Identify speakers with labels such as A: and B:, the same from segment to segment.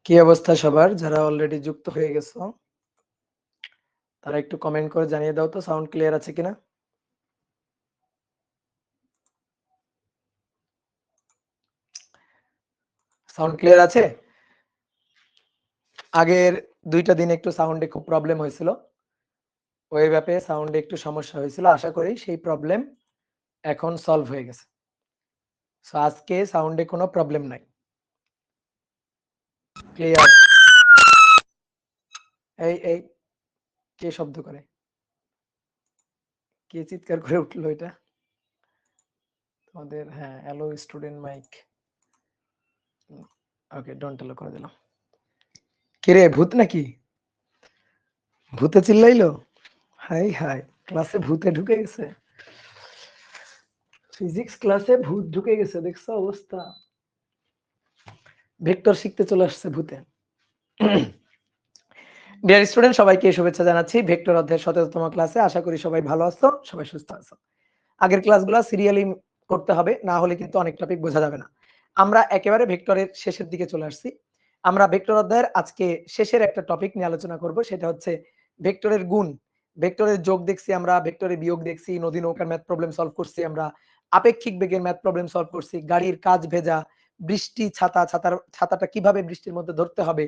A: কি অবস্থা সবার যারা অলরেডি যুক্ত হয়ে গেছো তারা একটু কমেন্ট করে জানিয়ে দাও তো সাউন্ড ক্লিয়ার আছে কিনা। সাউন্ড ক্লিয়ার আছে? আগের দুইটা দিন একটু সাউন্ডে খুব প্রবলেম হয়েছিল, ওয়েব অ্যাপে সাউন্ডে একটু সমস্যা হয়েছিল। আশা করি সেই প্রবলেম এখন সলভ হয়ে গেছে। সো আজকে সাউন্ডে কোনো প্রবলেম নাই, ক্লিয়ার। এই এই কে শব্দ করে, কে চিৎকার করে উঠলো এটা? তোমাদের হ্যাঁ, allow student mic. Okay, don't allow করে দিলাম। কিরে ভূত নাকি? ভূতে চিল্লাইলো? হাই হাই, ক্লাসে ভূতে ঢুকে গেছে। ফিজিক্স ক্লাসে ভূত ঢুকে গেছে, দেখছো অবস্থা। ভেক্টর শিখতে চলে আসছে ভূতে। ডিয়ার স্টুডেন্ট, সবাইকে শুভেচ্ছা জানাচ্ছি ভেক্টর অধ্যায়ের 17তম ক্লাসে। আশা করি সবাই ভালো আছো, সবাই সুস্থ আছো। আগের ক্লাসগুলো সিরিয়ালি করতে হবে, না হলে কিন্তু অনেক টপিক বোঝা যাবে না। আমরা একেবারে ভেক্টরের শেষের দিকে চলে আসছি। আমরা ভেক্টর অধ্যায়ের আজকে শেষের একটা টপিক নিয়ে আলোচনা করব, সেটা হচ্ছে ভেক্টরের গুণ। ভেক্টরের যোগ দেখছি আমরা, ভেক্টরের বিয়োগ দেখছি, নদী নৌকার ম্যাথ প্রবলেম সলভ করছি আমরা, আপেক্ষিক বেগের ম্যাথ প্রবলেম সলভ করছি, গাড়ির কাজ ভেজা, বৃষ্টি ছাতা, ছাতাটা কিভাবে বৃষ্টির মধ্যে ধরতে হবে,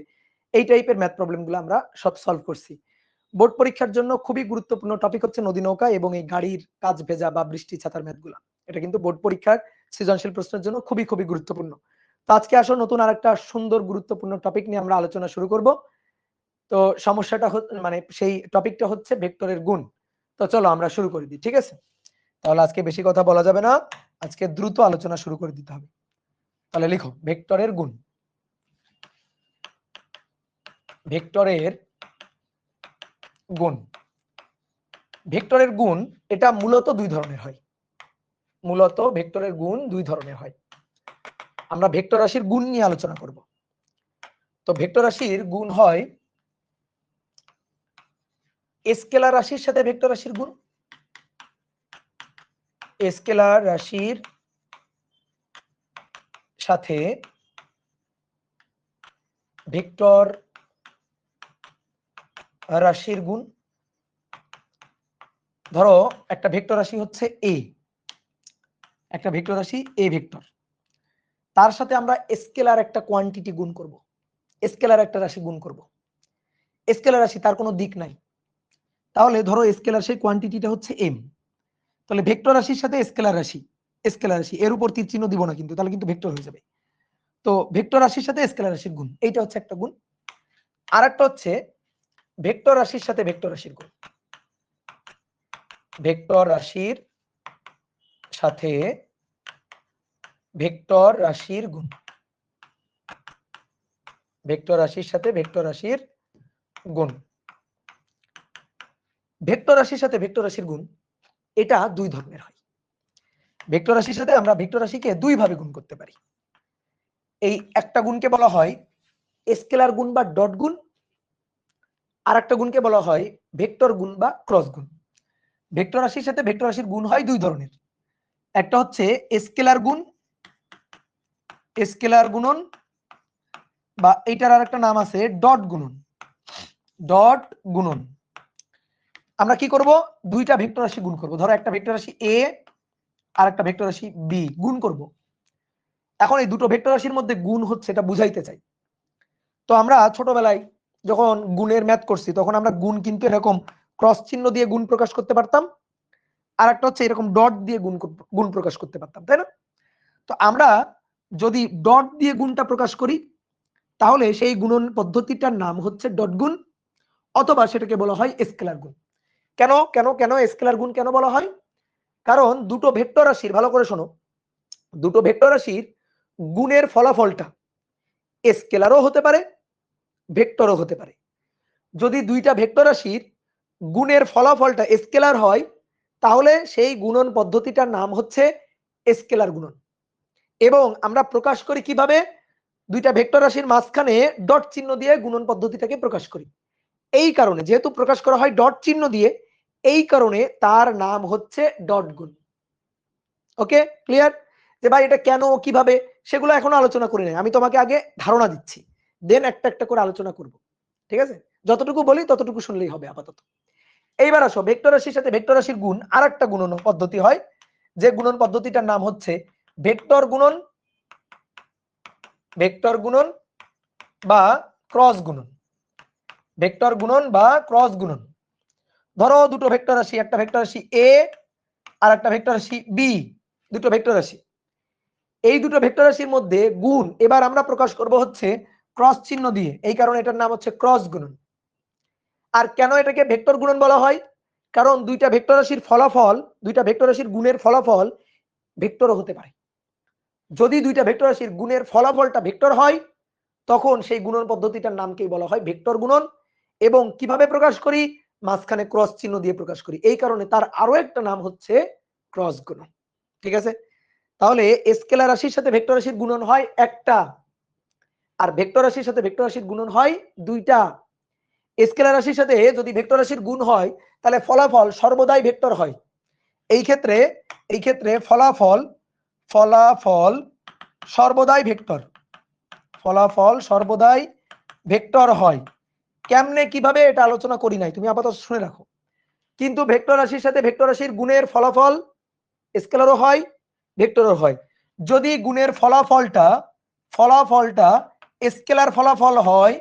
A: এই টাইপের ম্যাথ প্রবলেমগুলো আমরা সব সলভ করছি। বোর্ড পরীক্ষার জন্য খুবই গুরুত্বপূর্ণ টপিক হচ্ছে নদী নৌকা এবং এই গাড়ির কাজ ভেজা বা বৃষ্টি ছাতার ম্যাথগুলো। এটা কিন্তু বোর্ড পরীক্ষার সৃজনশীল প্রশ্নের জন্য খুবই খুবই গুরুত্বপূর্ণ। তো আজকে আসো নতুন আরেকটা সুন্দর গুরুত্বপূর্ণ টপিক নিয়ে আমরা আলোচনা শুরু করব। তো সমস্যাটা মানে সেই টপিকটা হচ্ছে ভেক্টরের গুণ। তো চলো আমরা শুরু করে দিই, ঠিক আছে? তাহলে আজকে বেশি কথা বলা যাবে না, আজকে দ্রুত আলোচনা শুরু করে দিতে হবে। তাহলে লিখো ভেক্টরের গুণ। ভেক্টরের গুণ, ভেক্টরের গুণ এটা মূলত দুই ধরনের হয়। মূলত ভেক্টরের গুণ দুই ধরনের হয়। আমরা ভেক্টর রাশির গুণ নিয়ে আলোচনা করব। তো ভেক্টর রাশির গুণ হয় স্কেলার রাশির সাথে ভেক্টর রাশির গুণ, স্কেলার রাশির সাথে ভেক্টর রাশির গুণ। ধরো একটা ভেক্টর রাশি হচ্ছে এ, একটা ভেক্টর রাশি এ ভেক্টর, তার সাথে আমরা স্কেলার একটা কোয়ান্টিটি গুণ করব, স্কেলার একটা রাশি গুণ করব। স্কেলার রাশি তার কোনো দিক নাই, তাহলে ধরো স্কেলার সেই কোয়ান্টিটিটা হচ্ছে এম। তাহলে ভেক্টর রাশির সাথে স্কেলার রাশি, স্কেলার রাশি এর উপর তীর চিহ্ন দিব না কিন্তু, তাহলে কিন্তু ভেক্টর হয়ে যাবে। তো ভেক্টর রাশির সাথে স্কেলার রাশির গুণ, এইটা হচ্ছে একটা গুণ। আর একটা হচ্ছে ভেক্টর রাশির সাথে ভেক্টর রাশির গুণ। ভেক্টর রাশির সাথে ভেক্টর রাশির গুণ, ভেক্টর রাশির সাথে ভেক্টর রাশির গুণ। ভেক্টর রাশির সাথে ভেক্টর রাশির গুণ এটা দুই ধরনের হয়। ভেক্টর রাশির সাথে আমরা ভেক্টর রাশিকে দুই ভাবে গুণ করতে পারি। এই একটা গুণকে বলা হয় স্কেলার গুণ বা ডট গুণ, আর একটা গুণকে বলা হয় ভেক্টর গুণ বা ক্রস গুণ। ভেক্টর রাশির সাথে ভেক্টর রাশির গুণ হয় দুই ধরনের, একটা হচ্ছে স্কেলার গুণ, স্কেলার গুণন, বা এইটার আর একটা নাম আছে ডট গুণন। ডট গুণন আমরা কি করব, দুইটা ভেক্টর রাশি গুণ করব। ধরো একটা ভেক্টর রাশি এ আর একটা ভেক্টর রাশি বি গুণ করব। এখন এই দুটো ভেক্টর রাশির মধ্যে গুণ হচ্ছে, এটা বুঝাইতে চাই। তো আমরা ছোটবেলায় যখন গুণের ম্যাথ করছি তখন আমরা গুণ কিন্তু এরকম ক্রস চিহ্ন দিয়ে গুণ প্রকাশ করতে পারতাম, আর একটা হচ্ছে এরকম ডট দিয়ে গুণ প্রকাশ করতে পারতাম, তাই না? তো আমরা যদি ডট দিয়ে গুণটা প্রকাশ করি তাহলে সেই গুণন পদ্ধতিটার নাম হচ্ছে ডট গুণ, অথবা সেটাকে বলা হয় স্কেলার গুণ। কেন কেন কেন স্কেলার গুণ কেন বলা হয়? কারণ দুটো ভেক্টর রাশির, ভালো করে শোনো, দুটো ভেক্টর রাশির গুণের ফলাফলটা স্কেলারও হতে পারে ভেক্টরও হতে পারে। যদি দুইটা ভেক্টর রাশির গুণের ফলাফলটা স্কেলার হয় তাহলে সেই গুণন পদ্ধতিটার নাম হচ্ছে স্কেলার গুণন। এবং আমরা প্রকাশ করি কিভাবে? দুইটা ভেক্টর রাশির মাঝখানে ডট চিহ্ন দিয়ে গুণন পদ্ধতিটাকে প্রকাশ করি। এই কারণে যেহেতু প্রকাশ করা হয় ডট চিহ্ন দিয়ে, এই কারণে তার নাম হচ্ছে ডট গুণ। ওকে, ক্লিয়ার? যে ভাই এটা কেন কিভাবে সেগুলো এখনো আলোচনা করি নাই, আমি তোমাকে আগে ধারণা দিচ্ছি দেন একটা একটা করে আলোচনা করব, ঠিক আছে? যতটুকু বলি ততটুকু শুনলেই হবে আপাতত। এইবার আসো, ভেক্টর রাশির সাথে ভেক্টর রাশির গুণ আরেকটা গুণন পদ্ধতি হয়, যে গুণন পদ্ধতিটার নাম হচ্ছে ভেক্টর গুণন, ভেক্টর গুণন বা ক্রস গুণন, ভেক্টর গুণন বা ক্রস গুণন। ধরো দুটো ভেক্টর রাশি, একটা ভেক্টর রাশি এ আর একটা ভেক্টর রাশি বি, দুটো ভেক্টর রাশি। এই দুটো ভেক্টর রাশির মধ্যে গুণ এবার আমরা প্রকাশ করব হচ্ছে ক্রস চিহ্ন দিয়ে, এই কারণে এটার নাম হচ্ছে ক্রস গুণন। আর কেন এটাকে ভেক্টর গুণন বলা হয়? কারণ দুইটা ভেক্টর রাশির ফলাফল, দুইটা ভেক্টর রাশির গুণের ফলাফল ভেক্টরও হতে পারে। যদি দুইটা ভেক্টর রাশির গুণের ফলাফলটা ভেক্টর হয়, তখন সেই গুণন পদ্ধতিটার নামকেই বলা হয় ভেক্টর গুণন। এবং কিভাবে প্রকাশ করি? মাঝখানে ক্রস চিহ্ন দিয়ে প্রকাশ করি, এই কারণে তার আরো একটা নাম হচ্ছে ক্রস গুণন। ঠিক আছে? তাহলে স্কেলার রাশির সাথে ভেক্টর রাশির গুণন হয় একটা, আর ভেক্টর রাশির সাথে ভেক্টর রাশির গুণন হয় দুইটা। স্কেলার রাশির সাথে যদি ভেক্টর রাশির গুণ হয়, তাহলে ফলাফল সর্বদাই ভেক্টর হয়। এই ক্ষেত্রে ফলাফল সর্বদাই ভেক্টর, ফলাফল সর্বদাই ভেক্টর হয়। কেমনে কিভাবে এটা আলোচনা করি নাই, তুমি আপাতত শুনে রাখো। কিন্তু ভেক্টর রাশির সাথে ভেক্টর রাশির গুণের ফলাফল স্কেলারও হয়, ভেক্টরও হয়। যদি গুণের ফলাফলটা স্কেলার ফলাফল হয়,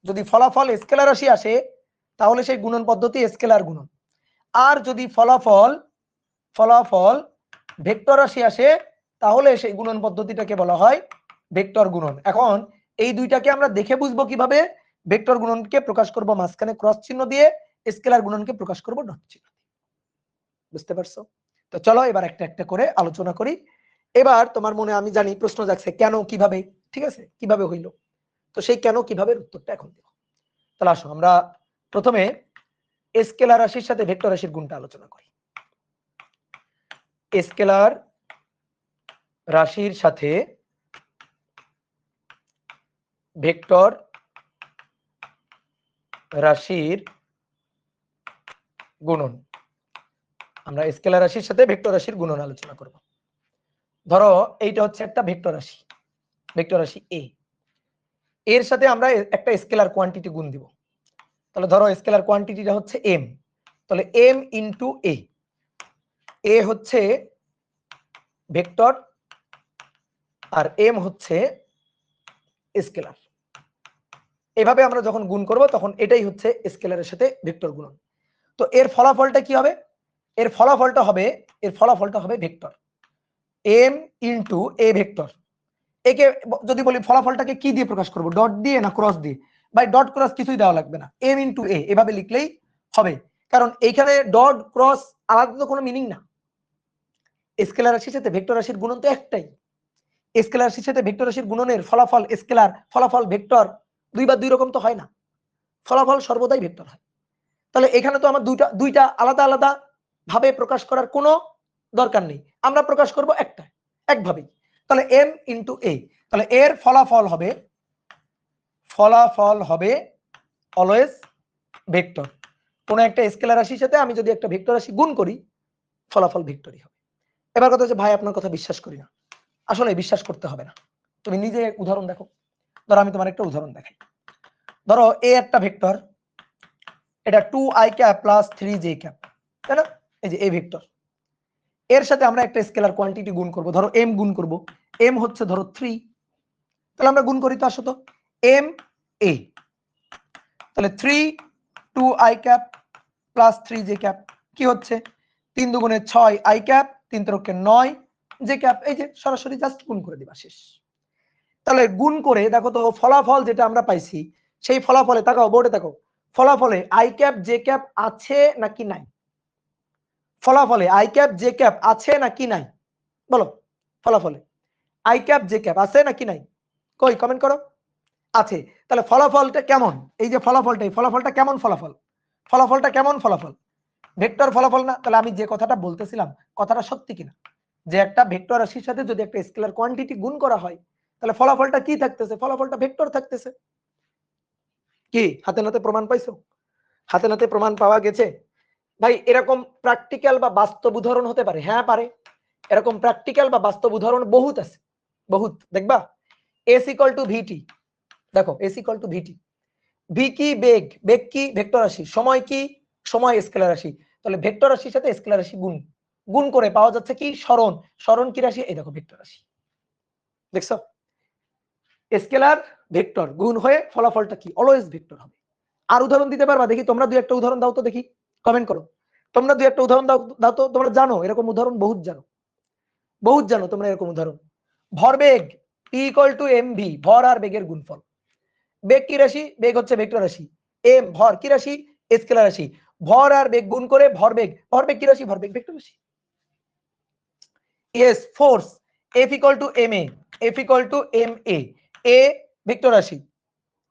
A: যদি ফলাফল স্কেলার রাশি আসে, তাহলে সেই গুণন পদ্ধতি স্কেলার গুণন। আর যদি ফলাফল ভেক্টর রাশি আসে, তাহলে সেই গুণন পদ্ধতিটাকে বলা হয় ভেক্টর গুণন। এখন এই দুইটাকে আমরা দেখে বুঝবো কিভাবে। ভেক্টর গুণনকে প্রকাশ করব মাঝখানে ক্রস চিহ্ন দিয়ে, স্কেলার গুণনকে প্রকাশ করব ডট চিহ্ন। বুঝতে পারছো? তো চলো এবার একটা একটা করে আলোচনা করি। এবার তোমার মনে আমি জানি প্রশ্ন জাগছে, কেন কিভাবে, ঠিক আছে, কিভাবে হইল। তো সেই কেন কিভাবে উত্তরটা এখন দেব। তাহলে আসো আমরা প্রথমে স্কেলার রাশির সাথে ভেক্টর রাশির গুণটা আলোচনা করি। স্কেলার রাশির সাথে ভেক্টর রাশির গুণন, আমরা স্কেলার রাশির সাথে ভেক্টর রাশির গুণন আলোচনা করব। ধরো এইটা হচ্ছে একটা ভেক্টর রাশি এ, এর সাথে আমরা একটা স্কেলার কোয়ান্টিটি গুণ দিব। তাহলে ধরো স্কেলার কোয়ান্টিটিটা হচ্ছে এম, তাহলে এম ইন্টু এ হচ্ছে ভেক্টর আর এম হচ্ছে স্কেলার। এভাবে আমরা যখন গুণ করব তখন এটাই হচ্ছে স্কেলারের সাথে ভেক্টর গুণন। তো এর ফলাফলটা কি হবে? এর ফলাফলটা হবে vector M into A vector. একে যদি বলি ফলাফলটাকে কি দিয়ে প্রকাশ করব, ডট দিয়ে না ক্রস দিয়ে? বাই ডট ক্রস কিছুই দেওয়া লাগবে না, এম ইন্টু এ এভাবে লিখলেই হবে। কারণ এইখানে ডট ক্রস আলাদা তো কোনো মিনিং না। স্কেলার রাশির সাথে ভেক্টর রাশির গুণন তো একটাই। স্কেলার রাশির সাথে ভেক্টর রাশির গুণনের ফলাফল স্কেলার, ফলাফল ভেক্টর, দুই রকম তো হয় না, ফলাফল সর্বদাই ভেক্টর হয়। তাহলে এখানে তো আমার দুইটা আলাদা আলাদা ভাবে প্রকাশ করার কোনো দরকার নেই, আমরা প্রকাশ করব একভাবেই। তাহলে এম ইন্টু এ, তাহলে এর ফলাফল হবে অলওয়েজ ভেক্টর। কোন একটা স্কেলার রাশির সাথে আমি যদি একটা ভেক্টর রাশি গুণ করি, ফলাফল ভেক্টরই হবে। এবার কথা হচ্ছে ভাই আপনার কথা বিশ্বাস করি না। আসলে বিশ্বাস করতে হবে না, তুমি নিজে উদাহরণ দেখো। ধরো আমি তোমার একটা উদাহরণ দেখাই। ধরো এ একটা ভেক্টর, এটা 2i cap plus 3j cap, তাই না? এই যে এ ভেক্টর, এর সাথে আমরা একটা স্কেলার কোয়ান্টিটি গুণ করব, ধরো এম গুণ করব। এম হচ্ছে ধরো 3, তাহলে আমরা গুণ করি তো, আসো তো এম এ, তাহলে 3 2i cap plus 3j cap কি হচ্ছে 3 দুগুণে 6 i cap, 3 Tirkey 9 j cap. এই যে সরাসরি জাস্ট গুণ করে দিবা, শেষ। তাহলে গুণ করে দেখো তো ফলাফল যেটা আমরা পাইছি, সেই ফলাফলে তাকাও, বোর্ডে তাকাও, ফলাফলে i ক্যাপ j ক্যাপ আছে নাকি নাই? ফলাফলে i ক্যাপ j ক্যাপ আছে নাকি নাই বলো? ফলাফলে i ক্যাপ j ক্যাপ আছে নাকি নাই? কই কমেন্ট করো। আছে। তাহলে ফলাফলটা কেমন? এই যে ফলাফলটা কেমন ফলাফল? ফলাফলটা কেমন ফলাফল? ভেক্টর ফলাফল না? তাহলে আমি যে কথাটা বলতেছিলাম, কথাটা সত্যি কিনা? যে একটা ভেক্টর রাশির সাথে যদি একটা স্কেলার কোয়ান্টিটি গুণ করা হয়, তাহলে ফলাফলটা কি থাকতেছে? ফলাফলটা ভেক্টর থাকতেছে। কি হাতে নাতে প্রমাণ পাইছো? হাতে নাতে প্রমাণ পাওয়া গেছে? ভাই এরকম প্র্যাকটিক্যাল বা বাস্তব উদাহরণ হতে পারে? হ্যাঁ পারে। এরকম প্র্যাকটিক্যাল বা বাস্তব উদাহরণ বহুত আছে, বহুত। দেখবা S = VT, দেখো S equal to VT, V কি বেগ, বেগ কি ভেক্টর রাশি, সময় কি সময় স্কেলার রাশি, তাহলে ভেক্টর রাশির সাথে স্কেলার রাশি গুণ, গুণ করে পাওয়া যাচ্ছে কি সরণ, সরণ কি রাশি, এই দেখো ভেক্টর রাশি। দেখছো স্কেলার ভেক্টর গুণ হয়ে ফলাফলটা কি অলওয়েজ ভেক্টর হবে। আর উদাহরণ দিতে পারবা দেখি, তোমরা দুই একটা উদাহরণ দাও তো দেখি, কমেন্ট করো, তোমরা দুই একটা উদাহরণ দাও তো, তোমরা জানো এরকম উদাহরণ বহুত জানো, বহুত জানো তোমরা এরকম উদাহরণ। ভরবেগ P ইকুয়াল টু mv, ভর আর বেগের গুণফল। বেগ কি রাশি, বেগ হচ্ছে ভেক্টর রাশি, m ভর কি রাশি স্কেলার রাশি, ভর আর বেগ গুণ করে ভরবেগ, ভরবেগ কি রাশি, ভরবেগ ভেক্টর রাশি। yes force F equal two ma, F equal two ma, a vector রাশি,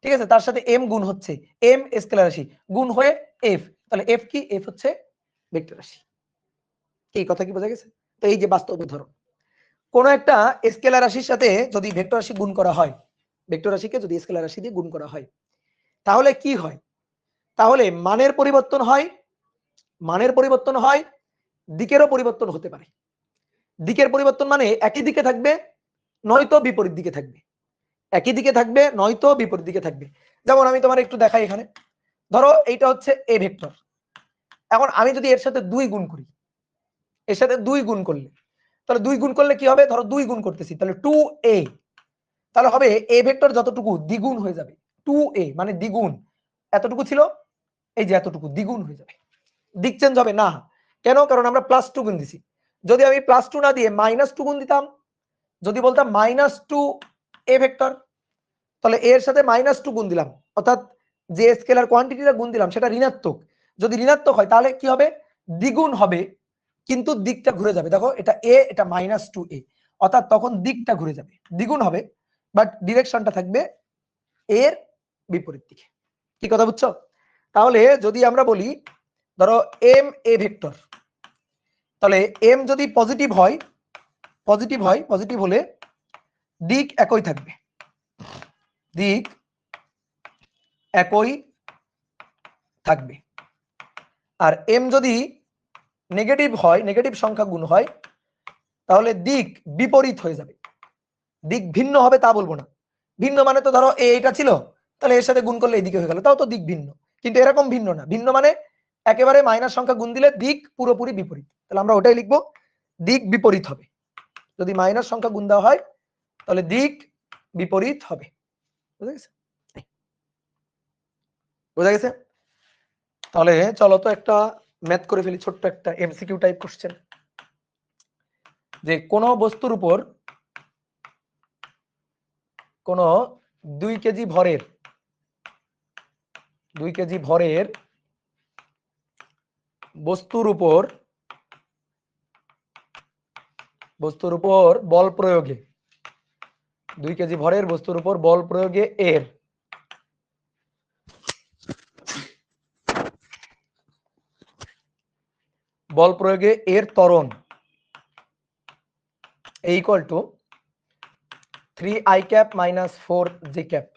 A: ঠিক আছে, তার সাথে m গুণ হচ্ছে m স্কেলার রাশি, গুণ হয়ে f, তাহলে f কি, f হচ্ছে ভেক্টর রাশি। এই কথা কি বোঝা গেছে? তো এই যে বাস্তব উদাহরণ, কোন একটা স্কেলার রাশির সাথে যদি ভেক্টর রাশি গুণ করা হয়, ভেক্টর রাশিকে যদি স্কেলার রাশি দিয়ে গুণ করা হয় তাহলে কি হয়, তাহলে মানের পরিবর্তন হয়, মানের পরিবর্তন হয়, দিকেরও পরিবর্তন হতে পারে। দিকের পরিবর্তন মানে একই দিকে থাকবে নয়তো বিপরীত দিকে থাকবে, একই দিকে থাকবে নয়তো বিপরীত দিকে থাকবে। যেমন আমি তোমার একটু দেখাই, এখানে ধরো এইটা হচ্ছে এ ভেক্টর, এখন আমি যদি এর সাথে 2 গুণ করি, এর সাথে 2 গুণ করলে, তাহলে 2 গুণ করলে কি হবে, ধরো 2 গুণ করতেছি তাহলে 2a, তাহলে হবে এ ভেক্টর যতটুকু দ্বিগুণ হয়ে যাবে, 2a মানে দ্বিগুণ, এতটুকু ছিল এই যে এতটুকু দ্বিগুণ হয়ে যাবে, দিক চেঞ্জ হবে না। কেন, কারণ আমরা +2 গুণ দিছি। যদি আমি +2 না দিয়ে -2 গুণ দিতাম, যদি বলতাম -2 এ ভেক্টর, তাহলে এর সাথে -2 গুণ দিলাম, অর্থাৎ যে স্কেলার কোয়ান্টিটিটা গুণ দিলাম সেটা ঋণাত্মক, যদি ঋণাত্মক হয় তাহলে কি হবে, দ্বিগুণ হবে কিন্তু দিকটা ঘুরে যাবে। দেখো এটা a, এটা -2a, অর্থাৎ তখন দিকটা ঘুরে যাবে, দ্বিগুণ হবে বাট ডিরেকশনটা থাকবে এর বিপরীত দিকে। কি কথা বুঝছো? তাহলে যদি আমরা বলি ধরো m a ভেক্টর, তাহলে m যদি পজিটিভ হয়, পজিটিভ হলে দিক একই থাকবে, দিক একই থাকবে। আর m যদি নেগেটিভ হয়, নেগেটিভ সংখ্যা গুণ হয়, তাহলে দিক বিপরীত হয়ে যাবে। দিক ভিন্ন হবে তা বলবো না, ভিন্ন মানে তো ধরো এইটা ছিল, তাহলে এর সাথে গুণ করলে এইদিকে হয়ে গেল, তাও তো দিক ভিন্ন, কিন্তু এরকম ভিন্ন না, ভিন্ন মানে একেবারে মাইনাস সংখ্যা গুণ দিলে দিক পুরোপুরি বিপরীত, তাহলে আমরা ওটাই লিখবো, দিক বিপরীত হবে। যদি মাইনাস সংখ্যা গুণ দেওয়া হয় তাহলে দিক বিপরীত হবে। বুঝা গেছে? বোঝা গেছে? তাহলে চলো তো একটা ম্যাথ করে ফেলি, ছোট্ট একটা এমসিকিউ টাইপ কোশ্চেন, যে কোন বস্তুর উপর কোন 2 কেজি ভরের, 2 কেজি ভরের বস্তুর উপর বল প্রয়োগে, 2 কেজি ভরের বস্তুর উপর বল প্রয়োগে এর ত্বরণ equal to 3i cap minus 4j cap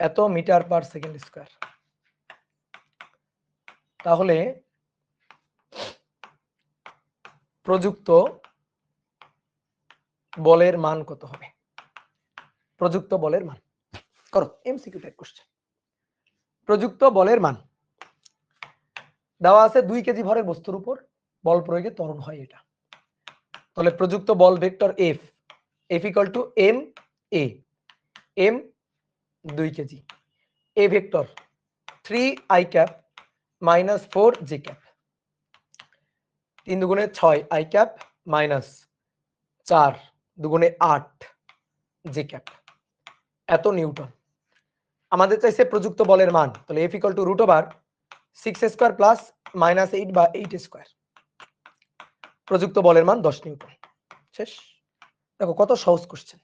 A: এত মিটার পার সেকেন্ড স্কয়ার, তাহলে প্রযুক্ত বলের মান কত হবে? প্রযুক্ত বলের মান করো, এমসিকিউ টাইপ কোশ্চেন। প্রযুক্ত বলের মান দেওয়া আছে 2 কেজি ভরের বস্তুর উপর বল প্রয়োগে ত্বরণ হয় এটা, তাহলে প্রযুক্ত বল vector f equal to m a, m 2 kg, a vector 3i cap minus 4j cap, 3 দুগুণে 6 i ক্যাপ মাইনাস 4 দুগুণে 8 j ক্যাপ এত নিউটন। আমাদের চাইছে প্রযুক্ত বলের মান, তাহলে f equal two √6 square plus -8 বা 8 স্কয়ার, প্রযুক্ত বলের মান 10 নিউটন। শেষ। দেখো কত সহজ কোশ্চেন,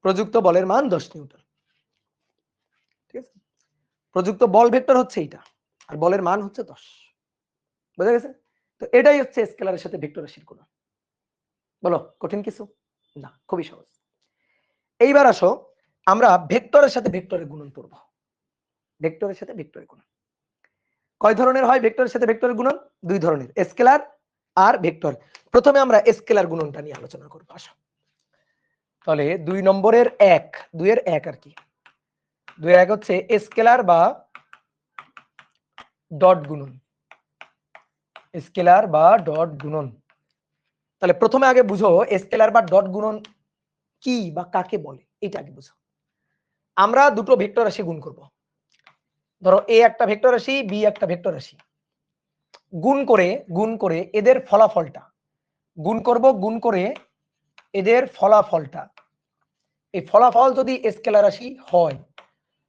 A: প্রযুক্ত বলের মান 10 নিউটন, ঠিক আছে। প্রযুক্ত বল ভেক্টর হচ্ছে এইটা আর বলের মান হচ্ছে 10, বুঝা গেছে? তো এটাই হচ্ছে স্কেলারের সাথে ভেক্টর রাশির গুণ। বলো কঠিন কিছু না, খুবই সহজ। এইবার আসো আমরা ভেক্টরের সাথে ভেক্টরের গুণন করব। ভেক্টরের সাথে ভেক্টরের গুণন কয় ধরনের হয়? ভেক্টরের সাথে ভেক্টরের গুণন 2 ধরনের, স্কেলার আর ভেক্টর। প্রথমে আমরা স্কেলার গুণনটা নিয়ে আলোচনা করব। আসো তাহলে 2 নম্বরের 1, 2 এর 1 আর কি, 2 এর 1 হচ্ছে স্কেলার বা ডট গুণন, স্কেলার বা ডট গুণন। তাহলে প্রথমে আগে বুঝো স্কেলার বা ডট গুণন কি বা কাকে বলে, এটা আগে বুঝো। আমরা দুটো ভেক্টর রাশি গুণ করব, ধরো এ একটা ভেক্টর রাশি, বি একটা ভেক্টর রাশি, গুণ করে এদের ফলাফলটা গুণ করব, গুণ করে এদের ফলাফলটা, এই ফলাফল যদি স্কেলার রাশি হয়,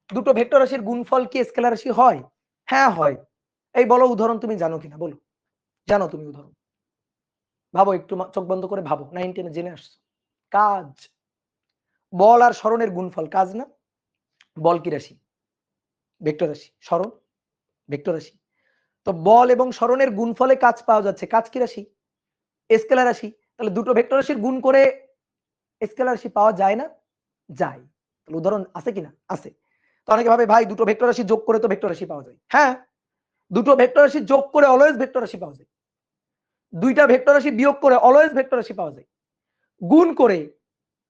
A: দুটো ভেক্টর রাশির গুণফল কি স্কেলার রাশি হয়? হ্যাঁ হয়। এই বলো উদাহরণ তুমি জানো কিনা, বলো, জানো তুমি উদাহরণ? ভাবো একটু, চোখ বন্ধ করে ভাবো, 9 10 জেনে আসছো। কাজ, বল আর সরণের গুণফল কাজ না? বল কি রাশি? ভেক্টর রাশি। সরণ ভেক্টর রাশি। তো বল এবং সরণের গুণফলে কাজ পাওয়া যাচ্ছে, কাজ কি রাশি? স্কেলার রাশি। তাহলে দুটো ভেক্টর রাশির গুণ করে স্কেলার রাশি পাওয়া যায় না? যায়। তাহলে উদাহরণ আছে কিনা? আছে। তো অনেকে ভাবে ভাই দুটো ভেক্টর রাশি যোগ করে তো ভেক্টর রাশি পাওয়া যায়। হ্যাঁ, দুটো ভেক্টর রাশি যোগ করে অলওয়েজ ভেক্টর রাশি পাওয়া যায়। দুইটা ভেক্টর রাশি বিয়োগ করে অলওয়েজ ভেক্টর রাশি পাওয়া যায়। গুণ করে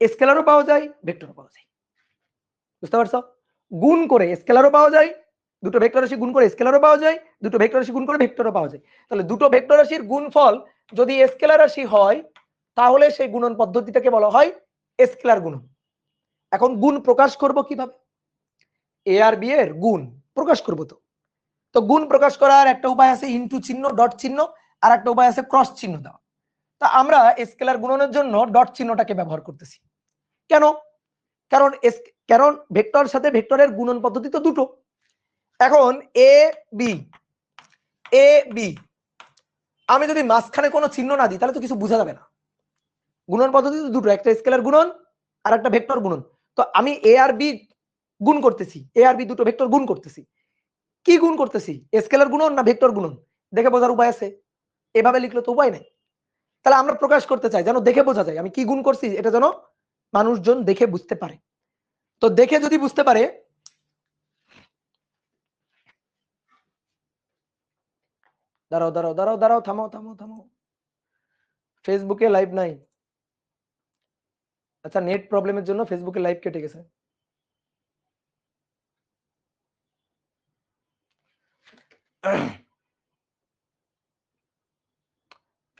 A: স্কেলারও পাওয়া যায়, ভেক্টরও পাওয়া যায়। বুঝতে পারছো? গুণ করে স্কেলারও পাওয়া যায়, দুটো ভেক্টর রাশি গুণ করে স্কেলারও পাওয়া যায়, দুটো ভেক্টর রাশি গুণ করে ভেক্টরও পাওয়া যায়। তাহলে দুটো ভেক্টর রাশির গুণফল যদি স্কেলার রাশি হয়, তাহলে সেই গুণন পদ্ধতিটাকে বলা হয় স্কেলার গুণন। এখন গুণ প্রকাশ করব কিভাবে? এ আর বি এর গুণ প্রকাশ করব। তো গুণ প্রকাশ করার একটা উপায় আছে ইনটু চিহ্ন, ডট চিহ্ন, আর একটা উপায় আছে ক্রস চিহ্ন দেওয়া। তা আমরা স্কেলার গুণনের জন্য ডট চিহ্নটাকে ব্যবহার করতেছি। কেন? কারণ ভেক্টর সাথে ভেক্টরের গুণন পদ্ধতি তো দুটো। এখন এ বি আমি যদি মাঝখানে কোনো চিহ্ন না দিই তাহলে তো কিছু বোঝা যাবে না। গুণন পদ্ধতি তো দুটো, একটা স্কেলার গুণন আর একটা ভেক্টর গুণন। তো আমি এ আর বি গুণ করতেছি, এ আর বি দুটো ভেক্টর গুণ করতেছি। কি গুণ করতেছি? স্কেলার গুণন না ভেক্টর গুণন? দেখে বোঝার উপায় আছে? এভাবে লিখলে তো উপায় নাই। তাহলে আমরা প্রকাশ করতে চাই যেন দেখে বোঝা যায় আমি কি গুণ করছি, এটা যেন মানুষজন দেখে বুঝতে পারে। তো দেখে যদি বুঝতে পারে, দাঁড়াও, থামো। ফেসবুকে লাইভ নাই। আচ্ছা, নেট প্রবলেমের জন্য ফেসবুকে লাইভ কেটে গেছে।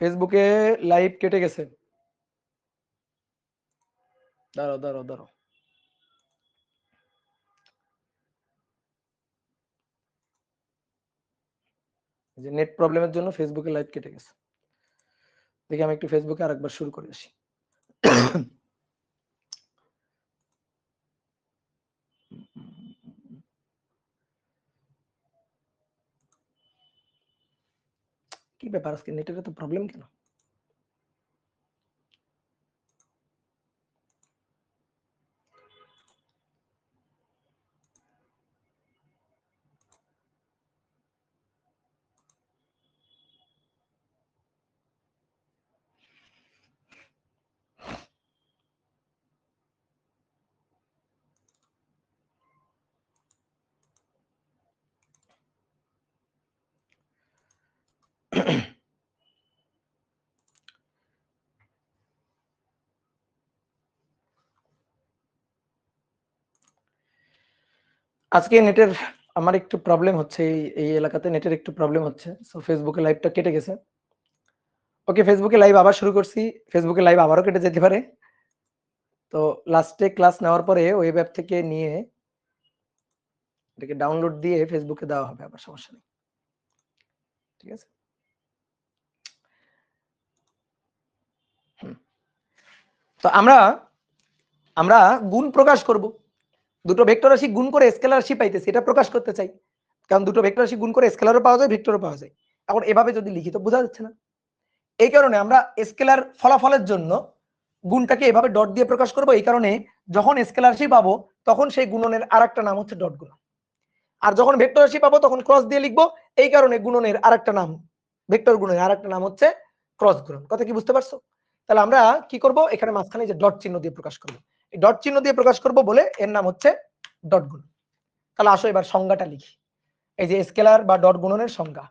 A: ফেসবুকে লাইভ কেটে গেছে। দাঁড়াও। যে নেট প্রবলেমের জন্য ফেসবুকে লাইভ কেটে গেছে। দেখি আমি একটু ফেসবুকে আরেকবার শুরু করে আসি। কি ব্যাপার, আজকে নেটের এত প্রবলেম কেন? আজকে নেটের আমার একটু প্রবলেম হচ্ছে, এই এলাকাতে নেটের একটু প্রবলেম হচ্ছে, সো ফেসবুকে লাইভটা কেটে গেছে। ওকে, ফেসবুকে লাইভ আবার শুরু করছি। ফেসবুকে লাইভ আবারও কেটে যেতে পারে। তো লাস্টে ক্লাস নেওয়ার পরে ওয়েব অ্যাপ থেকে নিয়ে এটাকে ডাউনলোড দিয়ে ফেসবুকে দেওয়া হবে, আবার সমস্যা নেই। ঠিক আছে? তো আমরা গুণ প্রকাশ করব। দুটো ভেক্টর রাশি গুণ করে স্কেলার রাশি পাইতেছি, এটা প্রকাশ করতে চাই। কারণ দুটো ভেক্টর রাশি গুণ করে স্কেলারও পাওয়া যায়, ভেক্টরও পাওয়া যায়। এখন এভাবে যদি লিখি তো বোঝা যাচ্ছে না। এই কারণে আমরা স্কেলার ফলাফলের জন্য গুণটাকে এভাবে ডট দিয়ে প্রকাশ করব। এই কারণে যখন স্কেলার রাশি পাবো তখন সেই গুণনের আরেকটা নাম হচ্ছে ডট গুণন, আর যখন ভেক্টর রাশি পাবো তখন ক্রস দিয়ে লিখবো। এই কারণে গুণনের আরেকটা নাম, ভেক্টর গুণনের আরেকটা নাম হচ্ছে ক্রস গুণন। কথা কি বুঝতে পারছো? তাহলে আমরা কি করব, এখানে মাঝখানে যে ডট চিহ্ন দিয়ে প্রকাশ করব, এই ডট চিহ্ন দিয়ে প্রকাশ করব বলে এর নাম হচ্ছে ডট গুণন। তাহলে আসো এবার সংজ্ঞাটা লিখি। এই যে স্কেলার বা ডট গুণনের সংজ্ঞা,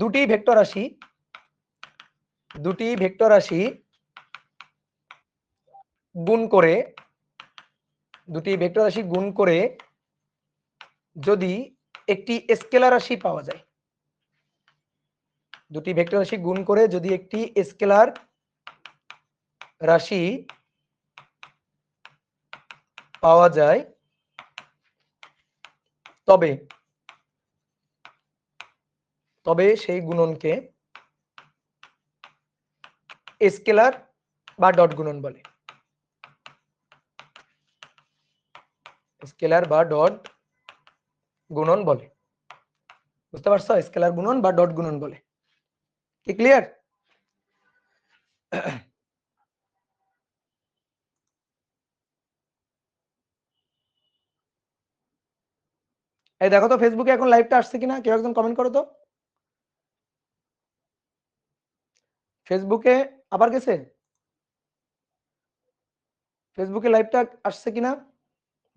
A: দুটি ভেক্টর রাশি গুণ করে, দুটি ভেক্টর রাশি গুণ করে যদি একটি স্কেলার রাশি পাওয়া যায়, দুটি ভেক্টর রাশি গুণ করে যদি একটি স্কেলার রাশি পাওয়া যায়, তবে তবে সেই গুণনকে স্কেলার বা ডট গুণন বলে। স্কেলার বা ডট গুণন বলে। বুঝতে পারছো? স্কেলার গুণন বা ডট গুণন বলে। কি ক্লিয়ার? এই দেখো তো ফেসবুকে এখন লাইভটা আসছে কিনা, কেউ একজন কমেন্ট করো তো। ফেসবুকে আবার গেছে, ফেসবুকে লাইভটা আসছে কিনা?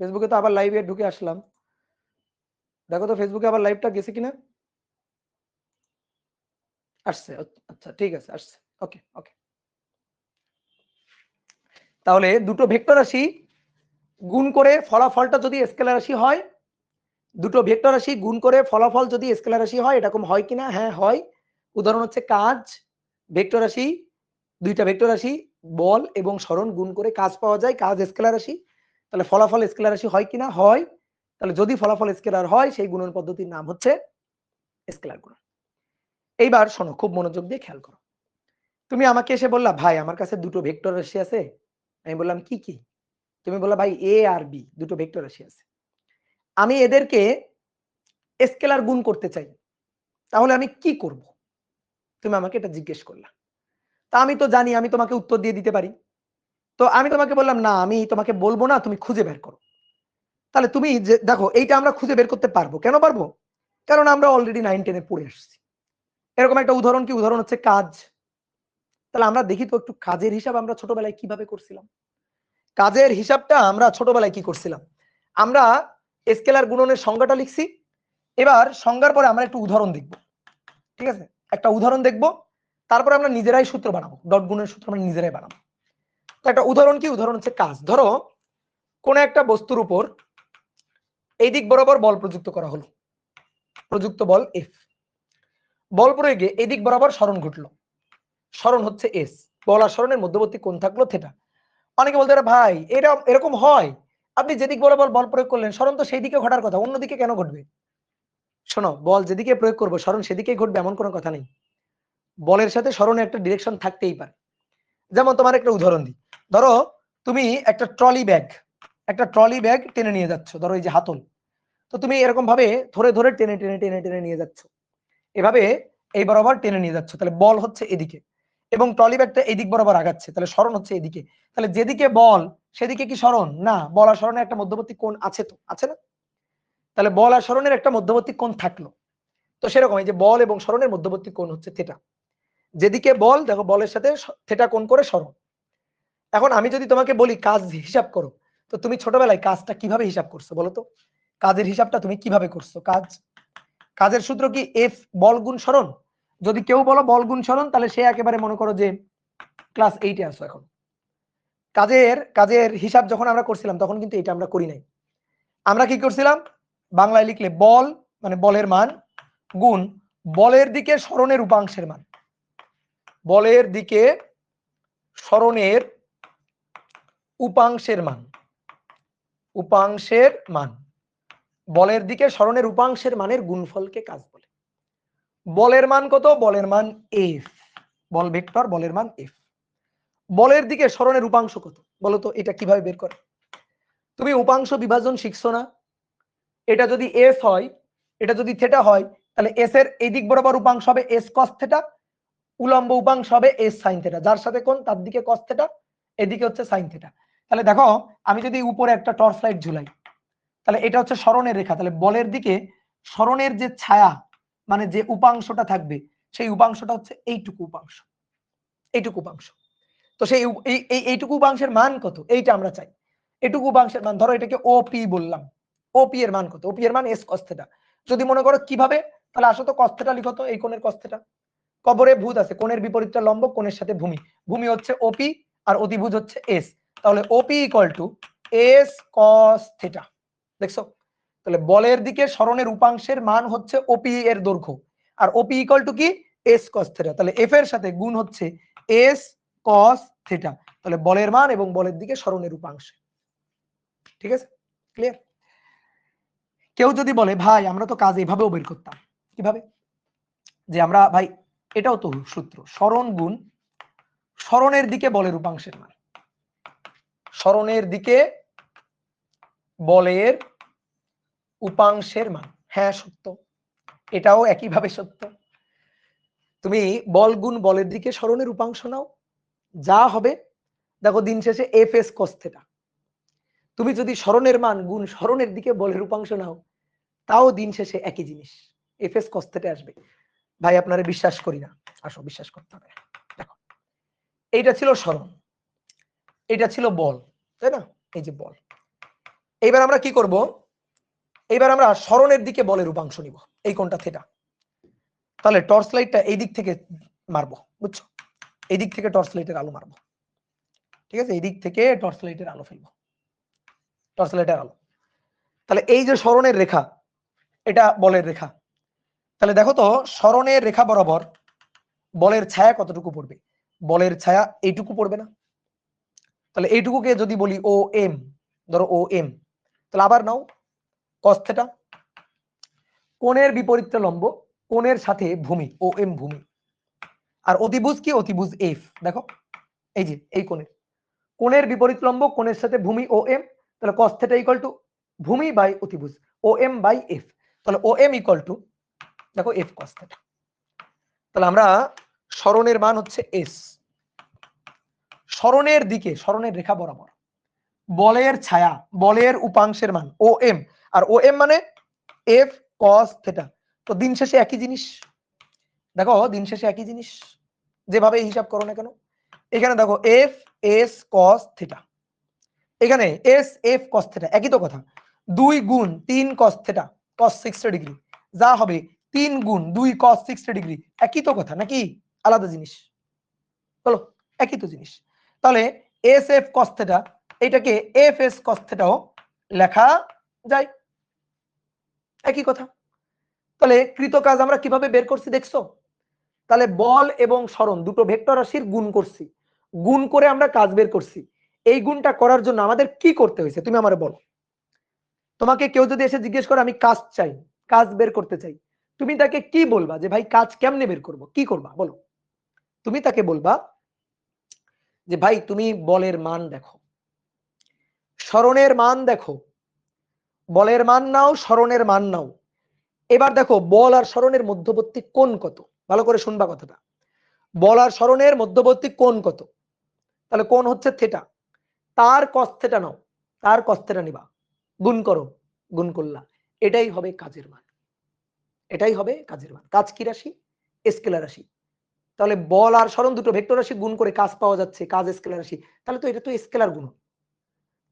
A: ফেসবুকে তো আবার লাইভে ঢুকে আসলাম, দেখো তো ফেসবুকে আবার লাইভটা গেছে কিনা। আসছে, আচ্ছা ঠিক আছে, আসছে। ওকে ওকে, তাহলে দুটো ভেক্টর রাশি গুণ করে ফলাফলটা যদি স্কেলার রাশি হয়, দুটো ভেক্টর রাশি গুণ করে ফলাফল যদি স্কেলার রাশি হয়, এরকম হয় কিনা? হ্যাঁ হয়। উদাহরণ হচ্ছে কাজ, ভেক্টর রাশি, দুইটা ভেক্টর রাশি বল এবং সরণ গুণ করে কাজ পাওয়া যায়, কাজ স্কেলার রাশি। তাহলে ফলাফল স্কেলার রাশি হয় কিনা? হয়। তাহলে যদি ফলাফল স্কেলার হয়, সেই গুণন পদ্ধতির নাম হচ্ছে স্কেলার গুণন। এইবার শোনো, খুব মনোযোগ দিয়ে খেয়াল করো। তুমি আমাকে এসে বললা, ভাই আমার কাছে দুটো ভেক্টর রাশি আছে। আমি বললাম কি কি? তুমি বললা, ভাই এ আর বি দুটো ভেক্টর রাশি আছে, আমি এদেরকে স্কেলার গুণ করতে চাই, তাহলে আমি কি করব? তুমি আমাকে এটা জিজ্ঞেস করলা। তা আমি তো জানি, আমি তোমাকে উত্তর দিয়ে দিতে পারি। তো আমি তোমাকে বললাম, না আমি তোমাকে বলবো না, তুমি খুঁজে বের করো। তাহলে তুমি যে দেখো, এইটা আমরা খুঁজে বের করতে পারবো। কেন পারবো? কারণ আমরা অলরেডি 9-10-এ পড়ে আসছি। এরকম একটা উদাহরণ কি? উদাহরণ হচ্ছে কাজ। তাহলে আমরা দেখি তো একটু কাজের হিসাব আমরা ছোটবেলায় কিভাবে করছিলাম। কাজের হিসাবটা আমরা ছোটবেলায় কি করছিলাম? আমরা স্কেলার গুণনের সংজ্ঞাটা লিখছি। এবার সংজ্ঞার পরে আমরা একটু উদাহরণ দেখব। ঠিক আছে, একটা উদাহরণ দেখব, তারপর আমরা নিজেরাই সূত্র বানাবো, ডট গুণের সূত্র আমরা নিজেরাই বানাবো। তো একটা উদাহরণ কি? উদাহরণ হচ্ছে কাজ। ধরো কোন একটা বস্তুর উপর এই দিক বরাবর বল প্রযুক্ত করা হলো, প্রযুক্ত বল এফ। বল প্রয়োগে এই দিক বরাবর সরণ ঘটলো, সরণ হচ্ছে এস। বল আর সরণের মধ্যবর্তী কোণ থাকলো থিটা। অনেকে বলতে পারে, ভাই এটা এরকম হয়, আপনি যেদিক বরাবর বল প্রয়োগ করলেন, সরণ তো সেই দিকে ঘটার কথা, অন্যদিকে কেন ঘটবে? শোনো, বল যেদিকে প্রয়োগ করবো সরণ সেদিকেই ঘটবে এমন কোনো কথা নেই। বলের সাথে সরণে একটা ডিরেকশন থাকতেই পারে। যেমন তোমার একটা উদাহরণ দিই। ধরো তুমি একটা ট্রলি ব্যাগ টেনে নিয়ে যাচ্ছ, ধরো এই যে হাতল। তো তুমি এরকম ভাবে ধরে ধরে টেনে টেনে টেনে টেনে নিয়ে যাচ্ছ, এভাবে এই বরাবর টেনে নিয়ে যাচ্ছ, তাহলে বল হচ্ছে এদিকে, এবং ট্রলি ব্যাগটা এদিক বরাবর আগাচ্ছে, তাহলে সরণ হচ্ছে এদিকে। তাহলে যেদিকে বল সেদিকে কি সরণ? না, বল আর সরণের একটা মধ্যবর্তী কোণ আছে, তো আছে না? তাহলে বল আর সরণের একটা মধ্যবর্তী কোণ থাকলো। তো সেরকম এই যে বল এবং সরণের মধ্যবর্তী কোণ হচ্ছে থিটা। যেদিকে বল, দেখো বলের সাথে থিটা কোণ করে সরণ। এখন আমি যদি তোমাকে বলি কাজ হিসাব করো, তো তুমি ছোটবেলায় কাজটা কিভাবে হিসাব করছো বলো তো? কাজের হিসাবটা তুমি কিভাবে করছো? কাজের সূত্র কি? এফ বল গুণ সরণ। যদি কেউ বলো বল গুণ সরণ, তাহলে সে একেবারে মনে করো যে ক্লাস 8-এ আসো এখন। কাজের হিসাব যখন আমরা করছিলাম, তখন কিন্তু এটা আমরা করি নাই। আমরা কি করছিলাম? বাংলায় লিখলে বল মানে বলের মান গুণ বলের দিকে সরণের উপাংশের মান, বলের দিকে সরণের উপাংশের মান, উপাংশের মান, বলের দিকে সরণের উপাংশের মানের গুণফলকে কাজ বলে। বলের মান কত? বলের মান এফ, বল ভেক্টর, বলের মান এফ। বলের দিকে সরণের উপাংশ কত বলো তো? এটা কিভাবে বের করে? তুমি উপাংশ বিভাজন শিখছো না? এটা যদি এস হয়, এটা যদি থিটা হয়, তাহলে এস এর এই দিক বরাবর উপাংশ হবে এস কস থিটা, উলম্ব উপাংশ হবে এস সাইন থিটা, যার সাথে কোণ তার দিকে কস থিটা, এদিকে হচ্ছে সাইন থিটা। তাহলে দেখো, আমি যদি উপরে একটা টর্চ লাইট ঝুলাই, তাহলে এটা হচ্ছে সরণের রেখা, তাহলে বলের দিকে সরণের যে ছায়া মানে যে উপাংশটা থাকবে, সেই উপাংশটা হচ্ছে এইটুকু উপাংশ, এইটুকু উপাংশ। তো সেই এইটুকু উপাংশের মান কত? এইটা আমরা চাই। এটুকু উপাংশের মান, ধরো এটাকে ওপি বললাম, ওপি এর মান কত? ওপি এর মান এস কস থিটা। যদি মনে করো কিভাবে, তাহলে আসো তো কস থিটা লিখো তো, এই কোণের কস থিটা। কবরে ভূত আছে, কোণের বিপরীতটা লম্ব, কোণের সাথে ভূমি, ভূমি হচ্ছে ওপি আর অতিভুজ হচ্ছে এস। তাহলে OP equal to S cos theta. দেখছো, তাহলে বলের দিকে সরণের উপাংশের মান হচ্ছে ওপি এর দৈর্ঘ্য, আর ওপি ইকুয়াল টু কি এস কস থিটা। তাহলে এফ এর সাথে গুণ হচ্ছে এস কস থিটা, তাহলে বলের মান এবং বলের দিকে সরণের উপাংশ। ঠিক আছে, ক্লিয়ার? কেউ যদি বলে ভাই আমরা তো কাজ এভাবেও বের করতাম, কিভাবে? যে আমরা ভাই এটাও তো সূত্র, সরণ গুণ সরণের দিকে বলের উপাংশের মান, সরণের দিকে বলের উপাংশের মান। হ্যাঁ সত্য, এটাও একইভাবে সত্য। তুমি বল গুণ বলের দিকে সরণের উপাংশ নাও, যা হবে দেখো দিন শেষে এফ এস কস থিটা। তুমি যদি সরণের মান গুণ সরণের দিকে বলের উপাংশ নাও, তাও দিন শেষে একই জিনিস, এফ এস কস থিটা আসবে। ভাই আপনারা বিশ্বাস করি না, আসো বিশ্বাস করতে হবে। দেখো এইটা ছিল সরণ, এটা ছিল বল, তাই না? এই যে বল। এইবার আমরা কি করব, এইবার আমরা সরণের দিকে বলের উপাংশ নিব, এই কোণটা থিটা। তাহলে টর্চ লাইটটা এই দিক থেকে মারবো, বুঝছো? এই দিক থেকে টর্চ লাইটের আলো মারবো, ঠিক আছে? এই দিক থেকে টর্চ লাইটের আলো ফেলবো, টর্চ লাইটের আলো। তাহলে এই যে সরণের রেখা, এটা বলের রেখা। তাহলে দেখো তো সরণের রেখা বরাবর বলের ছায়া কতটুকু পড়বে? বলের ছায়া এইটুকু পড়বে না? তাহলে এইটুকুকে যদি বলি ও এম, ধরো ও এম, তাহলে আবার নাও কস থিটা। কোণের বিপরীতে লম্ব, কোণের সাথে ভূমি ও এম ভূমি, আর অতিভুজ কি? অতিভুজ এফ। দেখো এই যে এই কোণের, কোণের বিপরীত লম্ব কোণের সাথে ভূমি ও এম, তাহলে cos θ ইকুয়াল টু ভূমি বাই অতিভুজ ও এম বাই এফ। তাহলে ও এম ইকুয়াল টু দেখো এফ cos θ। তাহলে আমরা সরণের মান হচ্ছে এস, সরণের দিকে সরণের রেখা বরাবর বলের ছায়া বলের উপাংশের মান ও এম, আর ও এম মানে এফ cos θ। তো দিন শেষে একই জিনিস, দেখো দিন শেষে একই জিনিস, যেভাবে হিসাব করো না কেন। এখানে দেখো এফ এস cos θ, এখানে এস এফ cos θ, একই তো কথা। 2 গুণ 3 cos θ cos 60 ডিগ্রি, যা হবে 3 গুণ 2 cos 60 ডিগ্রি, একই তো কথা নাকি আলাদা জিনিস? বলো, একই তো জিনিস। তাহলে এস এফ cos θ এটাকে এফ এস cos θ ও লেখা যায়, একই কথা। তাহলে কৃত কাজ আমরা কিভাবে বের করছি দেখছো? তাহলে বল এবং সরণ দুটো ভেক্টর রাশির গুণ করছি, গুণ করে আমরা কাজ বের করছি। এই গুণটা করার জন্য আমাদের কি করতে হয়েছে তুমি আমারে বলো। তোমাকে কেউ যদি এসে জিজ্ঞেস করে আমি কাজ চাই, কাজ বের করতে চাই, তুমি তাকে কি বলবা? যে ভাই কাজ কেমনে বের করব, কি করবা বলো? তুমি তাকে বলবা যে ভাই তুমি বলের মান দেখো, সরণের মান দেখো, বলের মান নাও সরণের মান নাও। এবার দেখো বল আর সরণের মধ্যবর্তী কোণ কত, ভালো করে শুনবা কথাটা। বল আর সরণের মধ্যবর্তী কোণ কত? তাহলে কোণ হচ্ছে থিটা, তার cos θ নাও, তার cos θ নিবা, গুণ করো, গুণ করলা, এটাই হবে কাজের মান, এটাই হবে কাজের মান। কাজ কি রাশি? স্কেলার রাশি। তাহলে বল আর সরণ দুটো ভেক্টর রাশি গুণ করে কাজ পাওয়া যাচ্ছে, কাজ স্কেলার রাশি, তাহলে তো এটা তো স্কেলার গুণ।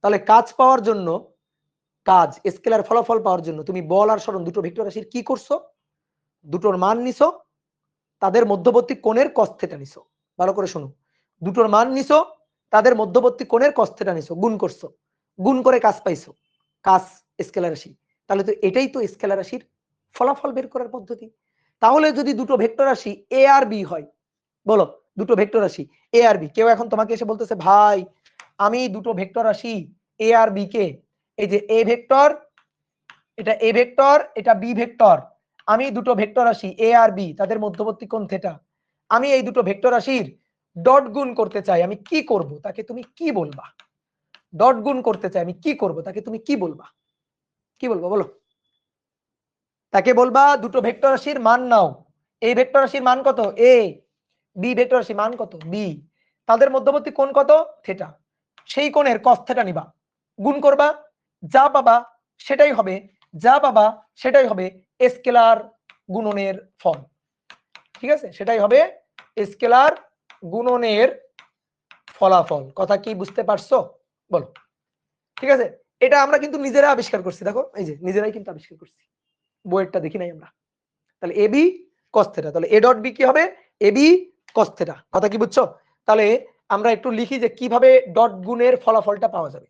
A: তাহলে কাজ পাওয়ার জন্য, কাজ স্কেলার ফলাফল পাওয়ার জন্য তুমি বল আর সরণ দুটো ভেক্টর রাশির কি করছো? দুটোর মান নিছো, তাদের মধ্যবর্তী কোণের cos θ নিছো। ভালো করে শোনো, দুটোর মান নিছো, তাদের মধ্যবর্তী কোণের cos θ নিছো, গুণ করছো, গুণ করে কাজ পাইছো, কাজ স্কেলার রাশি। তাহলে তো এটাই তো স্কেলার রাশির ফলাফল বের করার পদ্ধতি। তাহলে যদি দুটো ভেক্টর রাশি এ আর বি হয়, বলো দুটো ভেক্টর রাশি এ আর বি, কেউ এখন তোমাকে এসে বলতেছে ভাই আমি দুটো ভেক্টর রাশি এ আর বি কে, এই যে এ ভেক্টর, এটা এ ভেক্টর, এটা বি ভেক্টর, আমি দুটো ভেক্টর রাশি এ আর বি তাদের মধ্যবর্তী কোণ থিটা, আমি এই দুটো ভেক্টর রাশির ডট গুণ করতে চাই, আমি কি করব? তাকে তুমি কি বলবা? ডট গুণ করতে চাই আমি কি করব? তাকে তুমি কি বলবা? কি বলবো বলো? তাকে বলবা দুটো ভেক্টর রাশির মান নাও, এই ভেক্টর রাশির মান কত এ, বি ভেক্টর রাশির মান কত বি, তাদের মধ্যবর্তী কোণ কত থিটা, সেই কোণের cos θ নিবা, গুণ করবা, যা পাবা সেটাই হবে, যা পাবা সেটাই হবে স্কেলার গুণনের ফল। ঠিক আছে, সেটাই হবে স্কেলার গুণনের ফলাফল। কথা কি বুঝতে পারছো বলো? ঠিক আছে, এটা আমরা কিন্তু নিজেরা আবিষ্কার করছি, দেখো এই যে নিজেরাই কিন্তু আবিষ্কার করছি, বইয়েরটা দেখি নাই আমরা। তাহলে এবি cos θ, তাহলে এ ডট বি কি হবে? AB cos θ। কথা কি বুঝছো? তাহলে আমরা একটু লিখি যে কিভাবে ডট গুণের ফলাফলটা পাওয়া যাবে।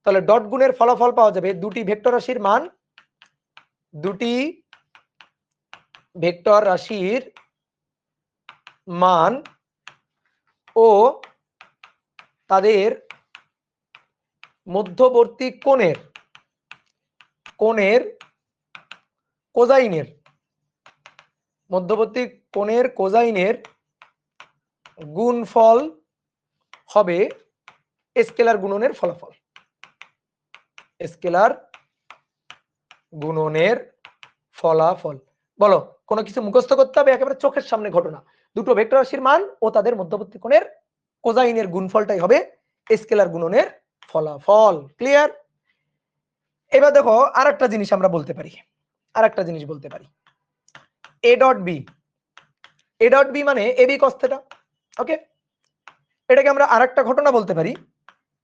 A: তাহলে ডট গুণের ফলাফল পাওয়া যাবে দুটি ভেক্টর রাশির মান, দুটি ভেক্টর রাশির মান ও তাদের মধ্যবর্তী কোণের কোজাইনের মধ্যবর্তী কোণের কোজাইনের গুণফল হবে স্কেলার গুণনের ফলাফল। স্কেলার গুণনের ফলাফল। বলো, কোনো কিছু মুখস্থ করতে হবে, একেবারে চোখের সামনে ঘটনা। দুটো ভেক্টর রাশির মান ও তাদের মধ্যবর্তী কোণের কোজাইনের গুণফলটাই হবে স্কেলার গুণনের ফলাফল। ক্লিয়ার? এবার দেখো আরেকটা জিনিস আমরা বলতে পারি, এ ডট বি মানে এ বি cos θ। ওকে, এটাকে আমরা আরেকটা ঘটনা বলতে পারি,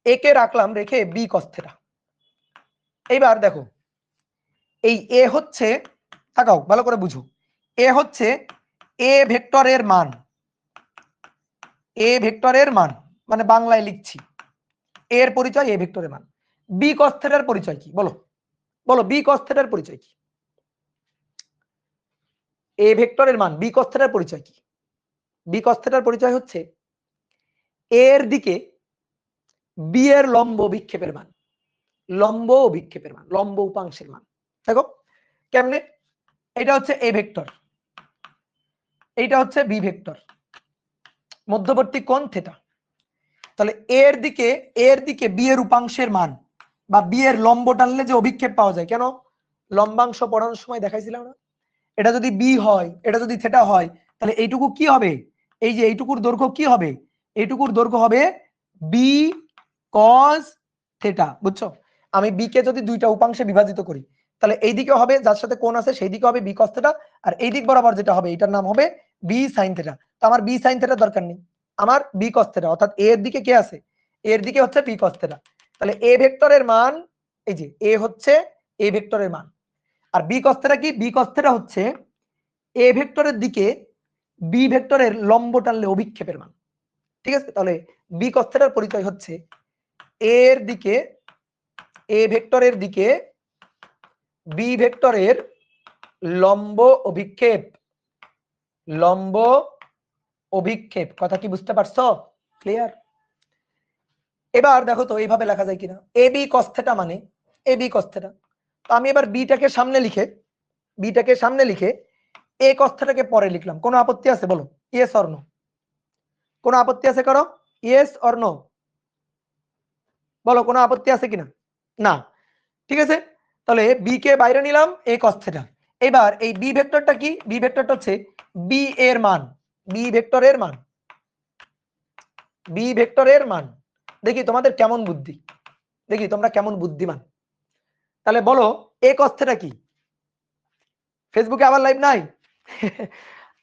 A: এ কে রাখলাম, রেখে বি cos θ। এইবার দেখো এই এ হচ্ছে, তাকাও ভালো করে বুঝো, এ হচ্ছে এ ভেক্টরের মান, মানে বাংলায় লিখছি এর পরিচয় এ ভেক্টরের মান। বি cos θ এর পরিচয় কি? বলো বি cos θ এর পরিচয় কি? এ ভেক্টরের মান বি cos θ এর পরিচয় কি? বি cos θ এর পরিচয় হচ্ছে এর দিকে বি এর লম্ব বিক্ষেপের মান, লম্ব উপাংশের মান। দেখো কেমনে, এটা হচ্ছে এ ভেক্টর, এইটা হচ্ছে বি ভেক্টর, মধ্যবর্তী কোণ থিটা। তাহলে এর দিকে বি এর উপাংশের মান বা বি এর লম্ব টানলে যে অভিক্ষেপ পাওয়া যায়, কেন লম্বাংশ পড়ানোর সময় দেখাইছিলাম না, এটা যদি বি হয়, এটা যদি থিটা হয়, তাহলে এইটুকু কি হবে, এই যে এইটুকুর দৈর্ঘ্য কি হবে, এইটুকুর দৈর্ঘ্য হবে বি cos θ। বুঝছো? আমি বি কে যদি দুইটা উপাংশে বিভাজিত করি, তাহলে এই দিকে হবে যার সাথে কোণ আছে সেই দিকে হবে বি cos θ, আর এই দিক বরাবর যেটা হবে এটার নাম হবে বি sin θ। তো আমার বি sin θ দরকার নেই, আমার বি cos θ, অর্থাৎ এ এর দিকে কে আছে, এর দিকে হচ্ছে বি cos θ। তাহলে এ ভেক্টরের মান, এই যে এ হচ্ছে এ ভেক্টরের মান, আর বি cos θ কি, বি cos θ হচ্ছে এ ভেক্টরের দিকে বি ভেক্টরের লম্ব টানলে অভিক্ষেপের মান। ঠিক আছে? তাহলে বি cos θ এর পরিচয় হচ্ছে এর দিকে, এ ভেক্টরের দিকে বি ভেক্টরের লম্ব অভিক্ষেপ। কথা কি বুঝতে পারছো? ক্লিয়ার? এবার দেখো তো এইভাবে লেখা যায় কিনা, এ বি cos θ মানে এ বি cos θ। তো আমি এবার বিটাকে সামনে লিখে এ cos θ কে পরে লিখলাম। কোনো আপত্তি আছে? বলো ইয়েস অর নো। কোনো আপত্তি আছে? করো ইয়েস অর নো, বলো কোনো আপত্তি আছে কিনা? না। ঠিক আছে, তাহলে বি কে বাইরে নিলাম, এ cos θ। এবার এই বি ভেক্টরটা কি, বি ভেক্টরটা হচ্ছে বি এর মান, বি ভেক্টরের মান। দেখি তোমাদের কেমন বুদ্ধি, দেখি তোমরা কেমন বুদ্ধিমান। তাহলে বলো এ cos θ কি? ফেসবুকে আবার লাইভ নাই?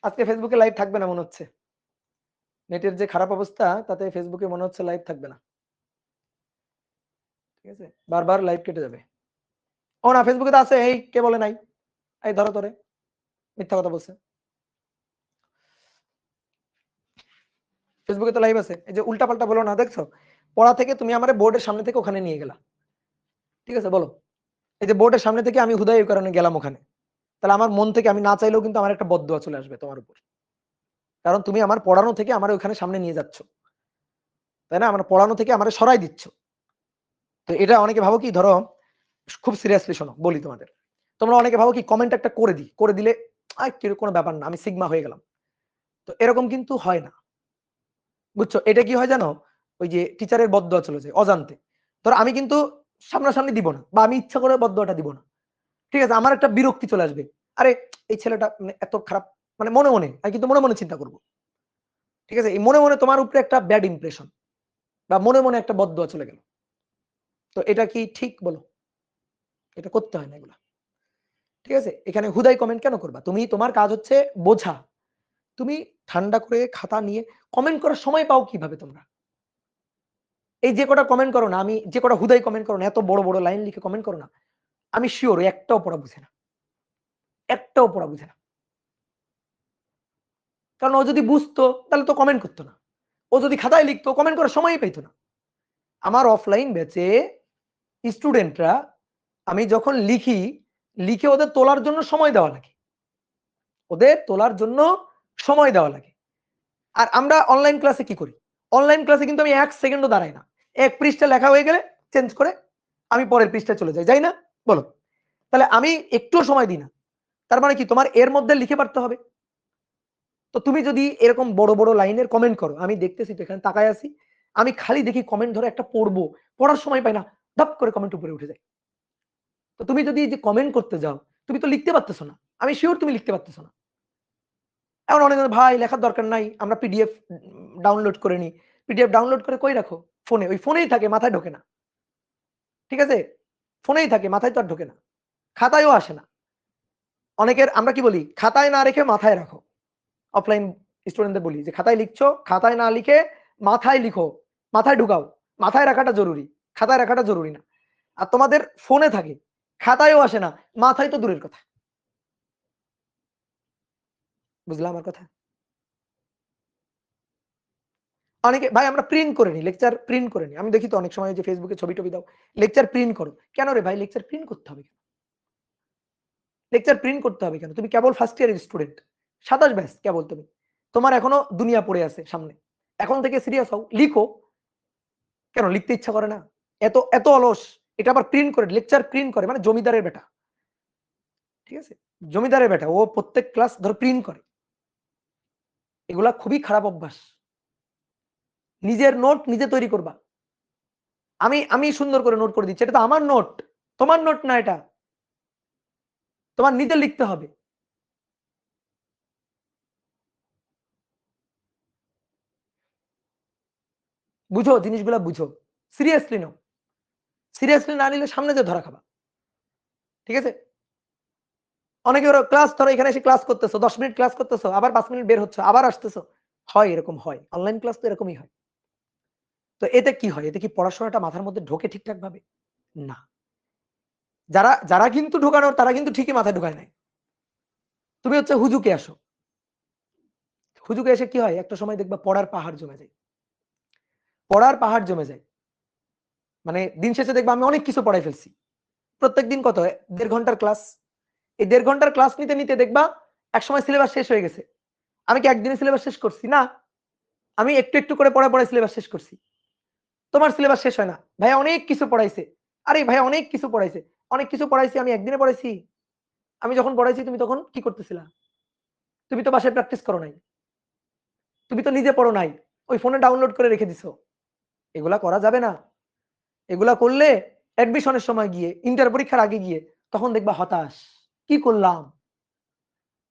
A: আজকে ফেসবুকে লাইভ থাকবে না মনে হচ্ছে, নেটের যে খারাপ অবস্থা তাতে ফেসবুকে মনে হচ্ছে লাইভ থাকবে না। ঠিক আছে, বারবার লাইভ কেটে যাবে। ও না, ফেসবুকে তো আছে, এই কে বলে নাই, এই ধরো তোরে মিথ্যা কথা বলছে, ফেসবুকে তো লাইভ আছে। এই যে উল্টা পাল্টা বলো না, দেখছো পড়া থেকে তুমি আমার বোর্ডের সামনে থেকে ওখানে নিয়ে গেলা। ঠিক আছে, বলো এই যে বোর্ডের সামনে থেকে আমি হুদাই কারণে গেলাম ওখানে, তাহলে আমার মন থেকে আমি না চাইলেও কিন্তু আমার একটা বদদোয়া চলে আসবে তোমার উপর, কারণ তুমি আমার পড়ানো থেকে আমার ওখানে সামনে নিয়ে যাচ্ছ, তাই না? আমার পড়ানো থেকে আমার সরাই দিচ্ছ। তো এটা অনেকে ভাবো কি, ধরো খুব সিরিয়াসলি শোনো বলি তোমাদের, তোমরা অনেকে ভাবো কি কমেন্ট একটা করে দিলে কোনো ব্যাপার না, আমি সিগমা হয়ে গেলাম। তো এরকম কিন্তু হয় না, বুঝছো? এটা কি হয় জানো, ওই যে টিচারের বদদোয়া চলে যায় অজান্তে। ধরো আমি কিন্তু সামনাসামনি দিব না, বা আমি ইচ্ছা করে বদদোয়াটা দিব না। ঠিক আছে, আমার একটা বিরক্তি চলে আসবে, আরে এই ছেলেটা মানে এত খারাপ, মানে মনে মনে আমি কিন্তু মনে মনে চিন্তা করব। ঠিক আছে, এই মনে মনে তোমার উপরে একটা ব্যাড ইমপ্রেশন বা মনে মনে একটা বদদোয়া চলে গেল। তো এটা কি ঠিক? বলো, এটা করতে হয় না এগুলা। ঠিক আছে, এখানে হুদাই কমেন্ট কেন করবা? তুমি, তোমার কাজ হচ্ছে বোঝা। তুমি ঠান্ডা করে খাতা নিয়ে কমেন্ট করার সময় পাও কিভাবে তোমরা? এই যে কটা কমেন্ট করো না, আমি যে কটা হুদাই কমেন্ট করো না, এত বড় বড় লাইন লিখে কমেন্ট করো না, আমি শিওর একটাও পড়া বুঝে না, একটাও পড়া বুঝে না। কারণ ও যদি বুঝতো তাহলে তো কমেন্ট করতো না। ও যদি খাতায় লিখতো কমেন্ট করার সময়ই পেতো না। আমার অফলাইন ব্যাচে স্টুডেন্টরা আমি যখন লিখি, লিখে ওদের তোলার জন্য সময় দেওয়া লাগে, ওদের তোলার জন্য সময় দেওয়া লাগে। আর আমরা অনলাইন ক্লাসে কি করি? অনলাইন ক্লাসে কিন্তু আমি 1 সেকেন্ডও দাঁড়াই না। এক পৃষ্ঠা লেখা হয়ে গেলে চেঞ্জ করে আমি পরের পৃষ্ঠায় চলে যাই, যাই না? বলো। তাহলে আমি একটুও সময় দিই না। তার মানে কি তোমার এর মধ্যে লিখে পারতে হবে। তো তুমি যদি এরকম বড় বড় লাইনের কমেন্ট করো, আমি দেখতেছি তো এখানে তাকায় আছি, আমি খালি দেখি কমেন্ট ধরে একটা পড়বো, পড়ার সময় পাই না, ধাপ করে কমেন্ট উপরে উঠে যায়। তো তুমি যদি এই যে কমেন্ট করতে যাও, তুমি তো লিখতে পারতেছো না। আমি শিওর তুমি লিখতে পারতেছো না। এখন অনেক ভাই লেখার দরকার নাই, আমরা পিডিএফ ডাউনলোড করে নিই। পিডিএফ ডাউনলোড করে কই রাখো? ফোনে। ওই ফোনেই থাকে, মাথায় ঢোকে না। ঠিক আছে? ফোনেই থাকে, মাথায় তো আর ঢোকে না। খাতায়ও আসে না। অনেকের আমরা কি বলি? খাতায় না রেখে মাথায় রাখো। অফলাইন স্টুডেন্টদের বলি যে খাতায় লিখছো, খাতায় না লিখে মাথায় লিখো, মাথায় ঢুকাও। মাথায় রাখাটা জরুরি, খাতায় রাখাটা জরুরি না। আর তোমাদের ফোনে থাকে, খাতায়ও আসে না, মাথায় তো দূরের কথা। বুঝলা আমার কথা? অনেকে ভাই আমরা প্রিন্ট করে নিই, লেকচার প্রিন্ট করে নিই। আমি দেখি তো অনেক সময় যে ফেসবুকে ছবি-টবি দাও, লেকচার প্রিন্ট করো। কেন রে ভাই লেকচার প্রিন্ট করতে হবে কেন? লেকচার প্রিন্ট করতে হবে কেন? তুমি কেবল ফার্স্ট ইয়ারের স্টুডেন্ট। ২৭ ব্যাচ কেবল তুমি। তোমার এখনো দুনিয়া পড়ে আছে সামনে। এখন থেকে সিরিয়াস হও, লিখো। কেন লিখতে ইচ্ছা করে না? এত এত অলস। এটা আবার প্রিন্ট করে, লেকচার প্রিন্ট করে মানে জমিদারের বেটা। ঠিক আছে? জমিদারের বেটা। ও প্রত্যেক ক্লাস ধরো প্রিন্ট করে। এগুলা খুবই খারাপ অভ্যাস। নিজের নোট নিজে তৈরি করবা। আমি সুন্দর করে নোট করে দিচ্ছি। এটা তো আমার নোট। তোমার নোট না এটা। তোমার নিজে লিখতে হবে। বুঝো, জিনিসগুলা বুঝো। সিরিয়াসলি নাও। সিরিয়াসলি না নিলে সামনে যে ধরা খাবা। ঠিক আছে? অনেকে ওরা ক্লাস ধরো এখানে এসে ক্লাস করতেছো, ১০ মিনিট ক্লাস করতেছো, আবার ৫ মিনিট বের হচ্ছো, আবার আসতেছো। হয় এরকম হয়। অনলাইন ক্লাস তো এরকমই হয়। তো এতে কি হয়? এতে কি পড়াশোনাটা মাথার মধ্যে ঢোকে ঠিকঠাক ভাবে? না। যারা যারা কিন্তু ঢোকানোর তারা কিন্তু ঠিকই মাথায় ঢুকায় নাই। তুমি হচ্ছে হুজুকে আসো। হুজুকে এসে কি হয়? একটা সময় দেখবা পড়ার পাহাড় জমে যায়। পড়ার পাহাড় জমে যায়। মানে দিন শেষে দেখবা আমি অনেক কিছু পড়াই ফেলছি। প্রত্যেকদিন কত? ১.৫ ঘন্টার ক্লাস। এই ১.৫ ঘন্টার ক্লাস নিতে, নিতে দেখবা একসময় সিলেবাস শেষ হয়ে গেছে। আমি কি একদিনে সিলেবাস শেষ করছি? না। আমি একটু, একটু করে পড়ায়, পড়ায় সিলেবাস শেষ করছি। তোমার সিলেবাস শেষ হয় না। ভাইয়া অনেক কিছু পড়াইছে। আরে ভাইয়া অনেক কিছু পড়াইছে। অনেক কিছু পড়াইছি আমি একদিনে পড়াইছি? আমি যখন পড়াইছি তুমি তখন কি করতেছিলা? তুমি তো বাসায় প্র্যাকটিস করো নাই। তুমি তো নিজে পড়ো নাই। ওই ফোনে ডাউনলোড করে রেখে দিছো। এগুলা করা যাবে না। এগুলা করলে অ্যাডমিশনের সময় গিয়ে, ইন্টার পরীক্ষার আগে গিয়ে তখন দেখবা হতাশ। কি করলাম?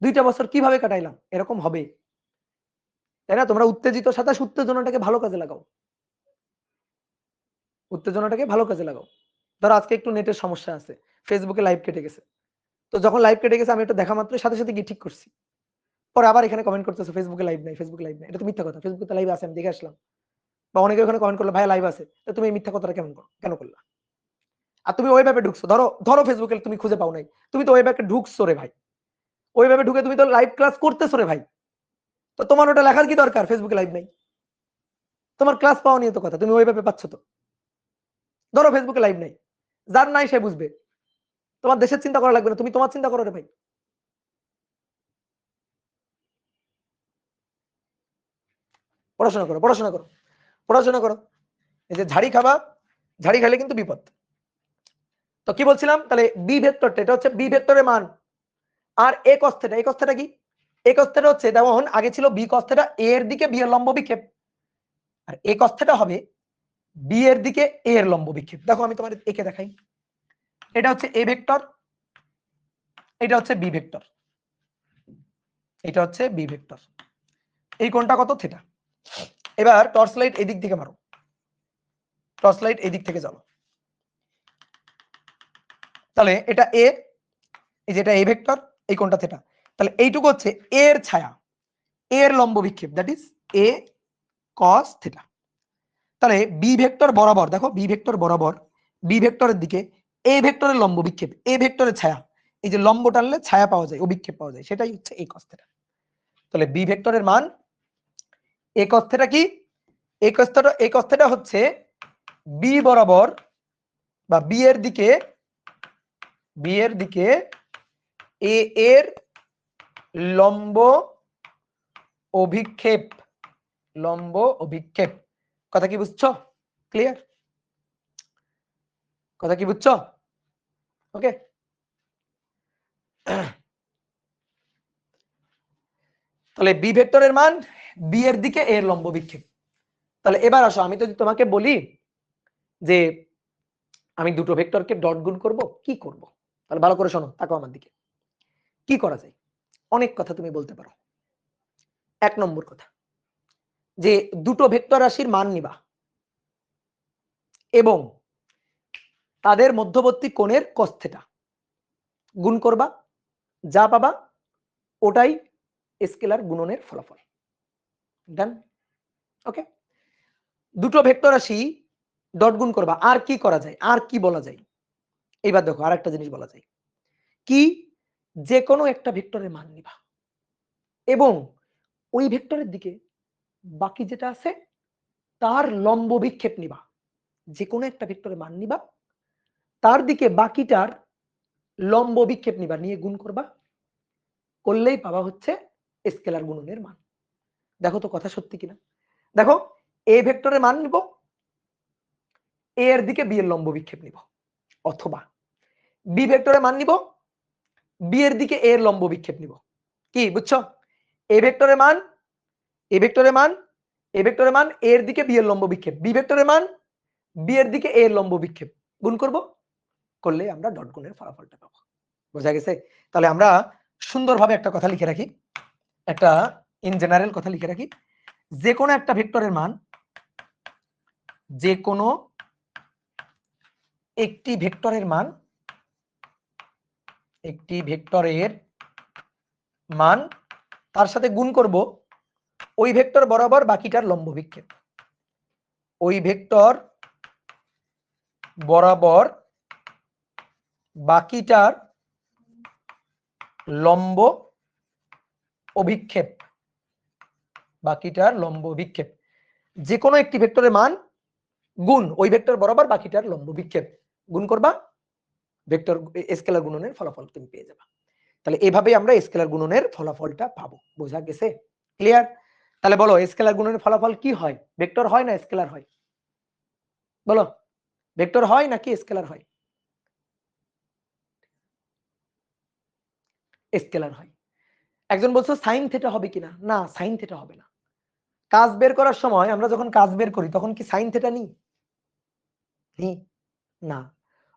A: ২ টা বছর কিভাবে কাটাইলাম? এরকম হবে। তাই না? তোমরা উত্তেজিত সাতাশ উত্তেজনাটাকে ভালো কাজে লাগাও। উত্তেজনাটাকে ভালো কাজে লাগাও। ধরো আজকে একটু নেটের সমস্যা আছে। ফেসবুকে লাইভ কেটে গেছে। তো যখন লাইভ কেটে গেছে আমি এটা দেখা মাত্রই সাথে, সাথে গিয়ে ঠিক করছি। পরে আবার এখানে কমেন্ট করতেছে ফেসবুকে লাইভ নাই, ফেসবুকে লাইভ নাই। এটা তো মিথ্যা কথা। ফেসবুকে তো লাইভ আছে আমি দেখে আসলাম। বা অনেকে ওখানে কমেন্ট করলো ভাইয়া লাইভ আছে। তো তুমি এই মিথ্যা কথাটা কেন করলা? আর তুমি ওই ভাবে ঢুকছো। ধরো ফেসবুকে তুমি খুঁজে পাও নাই। তুমি তো ওই ভাবে ঢুকছো রে ভাই। ওই ভাবে ঢুকে তুমি তো লাইভ ক্লাস করতেছো রে ভাই। তো তোমার ওটা লেখার কি দরকার ফেসবুকে লাইভ নাই? তোমার ক্লাস পাওয়া নিয়ে তো কথা। তুমি ওই ভাবে পাচ্ছ তো। ধরো ফেসবুকে লাইভ নাই। যার নাই সে বুঝবে। তোমার দেশের চিন্তা করা লাগবে না। তুমি তোমার চিন্তা করো রে ভাই। পড়াশোনা করো, পড়াশোনা করো, পড়াশোনা করো। এই যে ঝাড়ি খাবা, ঝাড়ি খেলে কিন্তু বিপদ। তো কি বলছিলাম? তাহলে বি ভেক্টরটা এটা হচ্ছে বি ভেক্টরের মান। আর এ cos থিটা, এ cos থিটা কি? এ cos থিটা হচ্ছে যেমন আগে ছিল বি cos থিটা এ এর দিকে বি এর লম্ব বিক্ষেপ। আর এ cos থিটা হবে বি এর দিকে এ এর লম্ব বিক্ষেপ। দেখো আমি তোমাদের একে দেখাই। এটা হচ্ছে এ ভেক্টর, এটা হচ্ছে বি ভেক্টর, এটা হচ্ছে বি ভেক্টর। এই কোণটা কত? থিটা। এবার টর্চ লাইট এদিক থেকে মারো, টর্চ লাইট এদিক থেকে যাও। তাহলে এটা এ, এই যেটা এ ভেক্টর, এই কোণটা থিটা। তাহলে এইটুকু হচ্ছে এ এর ছায়া, এ এর লম্ব বিক্ষেপ, that is A cos theta. তাহলে বি ভেক্টর বরাবর দেখো, বি ভেক্টর বরাবর বি ভেক্টরের দিকে এ ভেক্টরের লম্ব বিক্ষেপ, এ ভেক্টরের ছায়া, এই যে লম্ব টানলে ছায়া পাওয়া যায়, অভিক্ষেপ পাওয়া যায়, সেটাই হচ্ছে এ cos থিটা। তাহলে বি ভেক্টরের মান এ cos থিটা কি? এই কথাটা হচ্ছে বি বরাবর বা বি এর দিকে এ এর লম্ব অভিক্ষেপ কথা কি বুঝছো? ক্লিয়ার? কথা কি বুঝছো? ওকে, তাহলে বি ভেক্টরের মান বি এর দিকে এর লম্ব বিক্ষেপ। তাহলে এবার আসো, আমি যদি তোমাকে বলি যে আমি দুটো ভেক্টরকে ডট গুণ করব, কি করব? তাহলে ভালো করে শোনো, তাকাও আমার দিকে। কি করা যায়? অনেক কথা তুমি বলতে পারো। এক নম্বর কথা, যে দুটো ভেক্টর রাশির মান নিবা এবং তাদের মধ্যবর্তী কোণের cos থিটা গুণ করবা, যা পাবা ওটাই স্কেলার গুণনের ফলাফল। ডান? ওকে, দুটো ভেক্টর রাশি ডট গুণ করবা। আর কি করা যায়? আর কি বলা যায়? এবার দেখো, আর একটা জিনিস বলা যায় কি, যে কোনো একটা ভেক্টরের মান নিবা এবং ওই ভেক্টরের দিকে বাকি যেটা আছে তার লম্ব বিক্ষেপ নিবা। যে কোনো একটা ভেক্টরের মান নিবা, তার দিকে বাকিটার লম্ব বিক্ষেপ নিবা, নিয়ে গুণ করবা, করলেই পাবা হচ্ছে স্কেলার গুণনের মান। দেখো তো কথা সত্যি কিনা। দেখো, এ ভেক্টরের মান নিব, এ এর দিকে বি এর লম্ব বিক্ষেপ নিব, অথবা বি ভেক্টরের মান নিব, বি এর দিকে এ এর লম্ব বিক্ষেপ নিব। কি বুঝছো? এ ভেক্টরের মান, এ ভেক্টরের মান, এ ভেক্টরের মান, এ এর দিকে বি এর লম্ব বিক্ষেপ, বি ভেক্টরের মান, বি এর দিকে এ এর লম্ব বিক্ষেপ, গুণ করব, করলে আমরা ডট গুণের ফলাফলটা পাবো। বোঝা গেছে? তাহলে আমরা সুন্দরভাবে একটা কথা লিখে রাখি, একটা ইন জেনারেল কথা লিখে রাখি, যে কোনো একটা ভেক্টরের মান, যে কোনো একটি ভেক্টরের মান, একটি ভেক্টরের মান তার সাথে গুণ করব ওই ভেক্টর বরাবর বাকিটার লম্ব বিক্ষেপ। ওই ভেক্টর বরাবর বাকিটার লম্ব অভিক্ষেপ, বাকিটার লম্ব বিক্ষেপ। যে কোনো একটি ভেক্টরের মান গুণ ওই ভেক্টর বরাবর বাকিটার লম্ব বিক্ষেপ, গুণ করবা, ভেক্টর স্কেলার গুণনের ফলাফল তুমি পেয়ে যাবে। তাহলে এভাবেই আমরা স্কেলার গুণনের ফলাফলটা পাবো। বোঝা গেছে? ক্লিয়ার? তাহলে বলো, স্কেলার গুণনের ফলাফল কি হয়? ভেক্টর হয় না স্কেলার হয়? বলো, ভেক্টর হয় নাকি স্কেলার হয়? স্কেলার হয়। একজন বলছো সাইন থিটা হবে কিনা? না, সাইন থিটা হবে না। কাজ বের করার সময় আমরা যখন কাজ বের করি তখন কি সাইন থিটা নিই? না,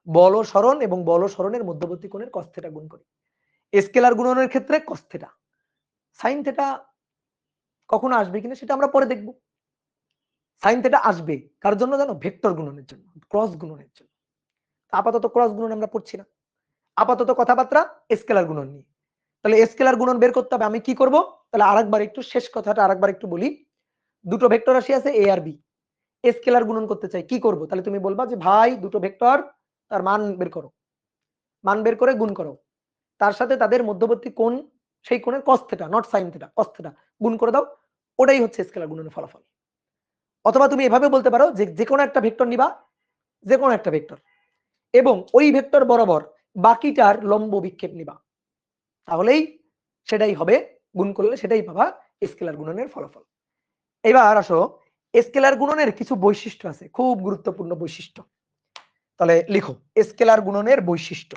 A: বল সরণ এবং বল সরণের মধ্যবর্তী কোণের cos থিটা গুণ করি। স্কেলার গুণনের ক্ষেত্রে cos থিটা। সাইন থিটা কখনো আসবে কিনা সেটা আমরা পরে দেখব। সাইন থিটা আসবে কার জন্য জানো? ভেক্টর গুণনের জন্য, ক্রস গুণনের জন্য। আপাতত ক্রস গুণন আমরা পড়ছি না, আপাতত কথাবার্তা স্কেলার গুণন নিয়ে। তাহলে স্কেলার গুণন বের করতে হবে, আমি কি করব? তাহলে আরেকবার একটু শেষ কথাটা আরেকবার একটু বলি। দুটো ভেক্টর রাশি আছে এ আর বি, স্কেলার গুণন করতে চাই, কি করব? তাহলে তুমি বলবা যে ভাই দুটো ভেক্টর, তার মান বের করো, মান বের করে গুণ করো, তার সাথে তাদের মধ্যবর্তী কোণ, সেই কোণের cos theta, not sin theta, cos theta গুণ করে দাও, ওটাই হচ্ছে স্কেলার গুণনের ফলাফল। অথবা তুমি এভাবে বলতে পারো যে যে কোনো একটা ভেক্টর নিবা, যে কোনো একটা ভেক্টর, এবং ওই ভেক্টর বরাবর বাকিটার লম্ব বিক্ষেপ নিবা, তাহলেই সেটাই হবে, গুণ করলে সেটাই পাবা স্কেলার গুণনের ফলাফল। এবার আসো, স্কেলার গুণনের কিছু বৈশিষ্ট্য আছে, খুব গুরুত্বপূর্ণ বৈশিষ্ট্য। তাহলে লিখো, স্কেলার গুণনের বৈশিষ্ট্য।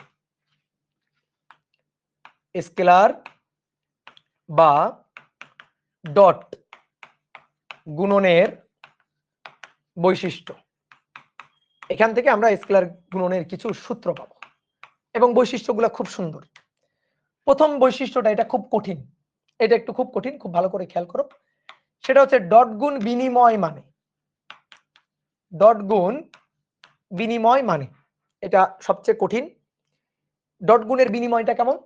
A: স্কেলার বা ডট গুণনের বৈশিষ্ট্য। এখান থেকে আমরা স্কেলার গুণনের কিছু সূত্র পাবো এবং বৈশিষ্ট্যগুলো খুব সুন্দর। প্রথম বৈশিষ্ট্যটা, এটা খুব কঠিন, এটা একটু খুব কঠিন, খুব ভালো করে খেয়াল করো। সেটা হচ্ছে ডট গুণ বিনিময় মানে, ডট গুণ বিনিময় মানে, এটা সবচেয়ে কঠিন। ডট গুণের বিনিময়টা কেমন?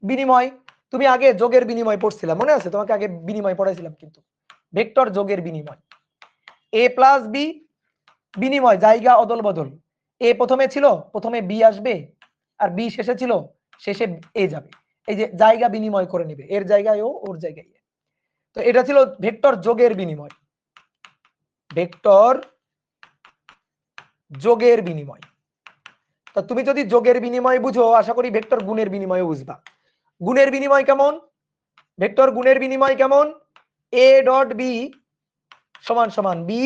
A: বিনিময় তুমি আগে যোগের বিনিময় পড়ছিলা, মনে আছে? তোমাকে আগে বিনিময় পড়াইছিলাম কিন্তু, ভেক্টর যোগের বিনিময়। এ প্লাস বি বিনিময়, জায়গা অদল বদল। এ প্রথমে ছিল, প্রথমে বি আসবে, আর বি শেষে ছিল, শেষে এ যাবে। এই যে জায়গা বিনিময় করে নেবে, এর জায়গায় ও, ওর জায়গায় এ। তো এটা ছিল ভেক্টর যোগের বিনিময়। ভেক্টর যোগের বিনিময়। তো তুমি যদি যোগের বিনিময় বুঝো, আশা করি ভেক্টর গুণের বিনিময় বুঝবা। গুণের বিনিময় কেমন? ভেক্টর গুণের বিনিময় কেমন? এ ডট বি সমান সমান বি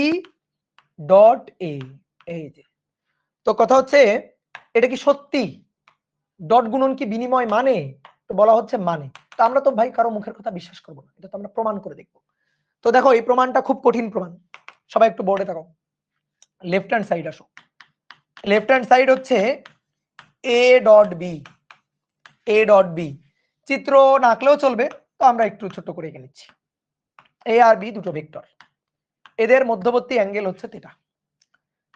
A: ডট এ। এই যে, তো কথা হচ্ছে এটা কি সত্যি ডট গুণন কি বিনিময় মানে? তো বলা হচ্ছে মানে। তো আমরা তো ভাই কারো মুখের কথা বিশ্বাস করবো না, এটা তো আমরা প্রমাণ করে দেখবো। তো দেখো এই প্রমাণটা খুব কঠিন প্রমাণ, সবাই একটু বোর্ডে থাকো। লেফট হ্যান্ড সাইড আসো। লেফট হ্যান্ড সাইড হচ্ছে A dot B. A dot B চিত্র না আঁকলেও চলবে, তো আমরা একটু ছোট করে এঁকে নিচ্ছি। এ আর বি দুটো ভেক্টর, এদের মধ্যবর্তী অ্যাঙ্গেল হচ্ছে থিটা।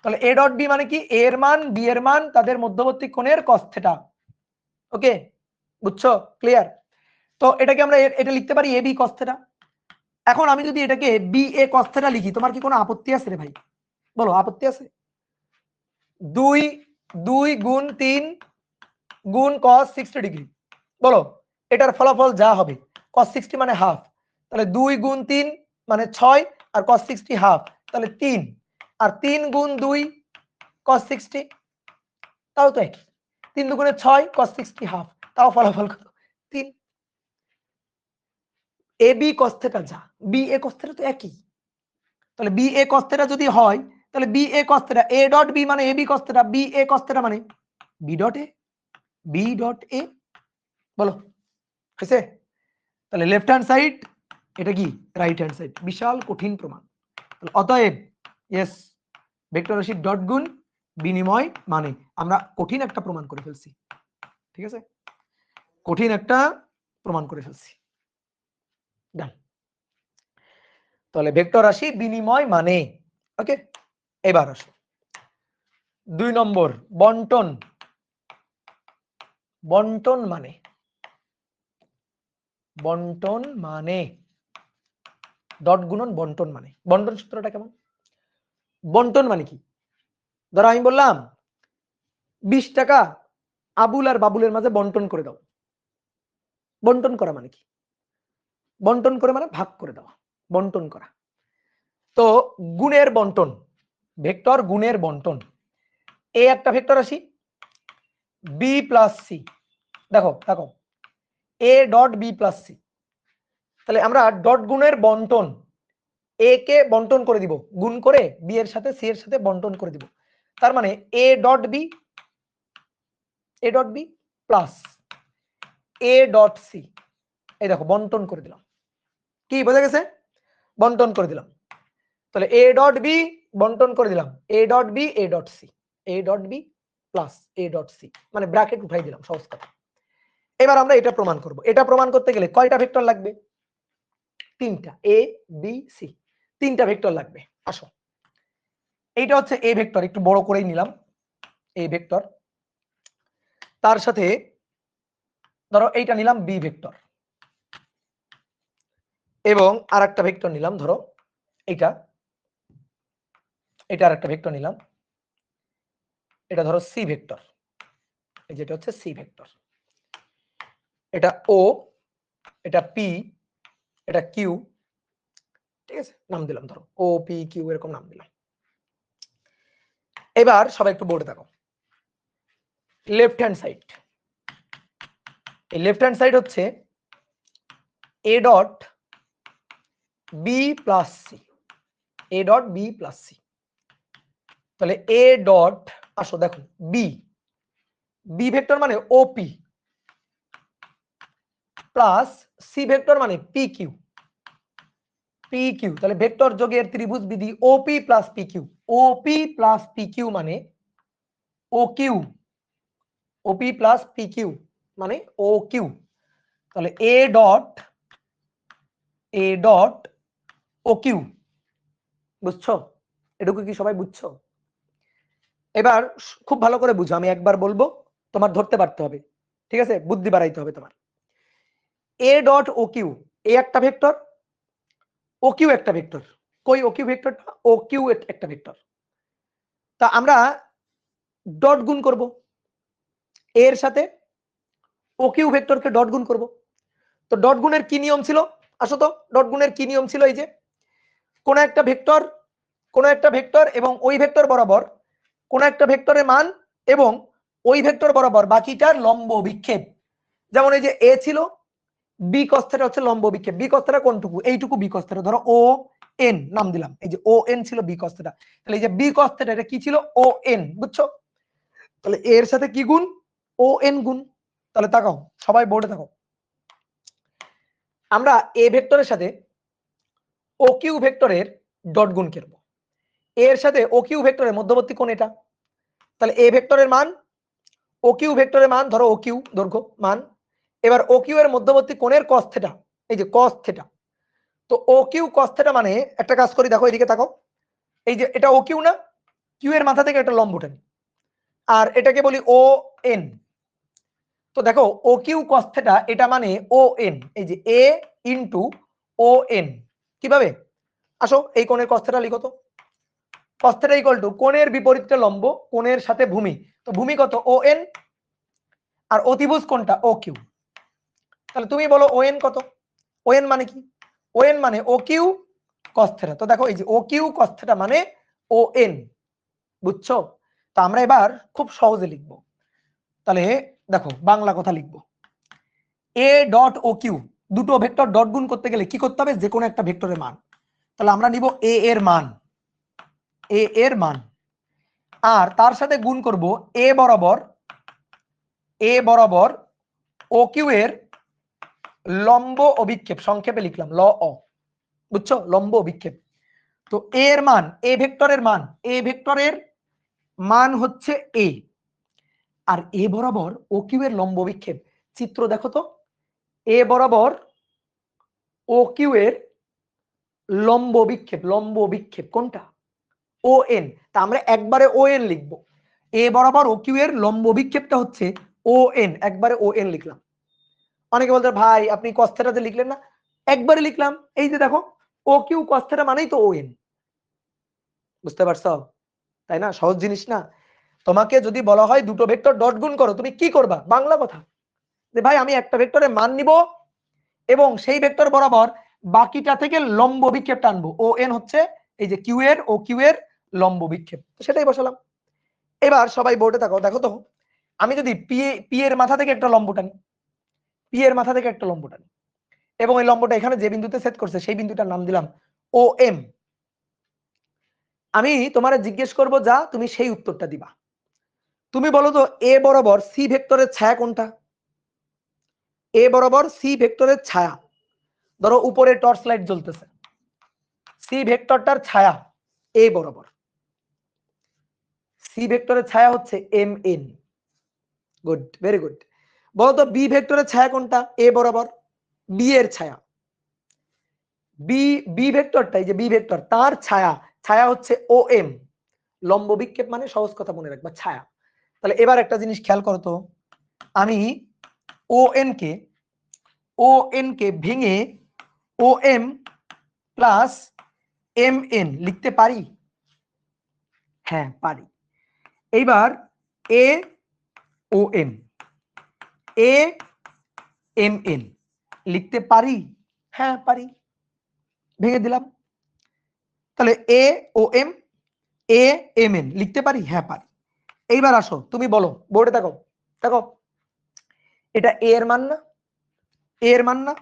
A: তাহলে এ ডট বি মানে কি? এ এর মান বি এর মান তাদের মধ্যবর্তী কোণের cos থিটা। ওকে, বুঝছো? ক্লিয়ার? তো এটাকে আমরা এটা লিখতে পারি এ বি cos থিটা। এখন আমি যদি এটাকে বি এ cos থিটা লিখি, তোমার কি কোনো আপত্তি আছে রে ভাই? বলো, আপত্তি আছে? 2 2 গুণ 3 গুণ cos 60 ডিগ্রি, বলো এটার ফলাফল যা হবে cos 60 মানে হাফ, তাহলে 2 গুণ 3 মানে 6 আর cos 60 হাফ, তাহলে 3 আর 3 গুণ 2 cos 60, তাও তো একই। 3 দুগুণে 6 cos 60 হাফ, তাও ফলাফল কত? 3। এ বি cos থিটা যা, বি এ cos থিটা তো একই। তাহলে বি এ cos থিটা যদি হয়, তাহলে B A cos theta A dot B মানে A B cos theta, B A cos theta মানে B dot A, B dot A. বলো হয়েছে? তাহলে লেফট হ্যান্ড সাইড এটা কি রাইট হ্যান্ড সাইড। বিশাল কঠিন প্রমাণ। অতএব ইয়েস, ভেক্টর রাশির ডট গুণ বিনিময় মানে আমরা কঠিন একটা প্রমাণ করে ফেলছি। ঠিক আছে, কঠিন একটা প্রমাণ করে ফেলছি। ডান। তাহলে ভেক্টর রাশি বিনিময় মানে, ওকে। এবার আসো 2 নম্বর, বন্টন। বন্টন মানে, বন্টন মানে ডট গুণন বন্টন মানে। বন্টন সূত্রটা কেমন? বন্টন মানে কি? ধরো আমি বললাম 20 টাকা আবুল আর বাবুলের মাঝে বন্টন করে দাও। বন্টন করা মানে কি? বন্টন করে মানে ভাগ করে দেওয়া, বন্টন করা। তো গুণের বন্টন, ভেক্টর গুণের বন্টন। এ একটা ভেক্টর রাশি, বি প্লাস সি। দেখো দেখো A dot B plus C. তাহলে আমরা ডট গুণের বন্টন, এ কে বন্টন করে দিব, গুণ করে বি এর সাথে সি এর সাথে বন্টন করে দিব। তার মানে A dot B, A dot B plus A dot C. এই দেখো বন্টন করে দিলাম। কি বোঝা গেছে? বন্টন করে দিলাম। তাহলে এ ডট বি বন্টন করে দিলাম, A dot B A dot C, A dot B plus A dot C, মানে ব্র্যাকেট উঠাই দিলাম সহজ কথা। এবার আমরা এটা প্রমাণ করব। এটা প্রমাণ করতে গেলে কয়টা ভেক্টর লাগবে? 3টা, এ বি সি, 3টা ভেক্টর লাগবে। আসো, এইটা হচ্ছে এ ভেক্টর, একটু বড় করেই নিলাম এ ভেক্টর। তার সাথে ধরো এইটা নিলাম বি ভেক্টর, এবং আরেকটা ভেক্টর নিলাম, ধরো এইটা, এটা আরেকটা ভেক্টর নিলাম, এটা ধরো সি ভেক্টর, এই যেটা হচ্ছে সি ভেক্টর। এটা ও, এটা পি, এটা কিউ। ঠিক আছে, নাম দিলাম, ধরো ও পি কিউ এরকম নাম দিলাম। এবার সবাই একটু বোর্ডে দেখো, লেফট হ্যান্ড সাইড। এই লেফট হ্যান্ড সাইড হচ্ছে A dot B plus C, A dot B plus C. তাহলে এ ডট, আসো দেখো বি, বি ভেক্টর মানে ওপি প্লাস সি ভেক্টর মানে পি কিউ, পি কিউ। তাহলে ভেক্টর যোগের ত্রিভুজ বিধি OP plus P Q, OP plus P Q মানে O Q, OP plus P Q মানে ও কিউ। তাহলে এ ডট ও কিউ। বুঝছো? এটুকু কি সবাই বুঝছো? এবার খুব ভালো করে বুঝো, আমি একবার বলবো, তোমার ধরতে পারতে হবে। ঠিক আছে, বুদ্ধি বাড়াইতে হবে তোমার। এ ডট ও কিউ, এ একটা ভেক্টর, ও কিউ একটা ভেক্টর। কই ও কিউ ভেক্টরটা? ও কিউ একটা ভেক্টর। তা আমরা ডট গুণ করব এর সাথে, ও কিউ ভেক্টরকে ডট গুণ করব। তো ডট গুণের কি নিয়ম ছিল? আসো তো, ডট গুণের কি নিয়ম ছিল? এই যে কোন একটা ভেক্টর কোন একটা ভেক্টর এবং ওই ভেক্টর বরাবর কোন একটা ভেক্টরের মান এবং ওই ভেক্টর বরাবর বাকিটার লম্ব বিক্ষেপ। যেমন এই যে এ ছিল, বি cos θ হচ্ছে লম্ব বিক্ষেপ। B cos θ কোনটুকু? এইটুকু বি cos θ, ধরো ও এন নাম দিলাম। এই যে ও এন ছিল বি cos θ, তাহলে এই যে বি cos θ এটা কি ছিল? ও এন, বুঝছো? তাহলে এর সাথে কি গুণ? ও এন গুণ। তাহলে তাকাও, সবাই বোর্ডে তাকাও, আমরা এ ভেক্টরের সাথে ও কিউ ভেক্টরের ডট গুণ করব। এর সাথে ও কিউ ভেক্টরের মধ্যবর্তী কোণ এটা, তাহলে এ ভেক্টরের মান ও কিউ ভেক্টরের মান, ধরো ও কিউ দৈর্ঘ্য মান, এবার ও কিউ এর মধ্যবর্তী কোণের cos θ, এই যে cos θ। তো ও কিউ cos θ মানে একটা কাজ করি, দেখো এদিকে তাকাও, এই যে এটা ও কিউ না, কিউ এর মাথা থেকে একটা লম্ব টানি, আর এটাকে বলি ও এন। তো দেখো ও কিউ cos θ এটা মানে ও এন, এই যে এ ইনটু ও এন। কিভাবে? আসো এই কোণের cos θ লিখো তো। cos θ ইকুয়াল টু কোণের বিপরীতে লম্ব, কোণের সাথে ভূমি। তো ভূমি কত? ও এন, আর অতিভুজ কোনটা? O Q. তাহলে তুমি বলো ও এন কত? ও এন মানে কি? ও এন মানে ও কিউ cos θ। তো দেখো এই যে ও কিউ cos θ মানে ও এন, বুঝছো? তো আমরা এবার খুব সহজে লিখব। তাহলে দেখো বাংলা কথা লিখব, এ ডট ও কিউ দুটো ভেক্টর ডট গুণ করতে গেলে কি করতে হবে? যে কোনো একটা ভেক্টরের মান। তাহলে আমরা নিব এ এর মান, এ এর মান, আর তার সাথে গুণ করব এ বরাবর ও কিউ এর লম্ব অভিক্ষেপ, সংক্ষেপে লিখলাম ল অ, বুঝছো? লম্ব অভিক্ষেপ। তো এর মান, এ ভেক্টরের মান, এ ভেক্টরের মান হচ্ছে এ, আর এ বরাবর ও কিউ এর লম্ব অভিক্ষেপ। চিত্র দেখো তো, এ বরাবর ও কিউ এর লম্ব বিক্ষেপ কোনটা? O N. তা আমরা একবারে ও এন লিখব। এ বরাবর ও কিউ এর লম্ব বিক্ষেপটা হচ্ছে ও এন, একবারে ও এন লিখলাম। অনেকে বলতে ভাই আপনি cos θ তে লিখলেন না? একবারে লিখলাম, এই যে দেখো ও কিউ cos θ মানেই তো ও এন। বুঝতে পারছো? তাই না? সহজ জিনিস না? তোমাকে যদি বলা হয় দুটো ভেক্টর ডট গুণ করো, তুমি কি করবা? বাংলা কথা, যে ভাই আমি একটা ভেক্টরের মান নিব এবং সেই ভেক্টর বরাবর বাকিটা থেকে লম্ব বিক্ষেপ টানবো। ও এন হচ্ছে এই যে কিউ এর, ও কিউ এর লম্ব বিক্ষেপ। তো সেটাই বসালাম। এবার সবাই বোর্ডে তাকাও, দেখো তো আমি যদি পি এর মাথা থেকে একটা লম্ব টানি, পি এর মাথা থেকে একটা লম্ব টানি, এবং এই লম্বটা এখানে যে বিন্দুতে সেট করছে সেই বিন্দুটার নাম দিলাম ও এম। আমি তোমারে জিজ্ঞেস করব, যা তুমি সেই উত্তরটা দিবা। তুমি বলো তো এ বরাবর সি ভেক্টরের ছায়া কোনটা? এ বরাবর সি ভেক্টরের ছায়া, ধরো উপরে টর্চ লাইট জ্বলতেছে, সি ভেক্টরটার ছায়া এ বরাবর, সি ভেক্টরের ছায়া হচ্ছে M N. Good, very good. বলো তো বি ভেক্টরের ছায়া কোনটা? এ বরাবর বি এর ছায়া, বি বি ভেক্টরটা, এই যে বি ভেক্টর তার ছায়া, ছায়া হচ্ছে ও এম। লম্ব বিক্ষেপ মানে সহজ কথা মনে রাখবা ছায়া। তাহলে এবার একটা জিনিস খেয়াল করো তো, আমি ও এন কে ভেঙে ও এম প্লাস এম এন লিখতে পারি? হ্যাঁ পারি। এইবার এ ও এম, এ এম এন লিখতে পারি? হ্যাঁ পারি, ভেঙে দিলাম। তাহলে এ ও এম, এ এম এন লিখতে পারি? হ্যাঁ পারি। এইবার আসো তুমি বলো, বোর্ডে দেখো, দেখো এটা এ এর মান না? এ এর মান না?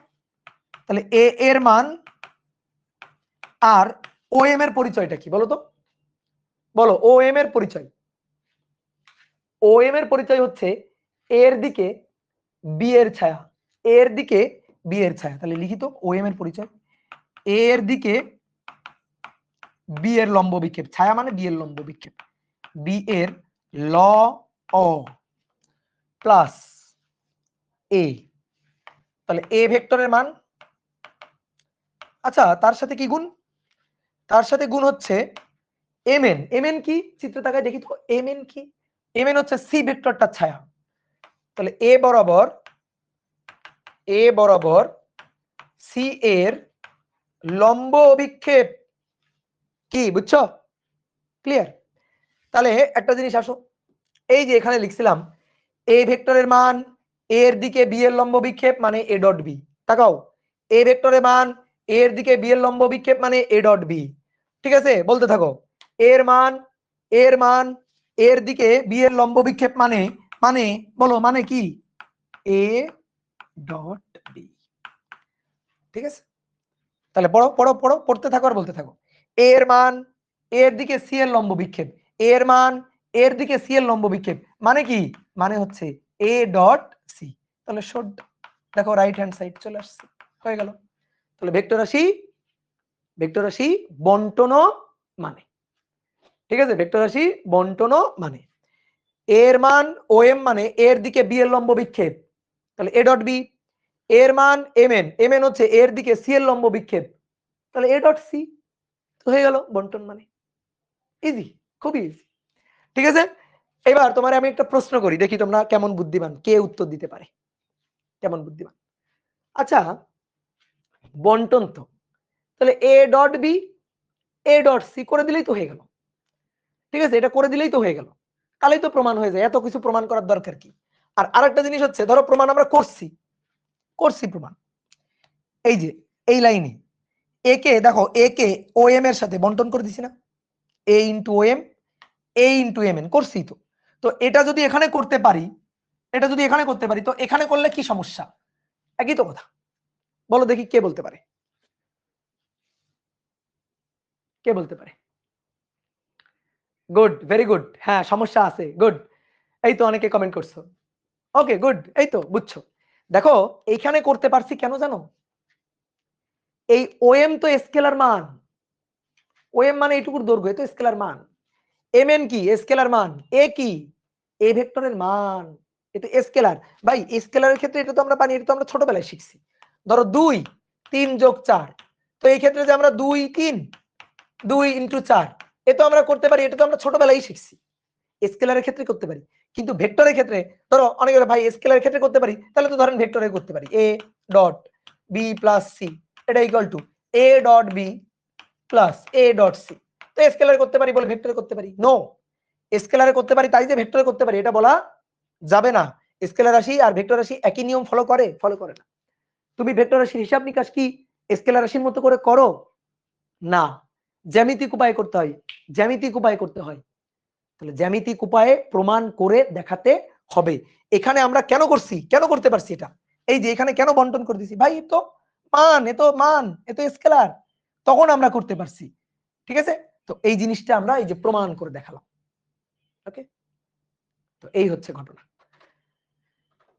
A: তাহলে এ এর মান আর ও এম এর পরিচয়টা কি বলো তো? বলো ও এম এর পরিচয়। ও এম এর পরিচয় হচ্ছে এর দিকে বি এর ছায়া, এর দিকে বি এর ছায়া। তাহলে লিখিত ও এম এর পরিচয়, এর দিকে বি এর লম্ব বিক্ষেপ, ছায়া মানে বি এর লম্ব বিক্ষেপ, বি এর ল অ প্লাস এ। তাহলে এ ভেক্টরের মান, আচ্ছা তার সাথে কি গুণ? তার সাথে গুণ হচ্ছে এম এন। এম এন কি? চিত্র তাকায় দেখি তো এম এন কি? এম এন হচ্ছে সি ভেক্টরটার ছায়া। তাহলে এ বরাবর সি এর লম্ব অভিক্ষেপ কি, বুঝছো? ক্লিয়ার? তাহলে একটা জিনিস আসো, এই যে এখানে লিখছিলাম এ ভেক্টরের মান এর দিকে বি এর লম্ব বিক্ষেপ মানে এ ডট বি। তাকাও এ ভেক্টরের মান এর দিকে বি এর লম্ব বিক্ষেপ মানে এ ডট বি। ঠিক আছে, বলতে থাকো। এর মান এর দিকে বি এর লম্ব বিক্ষেপ মানে মানে বলো মানে কি, এ ডট বি। ঠিক আছে, তাহলে পড়ো পড়ো পড়ো, পড়তে থাকো আর বলতে থাকো। এর মান এর দিকে সি এর লম্ব বিক্ষেপ, এর মান এর দিকে সি এর লম্ব বিক্ষেপ মানে কি, মানে হচ্ছে এ ডট সি। তাহলে শোড দেখো রাইট হ্যান্ড সাইড চলে আসছে, হয়ে গেল। তাহলে ভেক্টর রাশি বন্টন মানে, ঠিক আছে, ভেক্টর রাশি বন্টন মানে এর মান ও এম মানে এর দিকে বি এর লম্ব বিক্ষেপ, তাহলে এ ডট বি। এর মান এম এন হচ্ছে এর দিকে সি এর লম্ব বিক্ষেপ, তাহলে এ ডট সি। তো হয়ে গেল বন্টন মানে, ইজি, খুবই ইজি। ঠিক আছে, এবার তোমার আমি একটা প্রশ্ন করি, দেখি তোমরা কেমন বুদ্ধিমান, কে উত্তর দিতে পারে, কেমন বুদ্ধিমান। আচ্ছা, বন্টন তো, তাহলে A dot B A dot C করে দিলেই তো হয়ে গেল। ঠিক আছে, এটা করে দিলেই তো হয়ে গেল, তাহলেই তো প্রমাণ হয়ে যায়, এত কিছু প্রমাণ করার দরকার কি। আর আরেকটা জিনিস হচ্ছে, ধরো প্রমাণ আমরা করছি প্রমাণ, এই যে এই লাইনে এ কে দেখো, এ কে ও এম এর সাথে বন্টন করে দিছি না, এ into O M A into M N করছি তো। তো এটা যদি এখানে করতে পারি, তো এখানে করলে কি সমস্যা, একই তো কথা। বলো দেখি কে বলতে পারে, কে বলতে পারে। গুড, ভেরি গুড, হ্যাঁ সমস্যা আছে, গুড। এই তো অনেকে কমেন্ট করছো, ওকে গুড, এই তো বুঝছো। দেখো এইখানে করতে পারছি কেন জানো, এই ওএম তো স্কেলার মান, ওএম মানে এইটুকুর দৈর্ঘ্য, এ তো স্কেলার মান। এম এন কি স্কেলার মান, এ কি এ ভেক্টরের মান, এটা স্কেলার। ভাই স্কেলারের ক্ষেত্রে এটা তো আমরা পানি, এটা তো আমরা ছোটবেলায় শিখছি। ধরো 2 3 যোগ 4, তো এই ক্ষেত্রে যে আমরা 2 3 2 ইন্টু 4 এ তো আমরা করতে পারি, এটা তো আমরা ছোটবেলায় শিখছি, স্কেলারের ক্ষেত্রে করতে পারি। কিন্তু ভেক্টরের ক্ষেত্রে ধরো অনেকে ভাই স্কেলারের ক্ষেত্রে করতে পারি, তাহলে তো ধরেন ভেক্টরে করতে পারি A dot B plus C, এটা equal to A dot B plus A dot C. তো স্কেলারে করতে পারি বলে ভেক্টরে করতে পারি, নো, স্কেলারে করতে পারি তাই যে ভেক্টরে করতে পারি এটা বলা যাবে না। স্কেলার রাশি আর ভেক্টর রাশি একই নিয়ম ফলো করে না। তুমি ভেক্টর রাশির হিসাব নিকাশ কি স্কেলার রাশির মতো করে করো না, জ্যামিতিক উপায়ে করতে হয়, জ্যামিতিক উপায়ে করতে হয়। তাহলে জ্যামিতিক উপায়ে প্রমাণ করে দেখাতে হবে। এখানে আমরা কেন করছি, কেন করতে পারছি এটা, এই যে এখানে কেন বন্টন করে দিছি, ভাই এ তো মান, এ তো স্কেলার, তখন আমরা করতে পারছি। ঠিক আছে, তো এই জিনিসটা আমরা এই যে প্রমাণ করে দেখালাম। ওকে, তো এই হচ্ছে ঘটনা।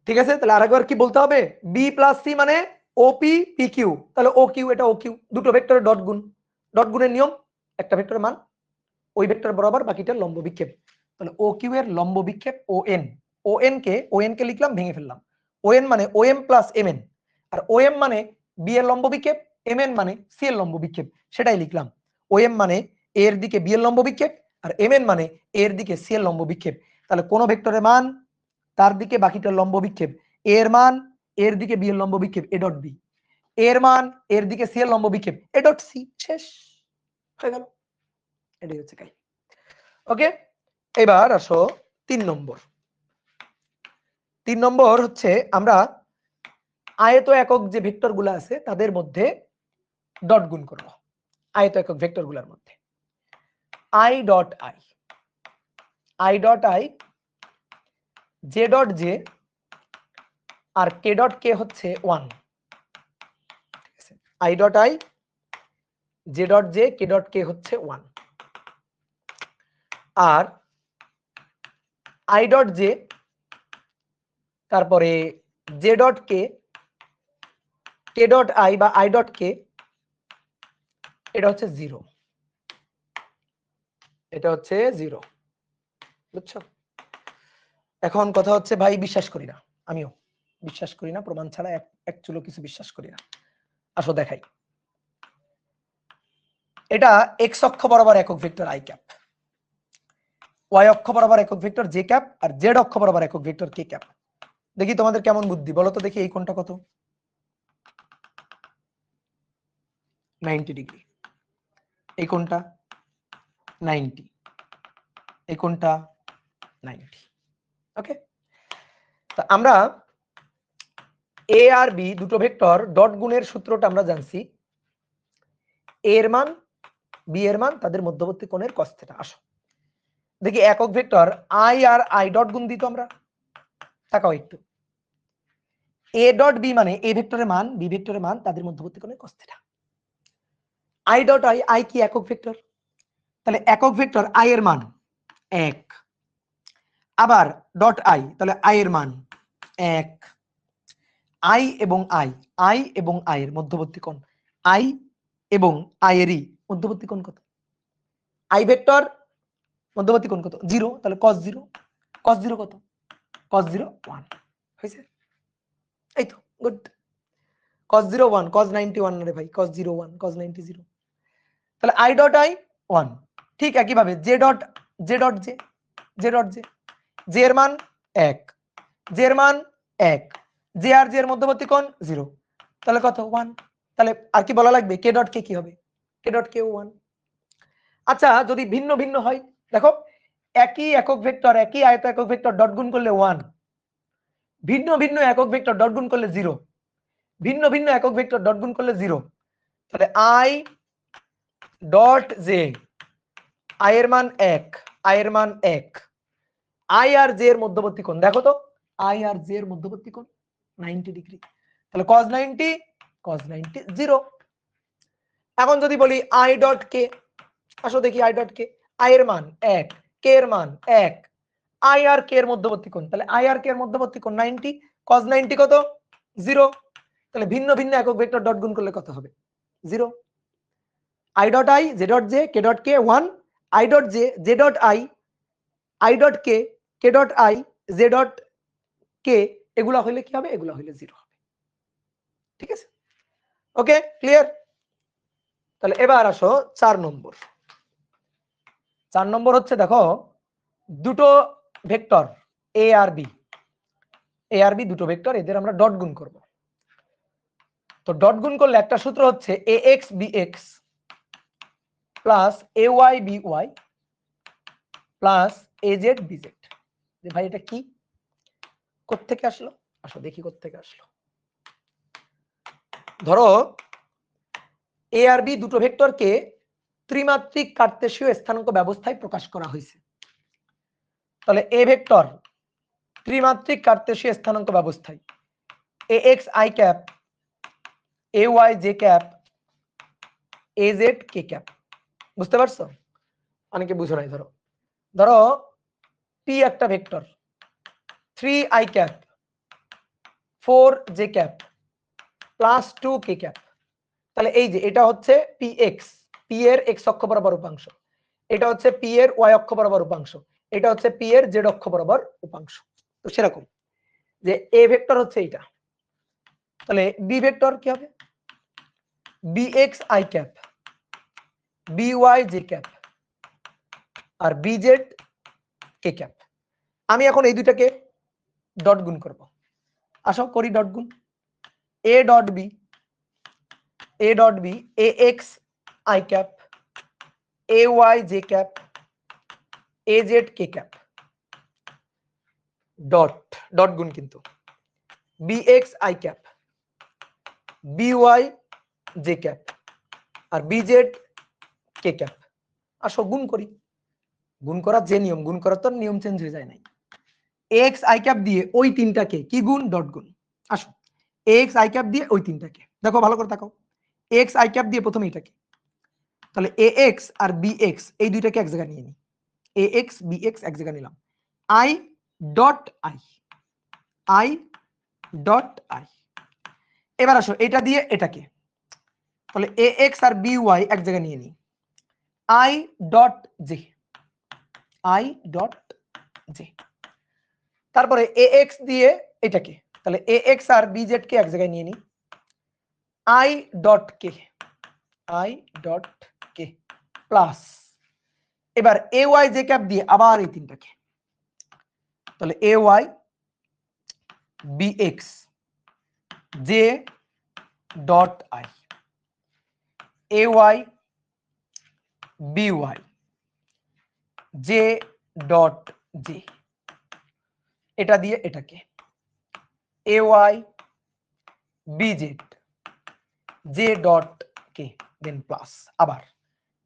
A: ঠিক আছে, তাহলে আরেকবার কি বলতে হবে, বি প্লাস সি মানে ওপি পি কিউ, তাহলে ও কিউ এটা ও কিউ, দুটো ভেক্টরের ডট গুণ, ডট গুণের নিয়ম, একটা ভেক্টরের মান ওই ভেক্টর বরাবর বাকিটার লম্ব বিক্ষেপ। তাহলে ও কিউ এর লম্ব বিক্ষেপ ও এন কে লিখলাম, ভেঙে ফেললাম। ও এন মানে ও এম প্লাস এম এন, আর ও এম মানে বি এর লম্ব বিক্ষেপ, এম এন মানে সি এর লম্ব বিক্ষেপ, সেটাই লিখলাম। ও এম মানে এ এর দিকে বি এর লম্ব বিক্ষেপ, আর এম এন মানে এ এর দিকে সি এর লম্ব বিক্ষেপ। তাহলে কোন ভেক্টরের মান তার দিকে বাকিটার লম্ব বিক্ষেপ, এর মান এর দিকে বি এর লম্ব বিক্ষেপ এ ডট বি, এর মান এর দিকে সি এর লম্ব বিক্ষেপ এ ডট সি, শেষ হয়ে গেল। এটাই হচ্ছে কাই। ওকে, এবার আসো 3 নম্বর। 3 নম্বর হচ্ছে আমরা আয়ত একক যে ভেক্টর গুলো আছে তাদের মধ্যে ডট গুণ করব, আয়ত একক ভেক্টর গুলোর মধ্যে I dot I J dot J আর কে ডট কে হচ্ছে 1, I dot J dot J K dot K হচ্ছে 1, আর আই ডট জে তারপরে J dot K dot I বা আই ডট কে, এটা হচ্ছে 0, এটা হচ্ছে 0, বুঝছো। এখন কথা হচ্ছে ভাই বিশ্বাস করি না, আমিও বিশ্বাস করি না, প্রমাণ ছাড়া এক চুলো কিছু বিশ্বাস করি না। আসো দেখাই, এটা এক্স অক্ষ বরাবর একক ভেক্টর আই ক্যাপ, ওয়াই অক্ষ বরাবর একক ভেক্টর জে ক্যাপ, আর জেড অক্ষ বরাবর একক ভেক্টর কে ক্যাপ। দেখি তোমাদের কেমন বুদ্ধি, বলো তো দেখি এই কোণটা কত, 90 ডিগ্রি, এই কোণটা 90, এই কোণটা 90। ওকে, তা আমরা এ আর বি দুটো ভেক্টর ডট গুণের সূত্রটা আমরা জানছি, এর মান বি এর মান তাদের মধ্যবর্তী কোণের cos θ। আসো দেখি একক ভেক্টর i আর i ডট গুণ দিত আমরা, তাকাও একটু। a ডট b মানে a ভেক্টরের মান b ভেক্টরের মান তাদের মধ্যবর্তী কোণের cos θ। i ডট i কি একক ভেক্টর, তাহলে একক ভেক্টর i এর মান 1, আবার ডট i তাহলে i এর মান 1, i এবং i এবং i এর মধ্যবর্তী কোণ, i এবং i এরই মধ্যবর্তী কোণ কত, i ভেক্টর মধ্যবর্তী কোণ কত 0, তাহলে cos 0, cos 0 কত, cos 0 1 হয়েছে, এই তো গুড। cos 0 1, cos 91 রে ভাই, cos 0 1, cos 90 0, তাহলে i ডট i 1। ঠিক একই ভাবে j ডট j এর মান 1, j এর মান 1, j আর j এর মধ্যবর্তী কোণ 0, তাহলে কত 1, তাহলে আর কি বলা লাগবে, k ডট k কি হবে, k ডট k 1। আচ্ছা যদি ভিন্ন ভিন্ন হয়, দেখো একই একক ভেক্টর একই আয়ত একক ভেক্টর ডট গুণ করলে 1, ভিন্ন ভিন্ন একক ভেক্টর ডট গুণ করলে 0, ভিন্ন ভিন্ন একক ভেক্টর ডট গুণ করলে 0, তাহলে i ডট j, i এর মান 1, i এর মান 1, i আর j এর মধ্যবর্তী কোণ দেখো তো, i আর j এর মধ্যবর্তী কোণ 90 ডিগ্রি, তাহলে cos 90 0। এখন যদি বলি i ডট k, আসো দেখি i ডট k, i এর মান 1, k এর মান 1, i আর k এর মধ্যবর্তী কোণ, তাহলে i আর k এর মধ্যবর্তী কোণ 90, cos 90 কত 0, তাহলে ভিন্ন ভিন্ন একক ভেক্টর ডট গুণ করলে কত হবে 0। i dot i j dot j k dot k 1, i dot j j dot i dot k k dot i j dot k, এগুলা হইলে কি হবে, এগুলা হইলে 0 হবে। ঠিক আছে, ওকে ক্লিয়ার। তাহলে এবার আসো 4 নম্বর। 4 নম্বর হচ্ছে দেখো দুটো ভেক্টর a আর b দুটো ভেক্টর, এদের আমরা ডট গুণ করব। তো ডট গুণ করলে একটা সূত্র হচ্ছে ax bx plus ay by plus az bz। যে ভাই এটা কি, কোত্থেকে আসলো, আসো দেখি কোত্থেকে আসলো। ধরো a আর b দুটো ভেক্টরকে ত্রিমাত্রিক কার্তেশীয় স্থানাঙ্ক ব্যবস্থায় প্রকাশ করা হয়েছে। তাহলে a ভেক্টর ত্রিমাত্রিক কার্তেশীয় স্থানাঙ্ক ব্যবস্থায় ax i cap ay j cap az k cap, বুঝতে পারছো, অনেকে বুঝো নাই। ধরো ধরো p একটা vector 3i cap 4j cap plus 2k cap, তাহলে এই যে এটা হচ্ছে px, p এর x অক্ষ বরাবর উপাংশ, এটা হচ্ছে p এর y অক্ষ বরাবর উপাংশ, এটা হচ্ছে p এর z অক্ষ বরাবর উপাংশ। তো সেরকম যে a ভেক্টর হচ্ছে এইটা, তাহলে b ভেক্টর কি হবে bx i cap by j cap আর bz k ক্যাপ। আমি এখন এই দুইটাকে ডট গুণ করব, আসো করি ডট গুণ। a dot b ax i cap ay j cap az k cap dot dot গুণ কিন্তু bx i cap by j cap আর bz k ক্যাপ। আসো গুণ করি, গুণ করার যে নিয়ম, গুণ করার তো নিয়ম চেঞ্জ হয়ে যায় নাই। ax i ক্যাপ দিয়ে ওই তিনটাকে কি গুণ, ডট গুণ। আসো ax i ক্যাপ দিয়ে ওই তিনটাকে দেখো, ভালো করে তাকাও, ax i ক্যাপ দিয়ে প্রথমে এটাকে, তাহলে ax আর bx এই দুইটাকে এক জায়গায় নিয়ে নিই, ax bx এক জায়গায় নিলাম, i dot i dot i। এবার আসো এটা দিয়ে এটাকে, তাহলে ax আর by এক জায়গায় নিয়ে নিই, i dot j i dot j। তারপরে ax দিয়ে এটাকে, তাহলে ax আর bz কে এক জায়গায় নিয়ে নিই, i ডট k প্লাস এবার ay j ক্যাপ দিয়ে আবার এই তিনটাকে, তাহলে ay bx j dot i ay by j dot j, এটা দিয়ে এটাকে ay bz j dot k দেন প্লাস আবার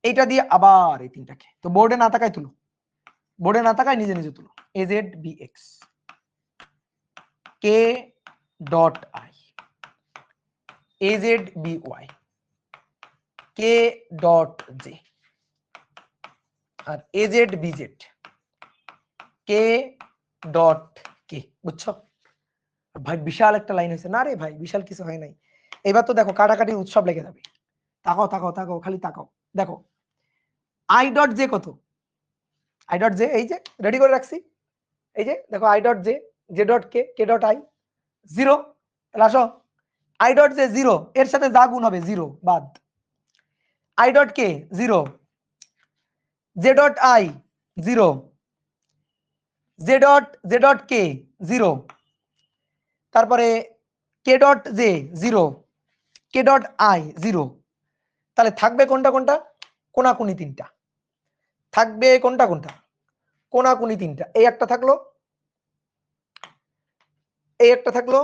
A: এইটা দিয়ে আবার এই তিনটাকে, তো বোর্ডে না তাকায় তুলো, বোর্ডে না তাকায় নিজে নিজে তুলো। az bx k dot i az by k dot j আর az bz k dot k। বুঝছো ভাই? বিশাল একটা লাইন হয়েছে না রে ভাই? বিশাল কিছু হয় নাই। এবার তো দেখো কাটাকাটি উৎসব লেগে যাবে। তাকাও তাকাও তাকাও, খালি তাকাও। দেখো আই ডট জে কত? আই ডট জে এই যে রেডি করে রাখছি, এই যে দেখো I dot J, J dot K, K dot I 0। তাহলে আসো আই ডট জে 0, এর সাথে যা গুণ হবে 0 বাদ। I dot K 0, J dot I 0, J dot K 0, তারপরে K dot J 0, K dot I 0। তাহলে থাকবে কোনটা কোনটা? কোনাকুনি তিনটা থাকবে। কোনটা কোনটা? কোনাকুনি তিনটা। এই একটা থাকলো, এই একটা থাকলো,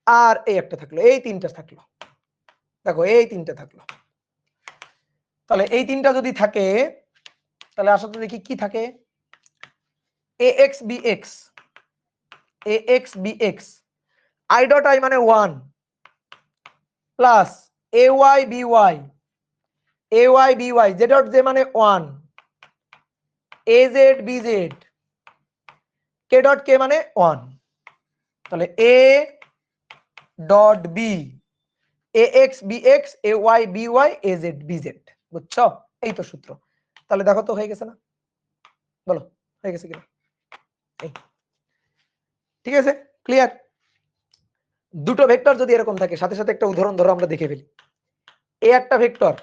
A: আর এই একটা থাকলো। এই তিনটা থাকলো, দেখো এই তিনটা থাকলো। তাহলে এই তিনটা যদি থাকে, তাহলে আসলে দেখি কি থাকে। ax bx, ax bx, i dot i মানে 1 plus ay by, ay by, z dot j মানে 1, az bz, k dot k মানে 1। তাহলে a dot b, ax bx, ay by, az bz। বুঝছো? এই তো সূত্র। তাহলে দেখো তো হয়ে গেছে না? বলো হয়ে গেছে কিনা? ঠিক আছে, ক্লিয়ার? দুটো ভেক্টর যদি এরকম থাকে, সাথে সাথে একটা উদাহরণ ধরো আমরা দেখে ফেলি। এ একটা ভেক্টর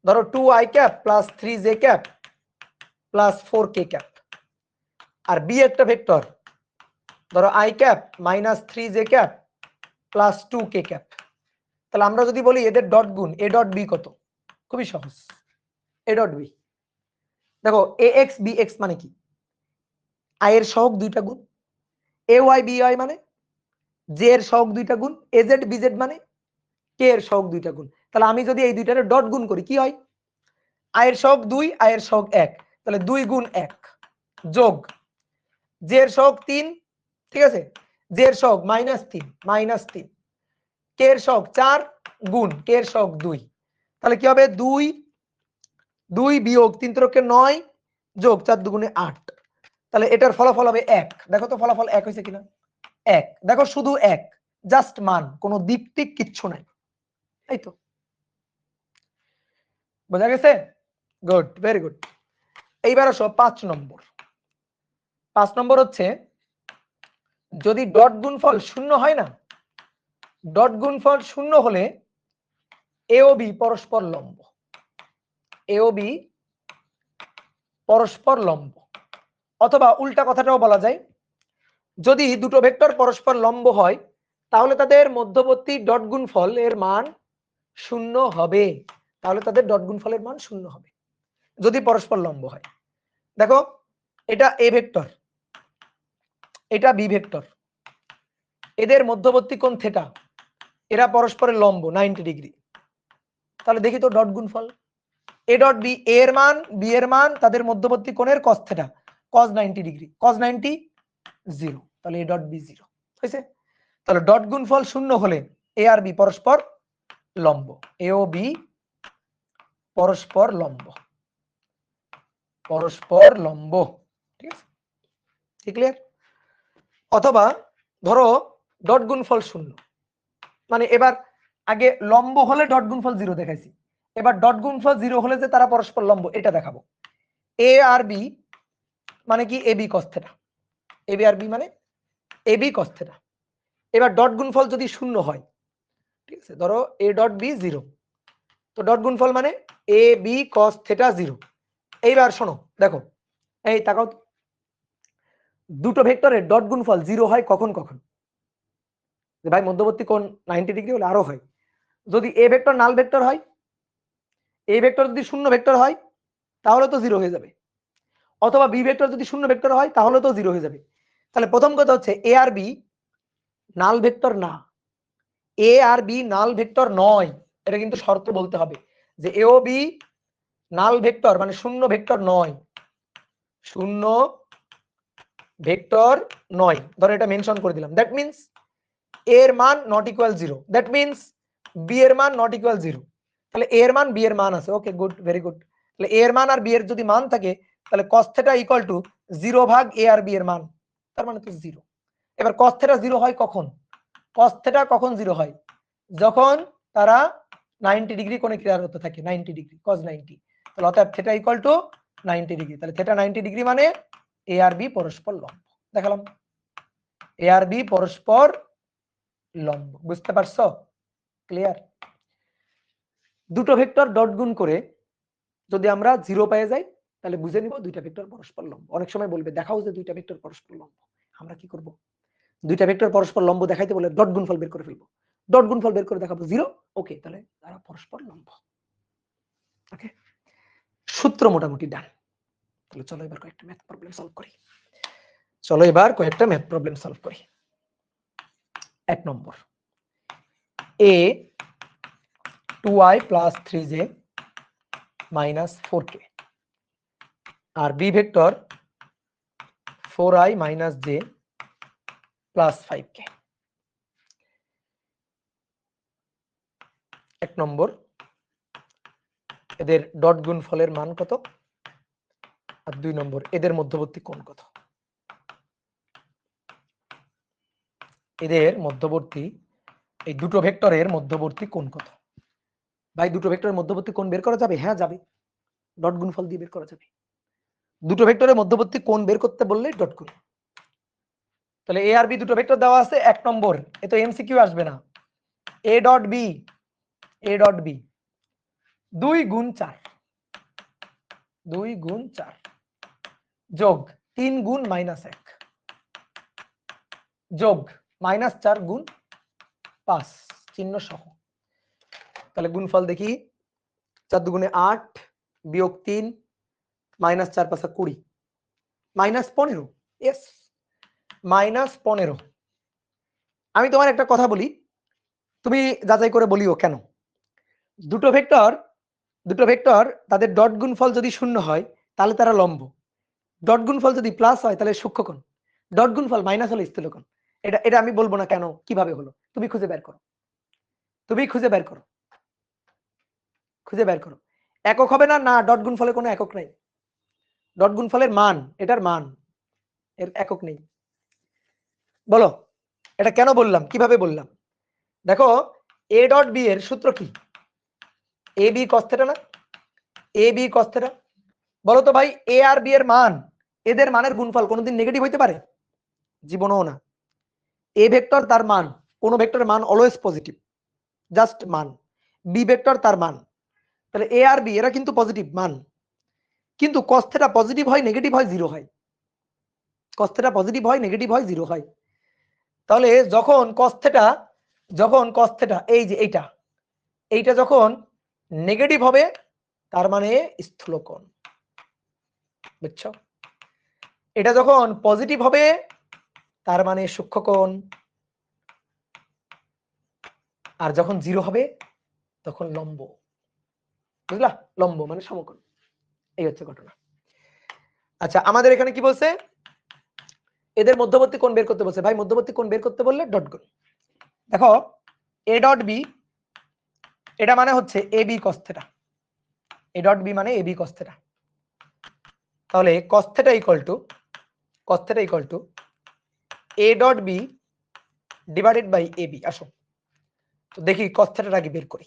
A: ধরো 2i cap plus 3j cap plus 4k cap, আর বি একটা ভেক্টর ধরো i cap minus 3j cap plus 2k cap. তাহলে আমরা যদি বলি এদের ডট গুণ a ডট বি কত, খুবই সহজ। a ডট বি দেখো ax bx মানে কি? i এর সহগ দুইটা গুণ, ay by মানে j এর সহগ দুইটা গুণ, az bz মানে k এর সহগ দুইটা গুণ। তাহলে আমি যদি এই দুইটারে ডট গুণ করি কি হয়? i এর সহগ 2, i এর সহগ 1, তাহলে 2 গুণ 1 যোগ j এর সহগ 3, ঠিক আছে, j এর সহগ মাইনাস 3, মাইনাস 3, k এর সহগ 4 গুণ k এর সহগ 2। তাহলে কি হবে? 2 2 বিয়োগ 3 × 9 যোগ 4 দুগুণে 8। তাহলে এটার ফলাফল হবে 1। দেখো তো ফলাফল 1 হয়েছে কিনা? 1। দেখো শুধু 1, জাস্ট মান, কোনো দিক টিক কিচ্ছু নাই। এই তো বোঝা গেছে? Good, very good. এইবার আসো 5 নম্বর। 5 নম্বর হচ্ছে যদি ডট গুণফল 0 হয় না, ডট গুণফল 0 হলে এ ও বি পরস্পর লম্ব, এ ও বি পরস্পর লম্ব। অথবা উল্টা কথাটাও বলা যায়, যদি দুটো ভেক্টর পরস্পর লম্ব হয় তাহলে তাদের মধ্যবর্তী ডট গুণফল এর মান 0 হবে। তাহলে তাদের ডট গুণফলের মান 0 হবে যদি পরস্পর লম্ব হয়। দেখো এটা এ ভেক্টর, এটা বি ভেক্টর, এদের মধ্যবর্তী কোণ থিটা, এরা পরস্পরের লম্ব 90 ডিগ্রি। তাহলে দেখি তো ডট গুণফল এ ডট বি, এর মান বি এর মান, তাদের মধ্যবর্তী কোণের cos theta, cos 90 degree, cos 90 0। তাহলে এ ডট বি 0 হয়েছে। তাহলে ডট গুণফল 0 হলে এ আর বি পরস্পর লম্ব, এ ও বি পরস্পর লম্ব, পরস্পর লম্ব। ঠিক আছে, ঠিক ক্লিয়ার? অথবা ধরো ডট গুণফল 0, মানে এবার আগে লম্ব হলে ডট গুণফল 0 দেখাইছি, এবার ডট গুণফল 0 হলে যে তারা পরস্পর লম্ব এটা দেখাবো। এ আর বি মানে কি? এ B cos theta, A B R B মানে এ বি cos থিটা। এবার ডট গুণফল যদি 0 হয়, ঠিক আছে, ধরো এ ডট বি 0, তো ডট গুণফল মানে এ বি cos থিটা 0। এইবার শোনো দেখো, এই তাকাও, দুটো ভেক্টরের ডট গুণফল 0 হয় কখন কখন? যে ভাই মধ্যবর্তী কোণ 90 ডিগ্রি হলে আরো হয় যদি এ ভেক্টর নাল ভেক্টর হয়, এ ভেক্টর যদি শূন্য ভেক্টর হয় তাহলে তো 0 হয়ে যাবে, অথবা বি ভেক্টর যদি শূন্য ভেক্টর হয় তাহলে তো 0 হয়ে যাবে। তাহলে প্রথম কথা হচ্ছে এ আর বি নাল ভেক্টর না, এ আর বি নাল ভেক্টর নয়, এটা কিন্তু শর্ত বলতে হবে যে এ ও বি নাল ভেক্টর মানে শূন্য ভেক্টর নয়, শূন্য ভেক্টর নয়, ধরো এটা মেনশন করে দিলাম, দ্যাট মিন্স এর মান not equal 0, that means B এর মান নট ইকুয়াল 0। তাহলে এ এর মান বি এর মান আছে, ওকে গুড, ভেরি গুড। তাহলে এ এর মান আর বি এর যদি মান থাকে তাহলে cos θ ইকুয়াল টু 0 ভাগ এ আর বি এর মান, তার মানে তো 0। এবার cos θ 0 হয় কখন? cos θ কখন 0 হয়? যখন তারা 90 ডিগ্রি কোণে ক্রিয়ারত থাকে, 90 ডিগ্রি cos 90। তাহলে অতএব θ ইকুয়াল টু 90 ডিগ্রি। তাহলে θ 90 ডিগ্রি মানে এ আর বি পরস্পর লম্ব। দেখালাম এ আর বি পরস্পর লম্ব, বুঝতে পারছো? ক্লিয়ার? দুটো ভেক্টর ডট গুণ করে যদি আমরা 0 পেয়ে যাই তাহলে বুঝে নিব দুইটা ভেক্টর পরস্পর লম্ব। অনেক সময় বলবে দেখাও যে দুইটা ভেক্টর পরস্পর লম্ব, আমরা কি করব? দুইটা ভেক্টর পরস্পর লম্ব দেখাইতে বলে ডট গুণফল বের করে ফেলবো, ডট গুণফল বের করে দেখাবো 0, ওকে, তাহলে তারা পরস্পর লম্ব। ওকে, সূত্র মোটামুটি ডান। তাহলে চলো এবার কয়েকটা ম্যাথ প্রবলেম সলভ করি। এক নম্বর, a 2i plus 3j minus 4k আর b vector 4i minus j plus 5k। এক নম্বর, এদের ডট গুণফলের মান কত? আর 2 নম্বর, এদের মধ্যবর্তী কোণ কত? এদের মধ্যবর্তী, এই দুটো ভেক্টরের মধ্যবর্তী কোণ কত? ভাই দুটো ভেক্টরের মধ্যবর্তী কোণ বের করা যাবে? হ্যাঁ যাবে, ডট গুণফল দিয়ে বের করা যাবে। দুটো ভেক্টরের মধ্যবর্তী কোণ বের করতে বললে ডট গুণ। তাহলে এ আর বি দুটো ভেক্টর দেওয়া আছে। এক নম্বর, এ তো এমসিকিউ আসবে না, এ ডট বি 2 গুণ 4 যোগ 3 গুণ -1 যোগ -4 গুণ 5 চিহ্ন সহ। তাহলে গুণফল দেখি, 4 দুগুণে 8 বিয়োগ 3 -4 5 20 -15, यस -15। আমি তোমার একটা কথা বলি, তুমি যাচাই করে বলিও কেন। দুটো ভেক্টর তাদের ডট গুণফল যদি শূন্য হয় তাহলে তারা লম্ব, ডট গুণফল যদি প্লাস হয় তাহলে সূক্ষ্মকোণ, ডট গুণফল মাইনাস হলে স্থূলকোণ। এটা আমি বলবো না কেন, কিভাবে হলো, তুমি খুঁজে বের করো, একক হবে না, না ডট গুণফলের কোনো একক নাই, ডট গুণফলের মান, এটার মান, এর একক নেই। বলো এটা কেন বললাম, কিভাবে বললাম? দেখো এ ডট বি এর সূত্র কি? এ বি cos θ না, এ বি cos θ। বলো তো ভাই, এ আর বি এর মান, এদের মানের গুণফল কোনোদিন নেগেটিভ হইতে পারে? জীবনেও না। এ ভেক্টর তার মান, কোন ভেক্টরের মান অলওয়েজ পজিটিভ, জাস্ট মান। বি ভেক্টর তার মান, তাহলে এ আর বি এরা কিন্তু পজিটিভ মান, কিন্তু cos θ পজিটিভ হয় নেগেটিভ হয় 0 হয়, cos θ পজিটিভ হয় নেগেটিভ হয় 0 হয়। তাহলে যখন cos θ এই যে এইটা যখন নেগেটিভ হবে তার মানে স্থূলকোণ, বুঝছো? এটা যখন পজিটিভ হবে তার মানে সূক্ষ্মকোণ, আর যখন 0 হবে তখন লম্ব, বুঝলা? লম্ব মানে সমকোণ, এই হচ্ছে ঘটনা। আচ্ছা আমাদের এখানে কি বলছে? এদের মধ্যবর্তী কোণ বের করতে বলছে। ভাই মধ্যবর্তী কোণ বের করতে বললে ডট গুণ। দেখো এ ডট বি, এটা মানে হচ্ছে A B cos θ, A dot B মানে এ বি cos θ। তাহলে cos θ equal to A dot B divided by A B. আসো তো দেখি cos θ টা কি বের করি।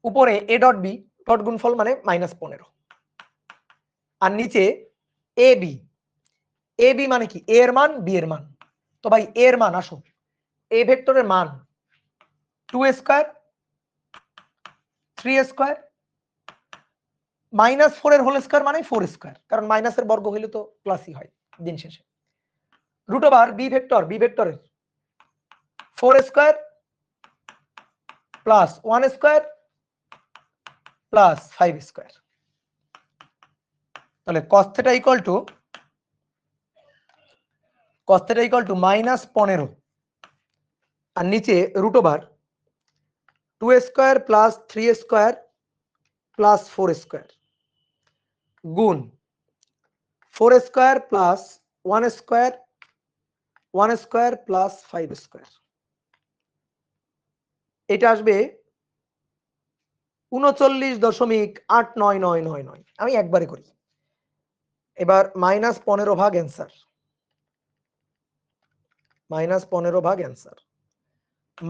A: উপরে এ ডট বি, ডট গুণফল মানে -15, আর নিচে এ বি মানে কি? এ এর মান বি এর মান। তো ভাই এ এর মান, আসো এ ভেক্টরের মান 2 স্কয়ার 3 স্কয়ার -4 এর হোল স্কয়ার মানে 4 স্কয়ার, কারণ মাইনাসের বর্গ হইলে তো প্লাসই হয় দিন শেষে। রুট ওভার বি ভেক্টরের 4 square plus 1 square plus 5 square. তাহলে cos θ ইকুয়াল টু -15 আর নিচে root over 2 square plus 3 square plus 4 square গুণ 4 square plus 1 square 1 square plus 5 square. এটা আসবে 39.899999। আমি একবারে করি। এবার -15 ভাগ অ্যান্সার, -15 ভাগ অ্যান্সার,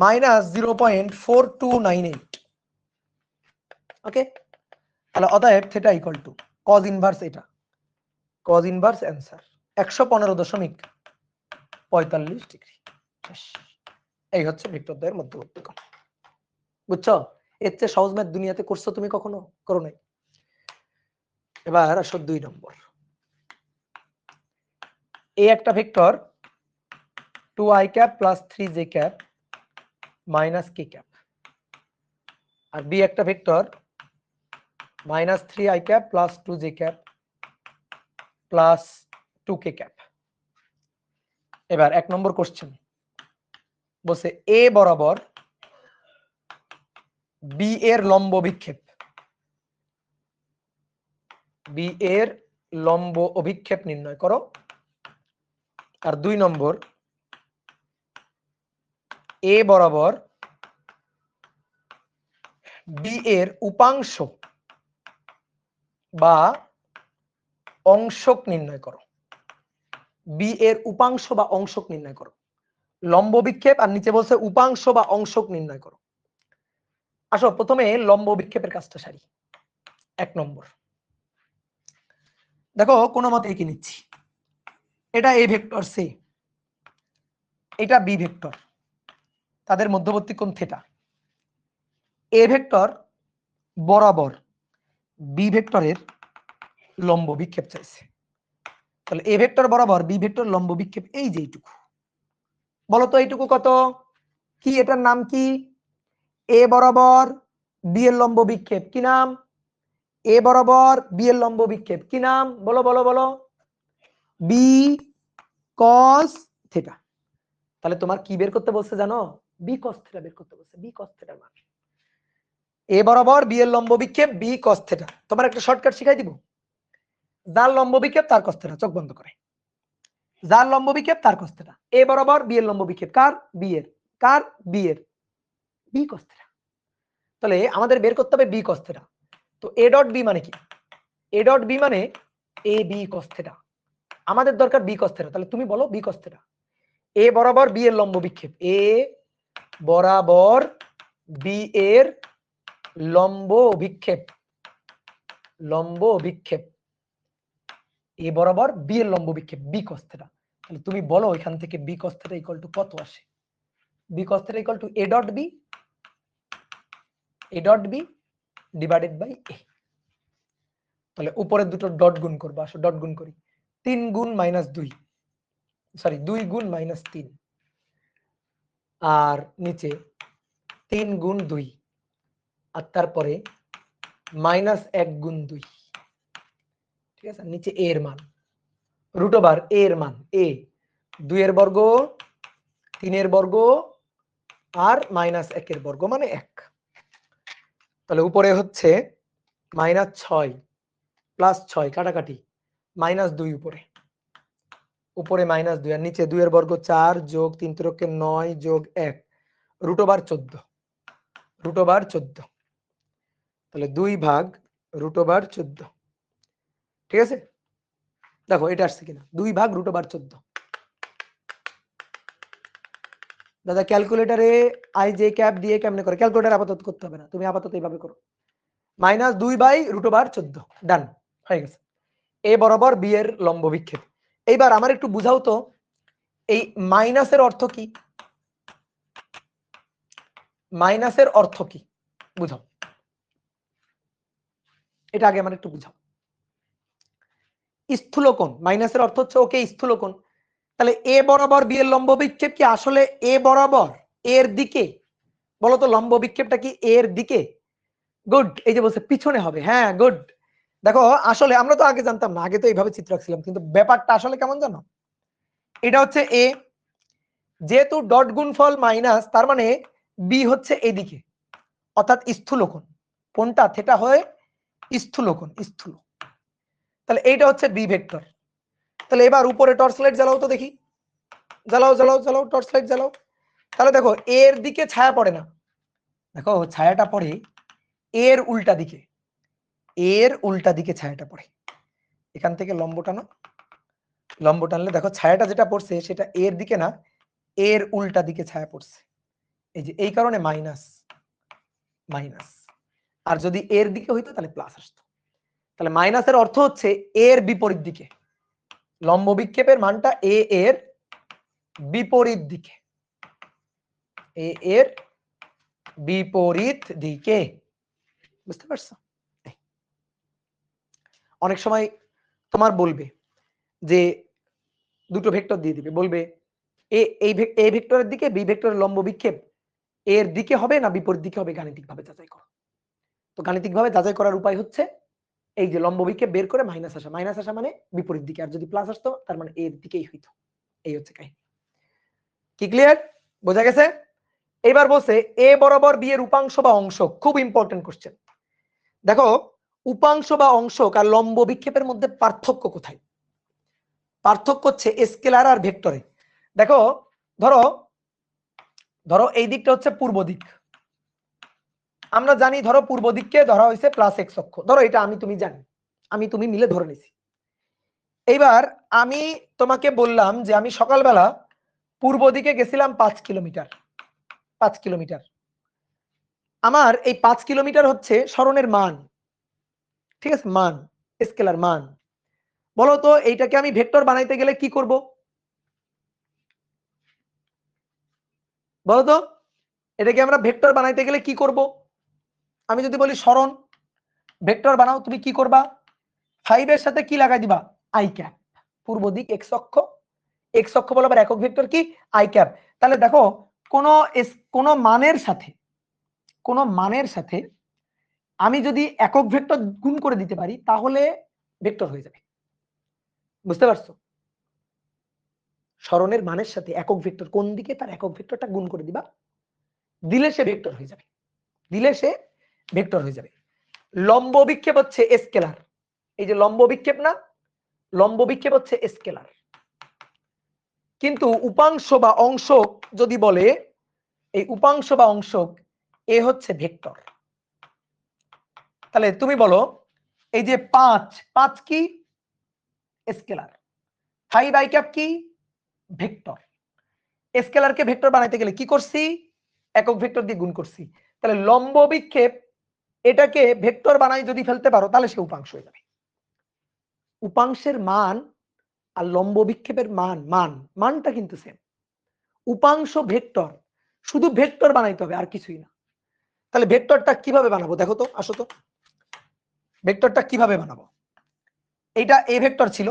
A: -0.4298। ওকে, তাহলে অতএব theta equal two cos inverse, এটা cos ইনভার্স অ্যান্সার 115.45 ডিগ্রি। এই হচ্ছে ভেক্টর দ্বয়ের মধ্যবর্তী কোণ। বুঝছো? এর চেয়ে সহজ ম্যাথ দুনিয়াতে করছো তুমি কখনো? করো নাই। এবার আসো 2 নম্বর। এ একটা vector 2i cap plus 3j cap minus k cap, আর বি একটা vector -3i cap plus 2j cap plus 2k cap. এবার 1 নম্বর কোশ্চেন বলছে এ বরাবর বি এর লম্ব বিক্ষেপ, বি এর লম্ব অভিক্ষেপ নির্ণয় করো। আর 2 নম্বর এ বরাবর বি এর উপাংশ বা অংশক নির্ণয় করো। বি এর উপাংশ বা অংশক নির্ণয় করো। লম্ব বিক্ষেপ আর নিচে বলছে উপাংশ বা অংশক নির্ণয় করো। আসো প্রথমে লম্ব বিক্ষেপের কাজটা সারি। 1 নম্বর দেখো কোনো মতে এঁকে নিচ্ছি। এটা এ ভেক্টর সি, এটা বি ভেক্টর, তাদের মধ্যবর্তী কোণ থিটা। এ ভেক্টর বরাবর বি ভেক্টরের লম্ব বিক্ষেপ চাইছে। তাহলে এ ভেক্টর বরাবর বি ভেক্টর লম্ব বিক্ষেপ এই যে এইটুকু। বলো তো এইটুকু কত? কি এটার নাম কি? এ বরাবর বি এর লম্ব বিক্ষেপ কি নাম? এ বরাবর বি এর লম্ব বিক্ষেপ কি নাম? বলো বলো বলো। B cos theta. তাহলে তোমার কি বের করতে বলছে জানো? বি কস থিটা বের করতে বলছে। বি কস থিটার মান। এ বরাবর বি এর লম্ব বিক্ষেপ বি কস থিটা। তোমার একটা শর্টকাট শিখাই দিব। যার লম্ব বিক্ষেপ তার কস থিটা, চোখ বন্ধ করে। যার লম্ব বিক্ষেপ তার কস থিটা। এ বরাবর বি এর লম্ব বিক্ষেপ কার? বি এর। কার? বি এর। B cos theta. তাহলে আমাদের বের করতে হবে বি কস থিটা। তো এ ডট বি মানে কি? এ ডট বি মানে এ বি কস থিটা। আমাদের দরকার বি কস থিটা। তাহলে তুমি বলো বি কস থিটা। এ বরাবর বি এর লম্ব বিক্ষেপ, এ বরাবর বি এর লম্ব বিক্ষেপ, লম্ব বিক্ষেপ, এ বরাবর বি এর লম্ব বিক্ষেপ বি কস থিটা। তাহলে তুমি বলো এখান থেকে B cos theta equal to কত আসে? B cos theta equal to A dot B, A dot B divided by A. তাহলে উপরে দুটো ডট গুণ করবো। আসো ডট গুণ করি। 3 গুণ -2, সরি 2 গুণ -3, আর নিচে 3 গুণ 2, আর তারপরে -1 গুণ 2। ঠিক আছে, নিচে এ এর মান, রুট ওভার এ এর মান, এ 2 এর বর্গ, 3 এর বর্গ আর -1 এর বর্গ মানে 1। তাহলে উপরে হচ্ছে -6 প্লাস 6 কাটাকাটি -2 উপরে, উপরে -2 আর নিচে 2 এর বর্গ 4 যোগ 3 × 9 যোগ 1 রুট ওভার 14, রুট ওভার 14। তাহলে 2 ভাগ রুট ওভার 14। ঠিক আছে, দেখো এটা আসছে কিনা। 2 ভাগ রুট ওভার 14। দাদা ক্যালকুলেটরে আই জে ক্যাপ দিয়ে কেমনে করে? ক্যালকুলেটর আপাতত করতে হবে না, তুমি আপাতত এইভাবে করো। -2 বাই রুট ওভার 14, ডান হয়ে গেছে। এ বরাবর বি এর লম্ব বিক্ষেপ। এইবার আমার একটু বুঝাও তো এই মাইনাসের অর্থ কি? মাইনাসের অর্থ কি বুঝাও, এটা আগে আমার একটু বুঝাও। স্থূলকোণ, মাইনাসের অর্থ হচ্ছে ওকে স্থূলকোণ। তাহলে এ বরাবর বি এর লম্ব বিক্ষেপ কি আসলে এ বরাবর এর দিকে? বলো তো লম্ব বিক্ষেপটা কি এর দিকে? গুড, এই যে বলছে পিছনে হবে। হ্যাঁ গুড। দেখো আসলে আমরা তো আগে জানতাম না, আগে তো এইভাবে চিত্র রাখছিলাম, কিন্তু ব্যাপারটা আসলে কেমন জানো? এটা হচ্ছে এ, যেহেতু ডট গুণফল মাইনাস, তার মানে বি হচ্ছে এদিকে। অর্থাৎ স্থূলকোণ। কোনটা? থেটা হয়ে স্থূলকোণ, স্থূল। তাহলে এইটা হচ্ছে বি ভেক্টর। তাহলে এবার উপরে টর্চ লাইট জ্বালাও তো দেখি, জ্বালাও জ্বালাও জ্বালাও, টর্চ লাইট জ্বালাও। তাহলে দেখো এর দিকে ছায়া পড়ে না, দেখো ছায়াটা পড়ে এর উল্টা দিকে, এর উল্টা দিকে ছায়াটা পড়ে। এখান থেকে লম্ব টানো, লম্ব টানলে দেখো ছায়াটা যেটা পড়ছে সেটা এর দিকে না, এর উল্টা দিকে ছায়া পড়ছে। এই যে এই কারণে মাইনাস মাইনাস। আর যদি এর দিকে হইতো তাহলে প্লাস আসতো। তাহলে মাইনাসের অর্থ হচ্ছে এর বিপরীত দিকে, লম্ব বিক্ষেপের মানটা এ এর বিপরীত দিকে, এ এর বিপরীত দিকে। বুঝতে পারছো? অনেক সময় তোমার বলবে যে দুটো ভেক্টর দিয়ে দিবে, বলবে এ ভেক্টরের দিকে বি ভেক্টরের লম্ব বিক্ষেপ এর দিকে হবে না বিপরীত দিকে হবে, গাণিতিকভাবে যাচাই করো। তো গাণিতিকভাবে যাচাই করার উপায় হচ্ছে এই যে লম্ব বিক্ষেপ বের করে মাইনাস আসা, মাইনাস আসা মানে বিপরীত দিকে, আর যদি প্লাস আসতো তার মানে এর দিকেই হইতো। এই হচ্ছে কাহিনী। কি ক্লিয়ার? বোঝা গেছে? এবার বলছে এ বরাবর বি এর উপাংশ বা অংশ, খুব ইম্পর্টেন্ট কোশ্চেন। দেখো উপাংশ বা অংশক আর লম্ব বিক্ষেপের মধ্যে পার্থক্য কোথায়? পার্থক্য হচ্ছে স্কেলার আর ভেক্টরে। দেখো ধরো ধরো এই দিকটা হচ্ছে পূর্ব দিক, আমরা জানি ধরো পূর্ব দিককে ধরা হয়েছে প্লাস এক্স অক্ষ, ধরো এটা আমি তুমি জানি, আমি তুমি মিলে ধরে নিছি। এইবার আমি তোমাকে বললাম যে আমি সকালবেলা পূর্ব দিকে গেছিলাম 5 কিলোমিটার, 5 কিলোমিটার। আমার এই 5 কিলোমিটার হচ্ছে সরণের মান, ঠিক আছে, মান, স্কেলার মান। বলো তো এইটাকে আমি ভেক্টর বানাইতে গেলে কি করব? বলো তো এটাকে আমরা ভেক্টর বানাইতে গেলে কি করব? আমি যদি বলি সরণ ভেক্টর বানাও, তুমি কি করবা? 5 এর সাথে কি লাগাই দিবা? I cap. পূর্ব দিক এক্স অক্ষ, এক্স অক্ষ বরাবর একক ভেক্টর কি? I cap. তাহলে দেখো কোন মানের সাথে, কোন মানের সাথে আমি যদি একক ভেক্টর গুণ করে দিতে পারি তাহলে ভেক্টর হয়ে যাবে। বুঝতে পারছো? সরণের মানের সাথে একক ভেক্টর কোন দিকে তার একক ভেক্টরটা গুণ করে দিবা, দিলে সে ভেক্টর হয়ে যাবে, দিলে সে ভেক্টর হয়ে যাবে। লম্ব বিক্ষেপ হচ্ছে স্কেলার, এই যে লম্ব বিক্ষেপ না, লম্ব বিক্ষেপ হচ্ছে স্কেলার। কিন্তু উপাংশ বা অংশক যদি বলে, এই উপাংশ বা অংশক এ হচ্ছে ভেক্টর। তাহলে তুমি বলো এই যে 5, 5 কি? স্কেলার। 5 আই ক্যাপ কি? ভেক্টর। স্কেলারকে ভেক্টর বানাইতে গেলে কি করছি? একক ভেক্টর দিয়ে গুণ করছি। তাহলে লম্ব বিক্ষেপ এটাকে ভেক্টর বানাই যদি ফেলতে পারো তাহলে সে উপাংশ হয়ে যাবে। উপাংশের মান আর লম্ব বিক্ষেপের মানটা কিন্তু সেম। উপাংশ ভেক্টর, শুধু ভেক্টর বানাইতে হবে আর কিছুই না। তাহলে ভেক্টরটা কিভাবে বানাবো দেখো তো, আসো তো ভেক্টরটা কিভাবে বানাবো। এইটা এ ভেক্টর ছিল,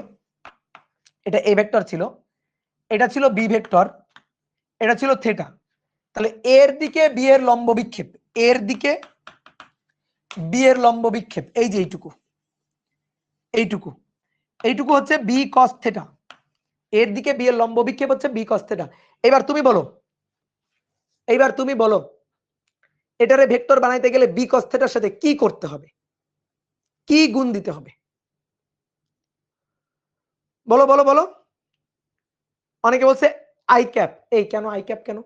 A: এটা এ ভেক্টর ছিল, এটা ছিল বি ভেক্টর, এটা ছিল থেটা। তাহলে এর দিকে বি এর লম্ব বিক্ষেপ, এর দিকে বি এর লম্ব বিক্ষেপ এই যে এইটুকু, এইটুকু, এইটুকু হচ্ছে বি কস থেটা। এর দিকে বি এর লম্ব বিক্ষেপ হচ্ছে বি কস থেটা। এবার তুমি বলো, এইবার তুমি বলো এটারে ভেক্টর বানাইতে গেলে বি কস থেটার সাথে কি করতে হবে, কি গুণ দিতে হবে? বলো বলো বলো। অনেকে বলছে আই ক্যাপ। এই কেন আই ক্যাপ? কেন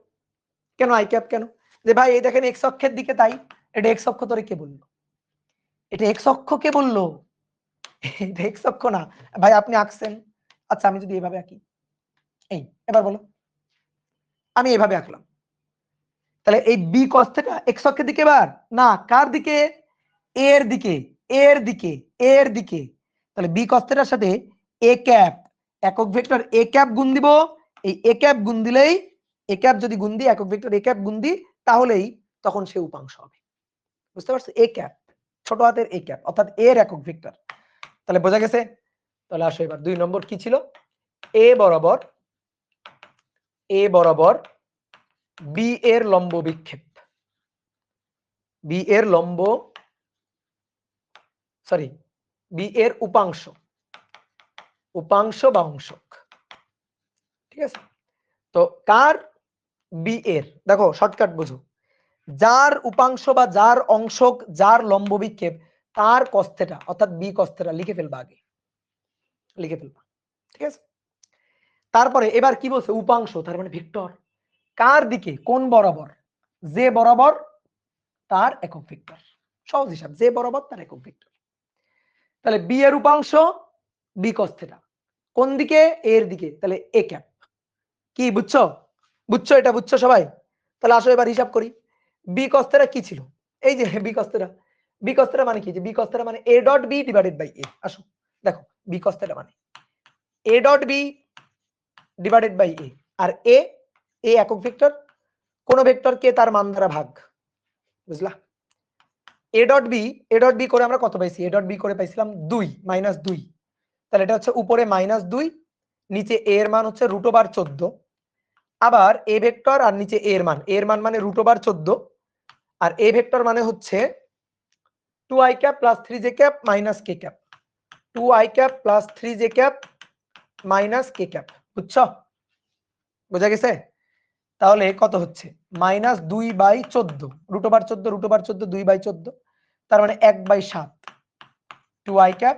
A: কেন আই ক্যাপ কেন? যে ভাই এই দেখেন এক্স অক্ষের দিকে, তাই এটা এক্স অক্ষ তোরে কে বললো? এটা এক্স অক্ষ কে বললো? এটা এক্স অক্ষ না ভাই, আপনি আঁকছেন। আচ্ছা আমি যদি এভাবে আঁকি, এই এবার বলো আমি এভাবে আঁকলাম, তাহলে এই বি কস থেটা এক্স অক্ষের দিকে, এবার না কার দিকে? এর দিকে, এর দিকে, এর দিকে। তাহলে বি কস থেটার সাথে এ ক্যাপ, একক ভেক্টর এ ক্যাপ গুণ দিব। এই এ ক্যাপ গুণ দিলেই, এ ক্যাপ যদি গুণ দিই, একক ভেক্টর এ ক্যাপ গুণ দিই, তাহলেই তখন সে উপাংশ হবে। বুঝতে পারছো? এ ক্যাপ, ছোট হাতের এ ক্যাপ, অর্থাৎ এর একক ভেক্টর। তাহলে বোঝা গেছে? তাহলে আসো এবার 2 নম্বর কি ছিল? এ বরাবর, এ বরাবর বি এর লম্ব বিক্ষেপ, বি এর লম্ব, সরি বি এর উপাংশ, উপাংশ বা অংশক। ঠিক আছে? তো কার? বি এর। দেখো শর্টকাট বুঝো, যার উপাংশ বা যার অংশক যার লম্ব বিক্ষেপ তার cos θ অর্থাৎ b cos θ লিখে ফেলবা আগে, লিখে ফেলবা, ঠিক আছে। তারপরে এবার কি বলছে, উপাংশ তার মানে ভেক্টর, কার দিকে, কোন বরাবর, যে বরাবর তার একক ভেক্টর, সহজ হিসাব, যে বরাবর তার একক ভেক্টর। তাহলে বি এর উপাংশ বি cos θ, কোন দিকে, এর দিকে, তাহলে এ ক্যাপ। কি বুঝছো, বুঝছো এটা, বুঝছো সবাই? তাহলে আসো এবার হিসাব করি। বি cos θ কি ছিল, এই যে বি cos θ, বি cos θ মানে কি, যে বি cos θ মানে a dot B divided by A. আসো দেখো বি cos θ মানে a dot B divided by A, আর এ একক ভেক্টর, কোন ভেক্টরকে তার মান দ্বারা ভাগ, বুঝলা? এ ডট বি করে আমরা কত পাইছি, এ ডট বি করে পাইছিলাম 2 -2, তাহলে এটা হচ্ছে উপরে -2, নিচে এ এর মান হচ্ছে √14, আবার এ ভেক্টর আর নিচে এ এর মান মানে √14, আর এ ভেক্টর মানে হচ্ছে 2i cap plus 3j cap minus K cap, 2i cap plus 3j cap minus K cap, বুঝছো? বোঝা গেছে? তাহলে কত হচ্ছে, -2/14, √14 2/14, তার মানে 1/7, 2i cap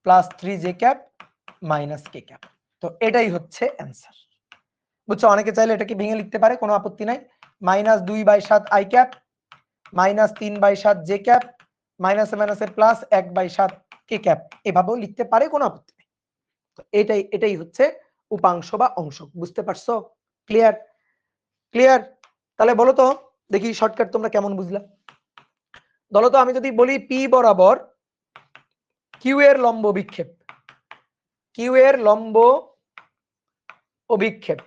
A: plus 3j cap minus K cap. তো এটাই হচ্ছে অ্যান্সার, বুঝছো? অনেকে চাইলে এটাকে ভেঙে লিখতে পারে, কোনো আপত্তি নাই। -2/7 i cap minus 3/7 j cap মাইনাসে মাইনাসে প্লাস 1/7 কে ক্যাপ, এভাবেও লিখতে পারে, কোনো আপত্তি নেই। তো এটাই হচ্ছে উপাংশ বা অংশক, বুঝতে পারছো? ক্লিয়ার? ক্লিয়ার? তাহলে বলো তো দেখি শর্টকাট তোমরা কেমন বুঝলা। বলো তো, আমি যদি বলি পি বরাবর কিউ এর লম্ব বিক্ষেপ, কিউ এর লম্ব অভিক্ষেপ,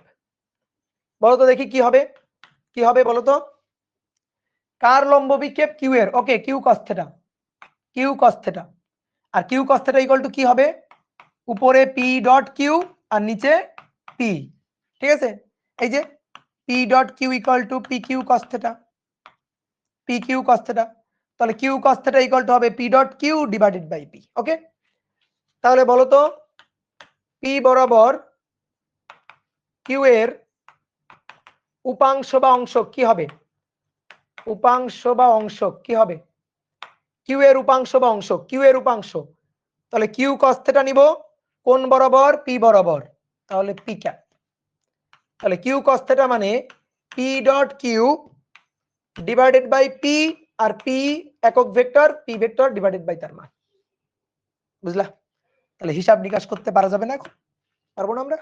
A: বলো তো দেখি কি হবে, কি হবে বলো তো? কার লম্ব বিক্ষেপ, কিউ এর, okay, Q cos θ, Q cos θ, আর কিউ cos θ ইকুয়াল টু কি হবে, উপরে পি ডট কিউ আর নিচে পি, ঠিক আছে? এই যে P dot Q equal to P Q cos θ, P Q cos θ, তাহলে কিউ cos θ ইকুয়াল টু হবে P dot Q divided by P, okay. তাহলে বলো তো পি বরাবর কিউ এর উপাংশ বা অংশক কি হবে, উপাংশ বা অংশক কি হবে, কিউ এর উপাংশ বা অংশক, কিউ এর উপাংশ, তাহলে কিউ cos θ নিব কোন বরাবর, পি বরাবর, তাহলে পি ক্যাপ। তাহলে কিউ cos θ মানে P dot Q divided by P, আর পি একক vector, P vector divided by তার মান, বুঝলা? তাহলে হিসাব নিকাশ করতে পারা যাবে না এখন, পারবো না আমরা?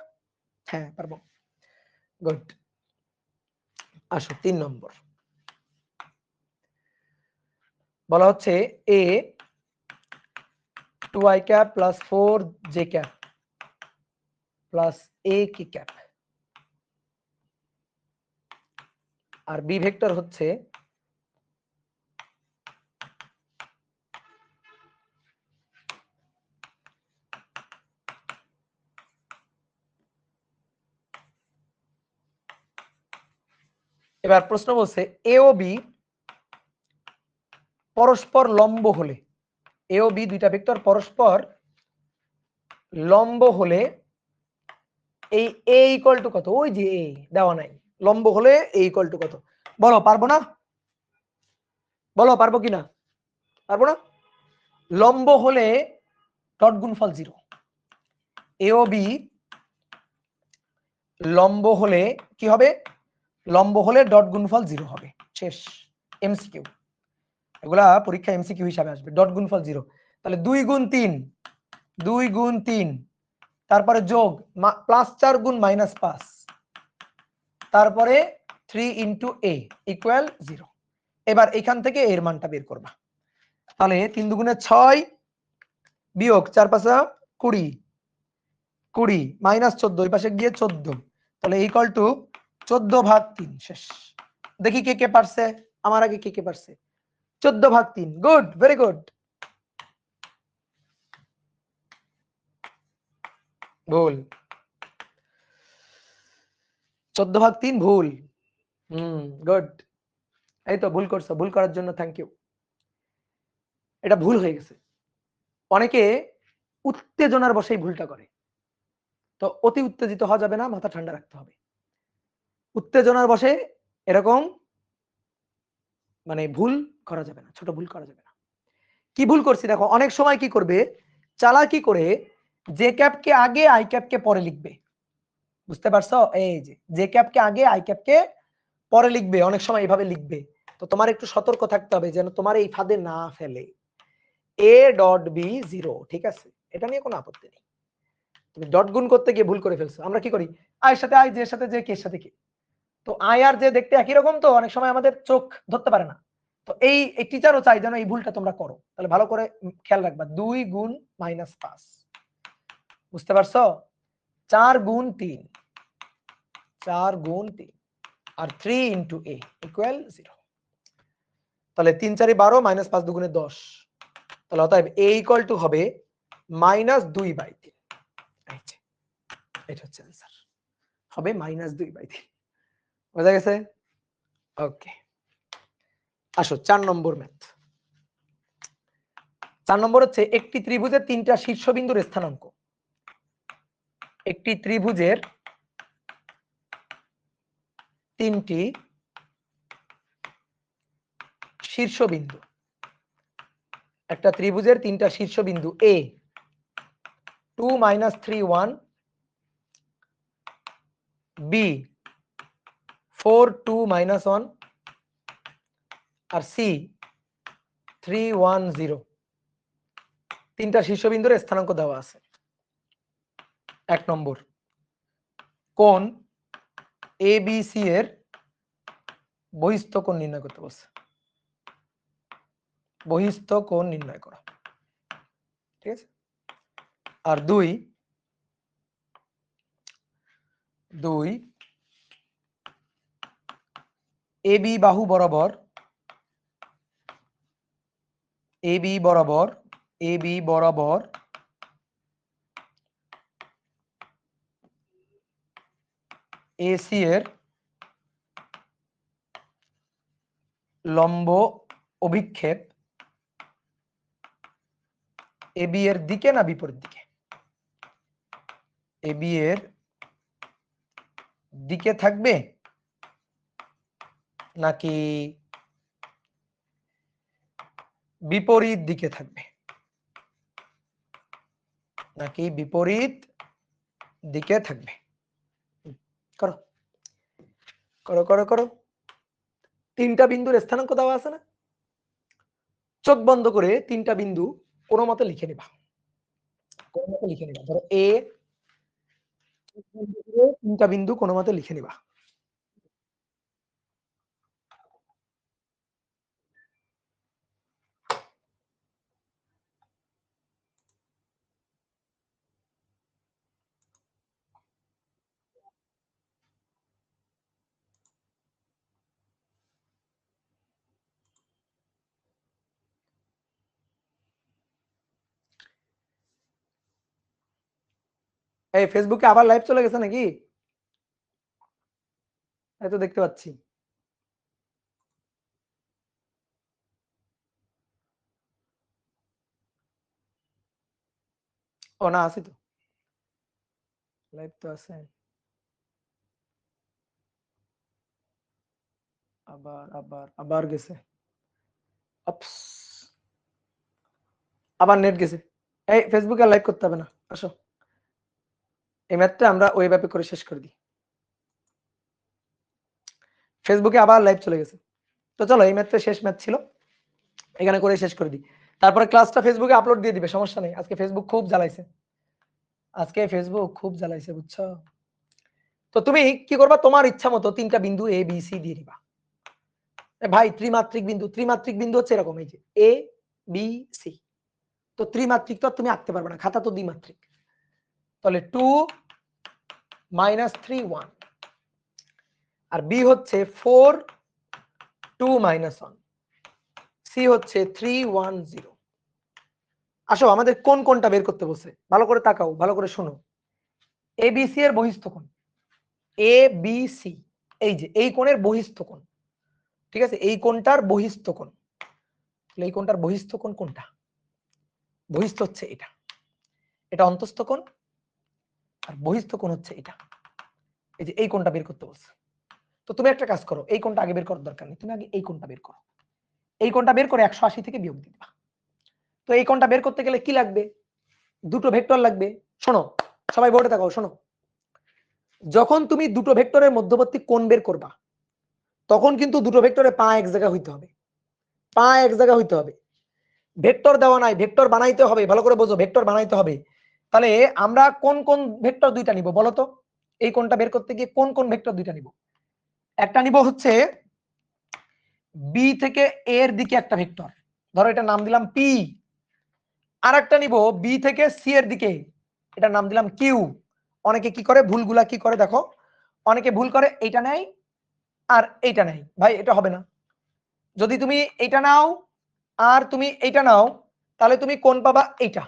A: হ্যাঁ পারবো, গুড। আসো 3 নম্বর, বলা হচ্ছে এ 2i cap plus 4j cap plus a কি ক্যাপ, আর বি ভেক্টর হচ্ছে এবার প্রশ্ন বলছে এ ও বি পরস্পর লম্ব হলে, এ ও বি দুইটা ভেক্টর পরস্পর লম্ব হলে এই এ ইকুয়াল টু কত, ওই যে এ দেওয়া নাই, লম্ব হলে এ ইকুয়াল টু কত, বলো পারবো না, বলো পারবো কিনা, পারবো না? লম্ব হলে ডট গুণফল 0, এ ও বি লম্ব হলে কি হবে, লম্ব হলে ডট গুণফল 0 হবে, শেষ। এমসিকিউ, এগুলা পরীক্ষা এমসিকিউ হিসাবে আসবে, ডট গুণফল 0, তাহলে 2 গুণ 3, 2 গুণ 3, তারপরে যোগ প্লাস 4 গুণ -5, তারপরে 3 ইন্টু এ ইকুয়াল 0। এবার এখান থেকে এর মানটা বের করবা, তাহলে 3 দুগুণে 6 বিয়োগ 4 5 20, 20 -14 ওই পাশে গিয়ে 14, তাহলে ইকুয়াল টু 14/3, শেষ। দেখি কে কে পারছে, আমার আগে কে কে পারছে, 14/3, গুড, ভেরি গুড। ভুল, 14/3 ভুল, গুড, এই তো ভুল করছো, ভুল করার জন্য থ্যাংক ইউ। এটা ভুল হয়ে গেছে, অনেকে উত্তেজনার বশেই ভুলটা করে, তো অতি উত্তেজিত হওয়া যাবে না, মাথা ঠান্ডা রাখতে হবে। উত্তেজনার বশে এরকম মানে ভুল করা যাবে না, ছোট ভুল করা যাবে না। কি ভুল করছি দেখো, অনেক সময় কি করবে, চালাকি করে জে ক্যাপকে আগে আই ক্যাপকে পরে লিখবে। বুঝতে পারছো? এই যে জে ক্যাপকে আগে আই ক্যাপকে পরে লিখবে, অনেক সময় এইভাবে লিখবে। তো তোমার একটু সতর্ক থাকতে হবে যেন তোমার এই ফাঁদে না ফেলে। এ ডট বি 0, ঠিক আছে, এটা নিয়ে কোনো আপত্তি নেই। তুমি ডট গুণ করতে গিয়ে ভুল করে ফেলছো। আমরা কি করি, আই সাথে আই, জে সাথে জে, কে সাথে কে। তো আই আর জে দেখতে একই রকম, তো অনেক সময় আমাদের চোখ ধরতে পারে না। তো এই টিচারও চাই যেন এই ভুলটা তোমরা করো। তাহলে ভালো করে খেয়াল রাখবা, 2 গুণ -5, বুঝতে পারছো? 4 গুণ 3, 4 গুণ 3 আর 3 ইন্টু a ইকুয়াল 0। তাহলে 3 4 12 -5 2 10। তাহলে অতএব a ইকুয়াল টু হবে -2/3। এটা হচ্ছে आंसर, হবে -2/3। বুঝা গেছে? ওকে, আসো 4 নম্বর ম্যাথ। 4 নম্বর হচ্ছে একটি ত্রিভুজের 3টা শীর্ষবিন্দুর স্থানাঙ্ক। একটি ত্রিভুজের 3টি শীর্ষবিন্দু, একটা ত্রিভুজের 3টা শীর্ষবিন্দু a 2 -3 1, b 4 2 -1 আর c 3 1 0। 3টা শীর্ষবিন্দুর স্থানাঙ্ক দেওয়া আছে। 1 নম্বর, কোণ ABC এর বহিস্থ কোণ নির্ণয় করতে বলছে। বহিস্থ কোণ নির্ণয় করা, ঠিক আছে। আর 2 AB বাহু বরাবর, AB বরাবর AC এর লম্ব অভিক্ষেপ AB এর দিকে না বিপরীত দিকে? AB এর দিকে থাকবে নাকি বিপরীত দিকে থাকবে? নাকি বিপরীত দিকে থাকবে? করো করো করো করো। 3টা বিন্দুর স্থানাঙ্ক দেওয়া আছে না? চোখ বন্ধ করে 3টা বিন্দু কোনো মতে লিখে নিবা। কোনো মতে লিখে নিবা। ধরো A, 3টা বিন্দু কোনো মতে লিখে নিবা। এই ফেসবুকে আবার লাইভ চলে গেছে নাকি? এই তো দেখতে পাচ্ছি। ও না, আছি তো, লাইভ তো আছে। আবার গেছে, আপস, আবার নেট গেছে। এই ফেসবুকে লাইভ করতে হবে না, আসো এই ম্যাথটা আমরা ওই অ্যাপে করে শেষ করে দিই। ফেসবুকে আবার লাইভ চলে গেছে। তো চলো, এই ম্যাথটা শেষ ম্যাথ ছিল, এখানে করে শেষ করে দিই। তারপরে ক্লাসটা ফেসবুকে আপলোড দিয়ে দিবে, সমস্যা নেই। আজকে ফেসবুক খুব জ্বালাইছে, বুঝছো? তো তুমি কি করবা, তোমার ইচ্ছা মতো 3টা বিন্দু A B C দিয়ে দিবা। ভাই ত্রিমাত্রিক বিন্দু হচ্ছে এরকম, এই যে A B C। তো ত্রিমাত্রিক তো তুমি আঁকতে পারবে না, খাতা তো দ্বিমাত্রিক। তাহলে 2 -3 1 আর B হচ্ছে 4 2 -1, C হচ্ছে 3 1 0। আসো আমাদের কোন কোনটা বের করতে বলছে, ভালো করে তাকাও, ভালো করে শোনো। ABC এর বহিস্থ কোণ ABC, এই যে এই কোণের বহিস্থ কোণ, ঠিক আছে, এই কোণটার বহিস্থ কোণ। তাহলে এই কোণটার বহিস্থ কোণ কোনটা? বহিস্থ হচ্ছে এটা, এটা অন্তস্থ কোণ, আর বহিস্থ কোণ হচ্ছে এটা। এই যে এই কোণটা বের করতে বলছে। তো তুমি একটা কাজ করো, এই কোণটা আগে বের করার দরকার নেই, তুমি আগে এই কোণটা বের করো। এই কোণটা বের করে 180 থেকে বিয়োগ দিবা। তো এই কোণটা বের করতে গেলে কি লাগবে? দুটো ভেক্টর লাগবে। শোনো সবাই বোর্ডে তাকাও, শোনো, যখন তুমি দুটো ভেক্টরের মধ্যবর্তী কোণ বের করবা তখন কিন্তু দুটো ভেক্টরে পা এক জায়গা হইতে হবে, পা এক জায়গা হইতে হবে। ভেক্টর দেওয়া নাই, ভেক্টর বানাইতে হবে, ভালো করে বোঝো, ভেক্টর বানাইতে হবে। তাহলে আমরা কোন কোন ভেক্টর দুইটা নিব বলো তো? এই কোণটা বের করতে গিয়ে কোন কোন ভেক্টর দুইটা নিব? একটা নিব হচ্ছে বি থেকে এ এর দিকে একটা ভেক্টর, ধরো এটা নাম দিলাম পি। আর একটা নিব বি থেকে সি এর দিকে, এটা নাম দিলাম কিউ। অনেকে কি করে, ভুলগুলা কি করে দেখো, অনেকে ভুল করে এইটা নেয় আর এইটা নেয়, ভাই এটা হবে না। যদি তুমি এইটা নাও আর তুমি এইটা নাও তাহলে তুমি কোন পাবা? এইটা।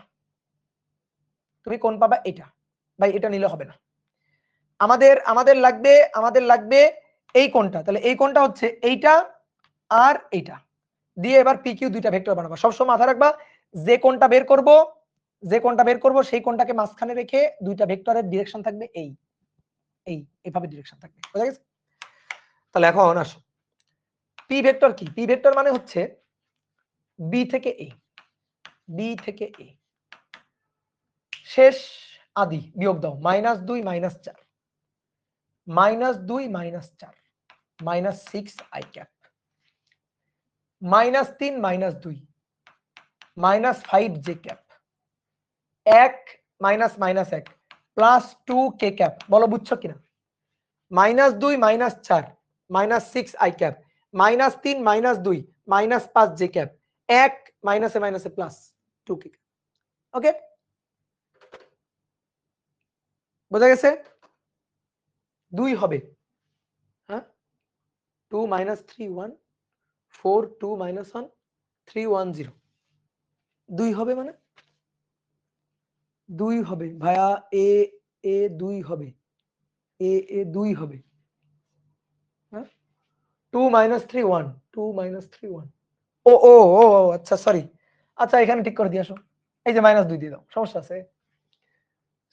A: তুমি কোন পাবা? এইটা। ভাই এটা নিলে হবে না। আমাদের লাগবে এই কোণটা। তাহলে এই কোণটা হচ্ছে এইটা আর এইটা দিয়ে এবার পি কিউ দুইটা ভেক্টর বানাবো। সবসময় মাথায় রাখবা যে কোণটা বের করব সেই কোণটাকে মাঝখানে রেখে দুইটা ভেক্টরের ডিরেকশন থাকবে এই এই এভাবে ডিরেকশন থাকবে, বুঝা গেছে? তাহলে এখন আসো, পি ভেক্টর কি? পি ভেক্টর মানে হচ্ছে বি থেকে এ, বি থেকে এ শেষ আদি বিয়োগ দাও, -2 -4 -2 -4 -6 i cap, -3 -2 -5 j cap, 1 minus minus 1 +2 k cap. বলো বুঝছো কিনা? -2 -4 -6 i ক্যাপ, -3 -2 -5 j ক্যাপ, 1 মাইনাসে মাইনাসে +2 k ক্যাপ। ওকে, বোঝা গেছে? 2 হবে, হ্যাঁ, 2 -3 1 4 2 -1 3 1 0, 2 হবে মানে 2 হবে ভাইয়া, এ এ 2 হবে, এ এ 2 হবে, হ্যাঁ, 2 -3 1 2 -3 1। ও ও ও আচ্ছা সরি, আচ্ছা এখানে ঠিক করে দিয়ে আসো, এই যে -2 দিয়ে দাও, সমস্যা আছে?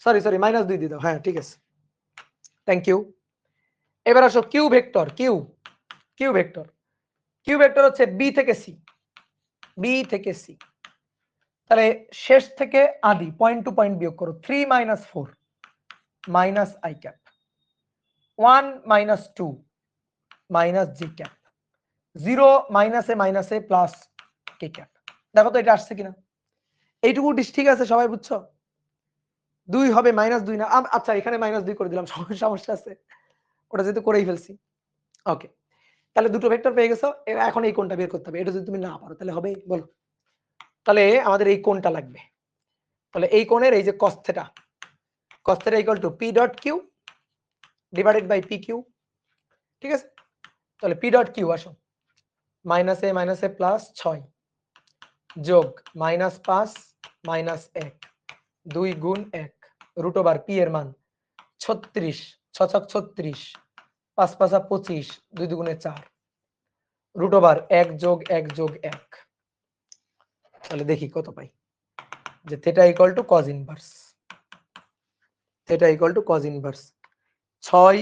A: সরি সরি, -2 দিয়ে দাও, হ্যাঁ ঠিক আছে, থ্যাংক ইউ। এবার আসো Q vector, Q Q vector, Q vector হচ্ছে বি থেকে সি, বি থেকে সি। তাহলে শেষ থেকে আদি পয়েন্ট টু পয়েন্ট বিয়োগ করো, 3 - 4 - i ক্যাপ, 1 - 2 - j ক্যাপ, 0 মাইনাসে মাইনাসে প্লাস কে ক্যাপ। দেখো তো এটা আসছে কিনা, এইটুকু ঠিক আছে, সবাই বুঝছো? 2 হবে, -2 না, আচ্ছা এখানে -2 করে দিলাম, সমস্যা আছে? ওটা যেহেতু করেই ফেলছি। ওকে, তাহলে দুটো ভেক্টর পেয়ে গেছো। এখন এই কোণটা বের করতে হবে, এটা যদি তুমি না পারো তাহলে হবে? বলো। তাহলে আমাদের এই কোণটা লাগবে। তাহলে এই কোণের এই যে cos θ = p ডট Q divided by P Q, ঠিক আছে? তাহলে p ডট কিউ আসো, মাইনাসে মাইনাসে +6 যোগ -5 -1 2 গুণ 1 রুট ওভার পি এর মান 36, 6 ছক 36, 5 5 25, 2 দুগুণে 4 রুট ওভার 1 যোগ 1 যোগ 1। তাহলে দেখি কত পাই, যে theta equal to cos inverse, theta equal to cos inverse 6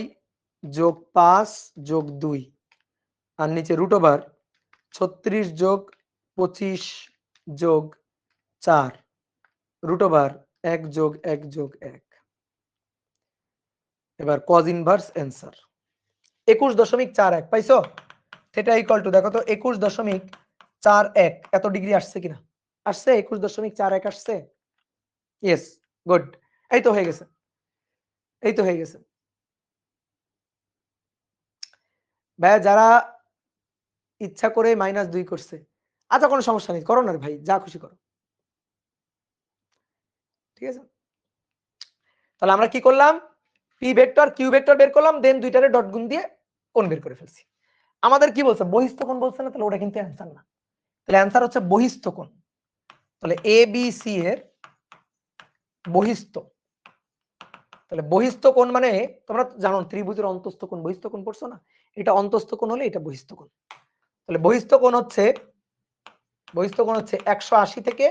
A: যোগ 5 যোগ 2 আর নিচে রুট ওভার 36 যোগ 25 যোগ 4 রুট ওভার 1 যোগ 1 যোগ 1। এবার কজ ইনভার্স অ্যান্সার 21.41 পাইছো? থেটা ইকুয়াল টু, দেখো তো 21.41 এত ডিগ্রি আসছে কিনা? আসছে 21.41 আসছে, ইয়েস, গুড। এই তো হয়ে গেছে, এই তো হয়ে গেছে ভাইয়া। যারা ইচ্ছা করে -2 করছে, আচ্ছা কোনো সমস্যা নেই, করো না ভাই, যা খুশি করো, ঠিক আছে? তাহলে আমরা কি করলাম, পি ভেক্টর কিউ ভেক্টর বের করলাম, দেন দুইটারে ডট গুণ দিয়ে কোণ বের করে ফেলছি। আমাদের কি বলছে, বহিস্থ কোণ বলছে না? তাহলে ওটা কিন্তু অ্যান্সার না, তাহলে অ্যান্সার হচ্ছে বহিস্থ কোণ। তাহলে এ বি সি এর বহিস্থ, তাহলে বহিস্থ কোণ মানে তোমরা জানো ত্রিভুজের অন্তস্থ কোণ, বহিস্থ কোণ পড়ছো না? এটা অন্তস্থ কোণ হলে এটা বহিস্থ কোণ। তাহলে বহিস্থ কোণ হচ্ছে 180 থেকে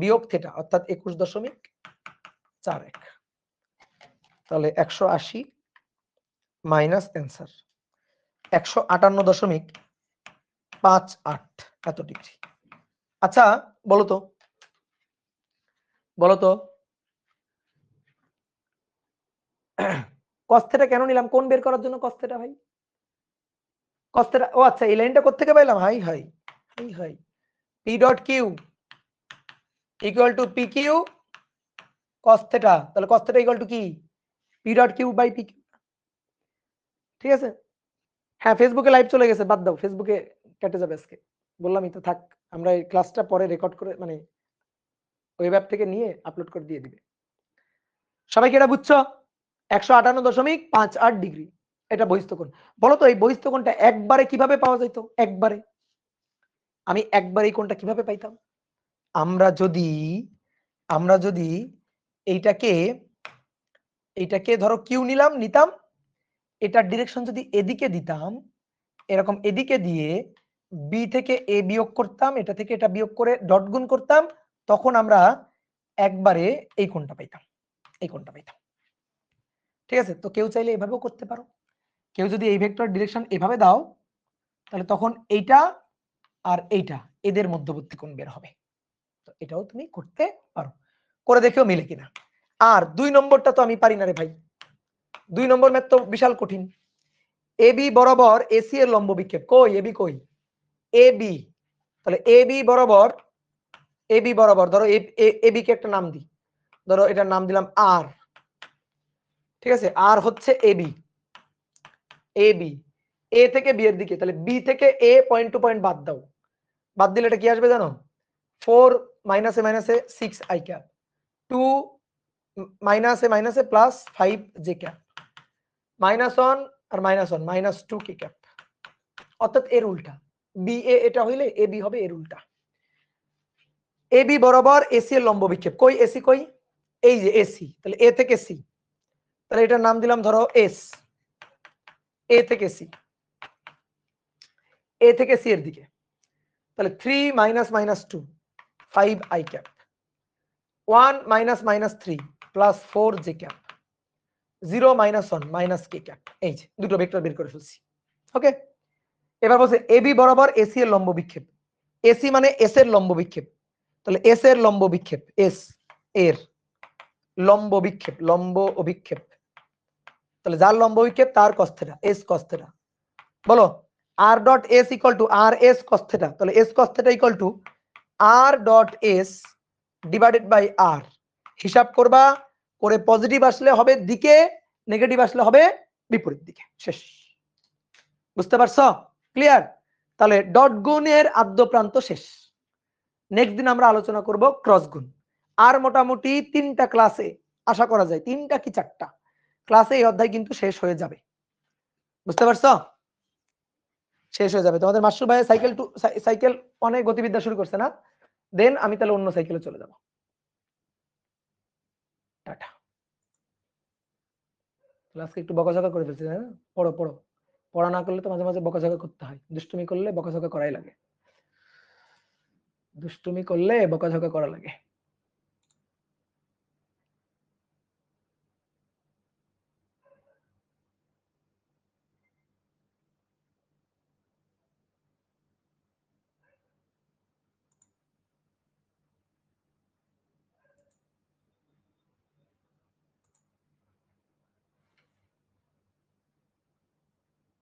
A: বিয়োগ থেটা, অর্থাৎ 21.41। তাহলে 180 মাইনাস অ্যান্সার 158.41 5 8 এত ডিগ্রি। আচ্ছা বলো তো cos θ কেন নিলাম? কোণ বের করার জন্য cos θ ভাই? cos θ, ও আচ্ছা এই লাইনটা কোথা থেকে পাইলাম? Hi hi hi hi, p ডট Q equal to pq cos θ। তাহলে cos θ ইকুয়াল টু কি? p ডট কিউ বাই pq। ঠিক আছে? হ্যাঁ ফেসবুকে লাইভ চলে গেছে, বাদ দাও, ফেসবুকে কেটে যাবে আজকে। বললামই তো, থাক, আমরা এই ক্লাসটা পরে রেকর্ড করে মানে ওয়েব অ্যাপ থেকে নিয়ে আপলোড করে দিয়ে দিবে। সবাই কি এটা বুঝছো? 158.58 ডিগ্রি এটা বহিস্থ কোণ। বলো তো এই বহিস্থ কোণটা একবারে কিভাবে পাওয়া যেত? একবারে আমি একবারে এই কোণটা কিভাবে পাইতাম? আমরা যদি এইটাকে ধরো কিউ নিতাম, এটার ডিরেকশন যদি এদিকে দিতাম, এরকম এদিকে দিয়ে বি থেকে এ বিয়োগ করতাম, এটা থেকে এটা বিয়োগ করে ডট গুণ করতাম, তখন আমরা একবারে এই কোণটা পাইতাম, এই কোণটা পাইতাম। ঠিক আছে? তো কেউ চাইলে এভাবেও করতে পারো। কেউ যদি এই ভেক্টর ডিরেকশন এভাবে দাও, তাহলে তখন এইটা আর এইটা এদের মধ্যবর্তী কোণ বের হবে। তো এটাও তুমি করতে পারো, করে দেখেও মিলে কিনা। আর 2 নম্বরটা তো আমি পারি না রে ভাই, 2 নম্বর ম্যাথ তো বিশাল কঠিন। এবি বরাবর এসি এর লম্ব বিক্ষেপ কই? এবি কই? এবি, তাহলে এবি বরাবর ধরো এবি কে একটা নাম দিই, ধরো এটার নাম দিলাম আর। ঠিক আছে? আর হচ্ছে এবি, এ থেকে বি এর দিকে, তাহলে বি থেকে এ পয়েন্ট টু পয়েন্ট বাদ দাও, বাদ দিলে এটা কি আসবে জানো? 4 মাইনাসে মাইনাসে 6 আই ক্যাপ, 2 মাইনাসে মাইনাসে প্লাস 5 জে ক্যাপ, -1 আর -1 -2 কে ক্যাপ, অর্থাৎ এর উল্টা। বি এ এটা হইলে এ বি হবে এর উল্টা। এ বি বরাবর এসি এর লম্ব বিক্ষেপ কই? এসি কই? এই যে এসি, তাহলে এ থেকে সি, তাহলে এটার নাম দিলাম ধরো এস। এ থেকে সি, এ থেকে সি এর দিকে, তাহলে 3 minus minus 2 5 I cap, 1 minus minus 3 plus 4 J cap, 0 minus 1 minus K cap. এই যে দুটো ভেক্টর বের করে ফেলছি। ওকে, এবার বলছে এবি বরাবর এসি এর লম্ব বিক্ষেপ। এসি মানে এস এর লম্ব বিক্ষেপ, তাহলে এস এর লম্ব বিক্ষেপ, এস এর লম্ব বিক্ষেপ, লম্ব অভিক্ষেপ, তাহলে যার লম্ব বিক্ষেপ তার cos θ, এস cos θ। বলো r dot S equal to R S cos θ, তাহলে S cos θ equal to R dot S divided by R. হিসাব করবা, করে পজিটিভ আসলে হবে দিকে, নেগেটিভ আসলে হবে বিপরীত দিকে। শেষ। বুঝতে পারছো? ক্লিয়ার? তাহলে ডট গুণের আদ্য প্রান্ত শেষ। নেক্সট দিন আমরা আলোচনা করব ক্রস গুণ। আর মোটামুটি 3টা ক্লাসে আশা করা যায়, 3টা কি 4টা ক্লাসে এই অধ্যায় কিন্তু শেষ হয়ে যাবে। বুঝতে পারছো? শেষ হয়ে যাবে। তোমাদের মাসুর ভাই সাইকেল অনেক গতিবিদ্যা শুরু করছে না? দেন আমি তাহলে অন্য সাইকেলে চলে যাব। টাটা। আজকে একটু বকাঝকা করে ফেলছি, হ্যাঁ? পড়ো পড়ো, পড়া না করলে তো মাঝে মাঝে বকাঝকা করতে হয়, দুষ্টুমি করলে বকাঝকা করাই লাগে, দুষ্টুমি করলে বকাঝকা করা লাগে।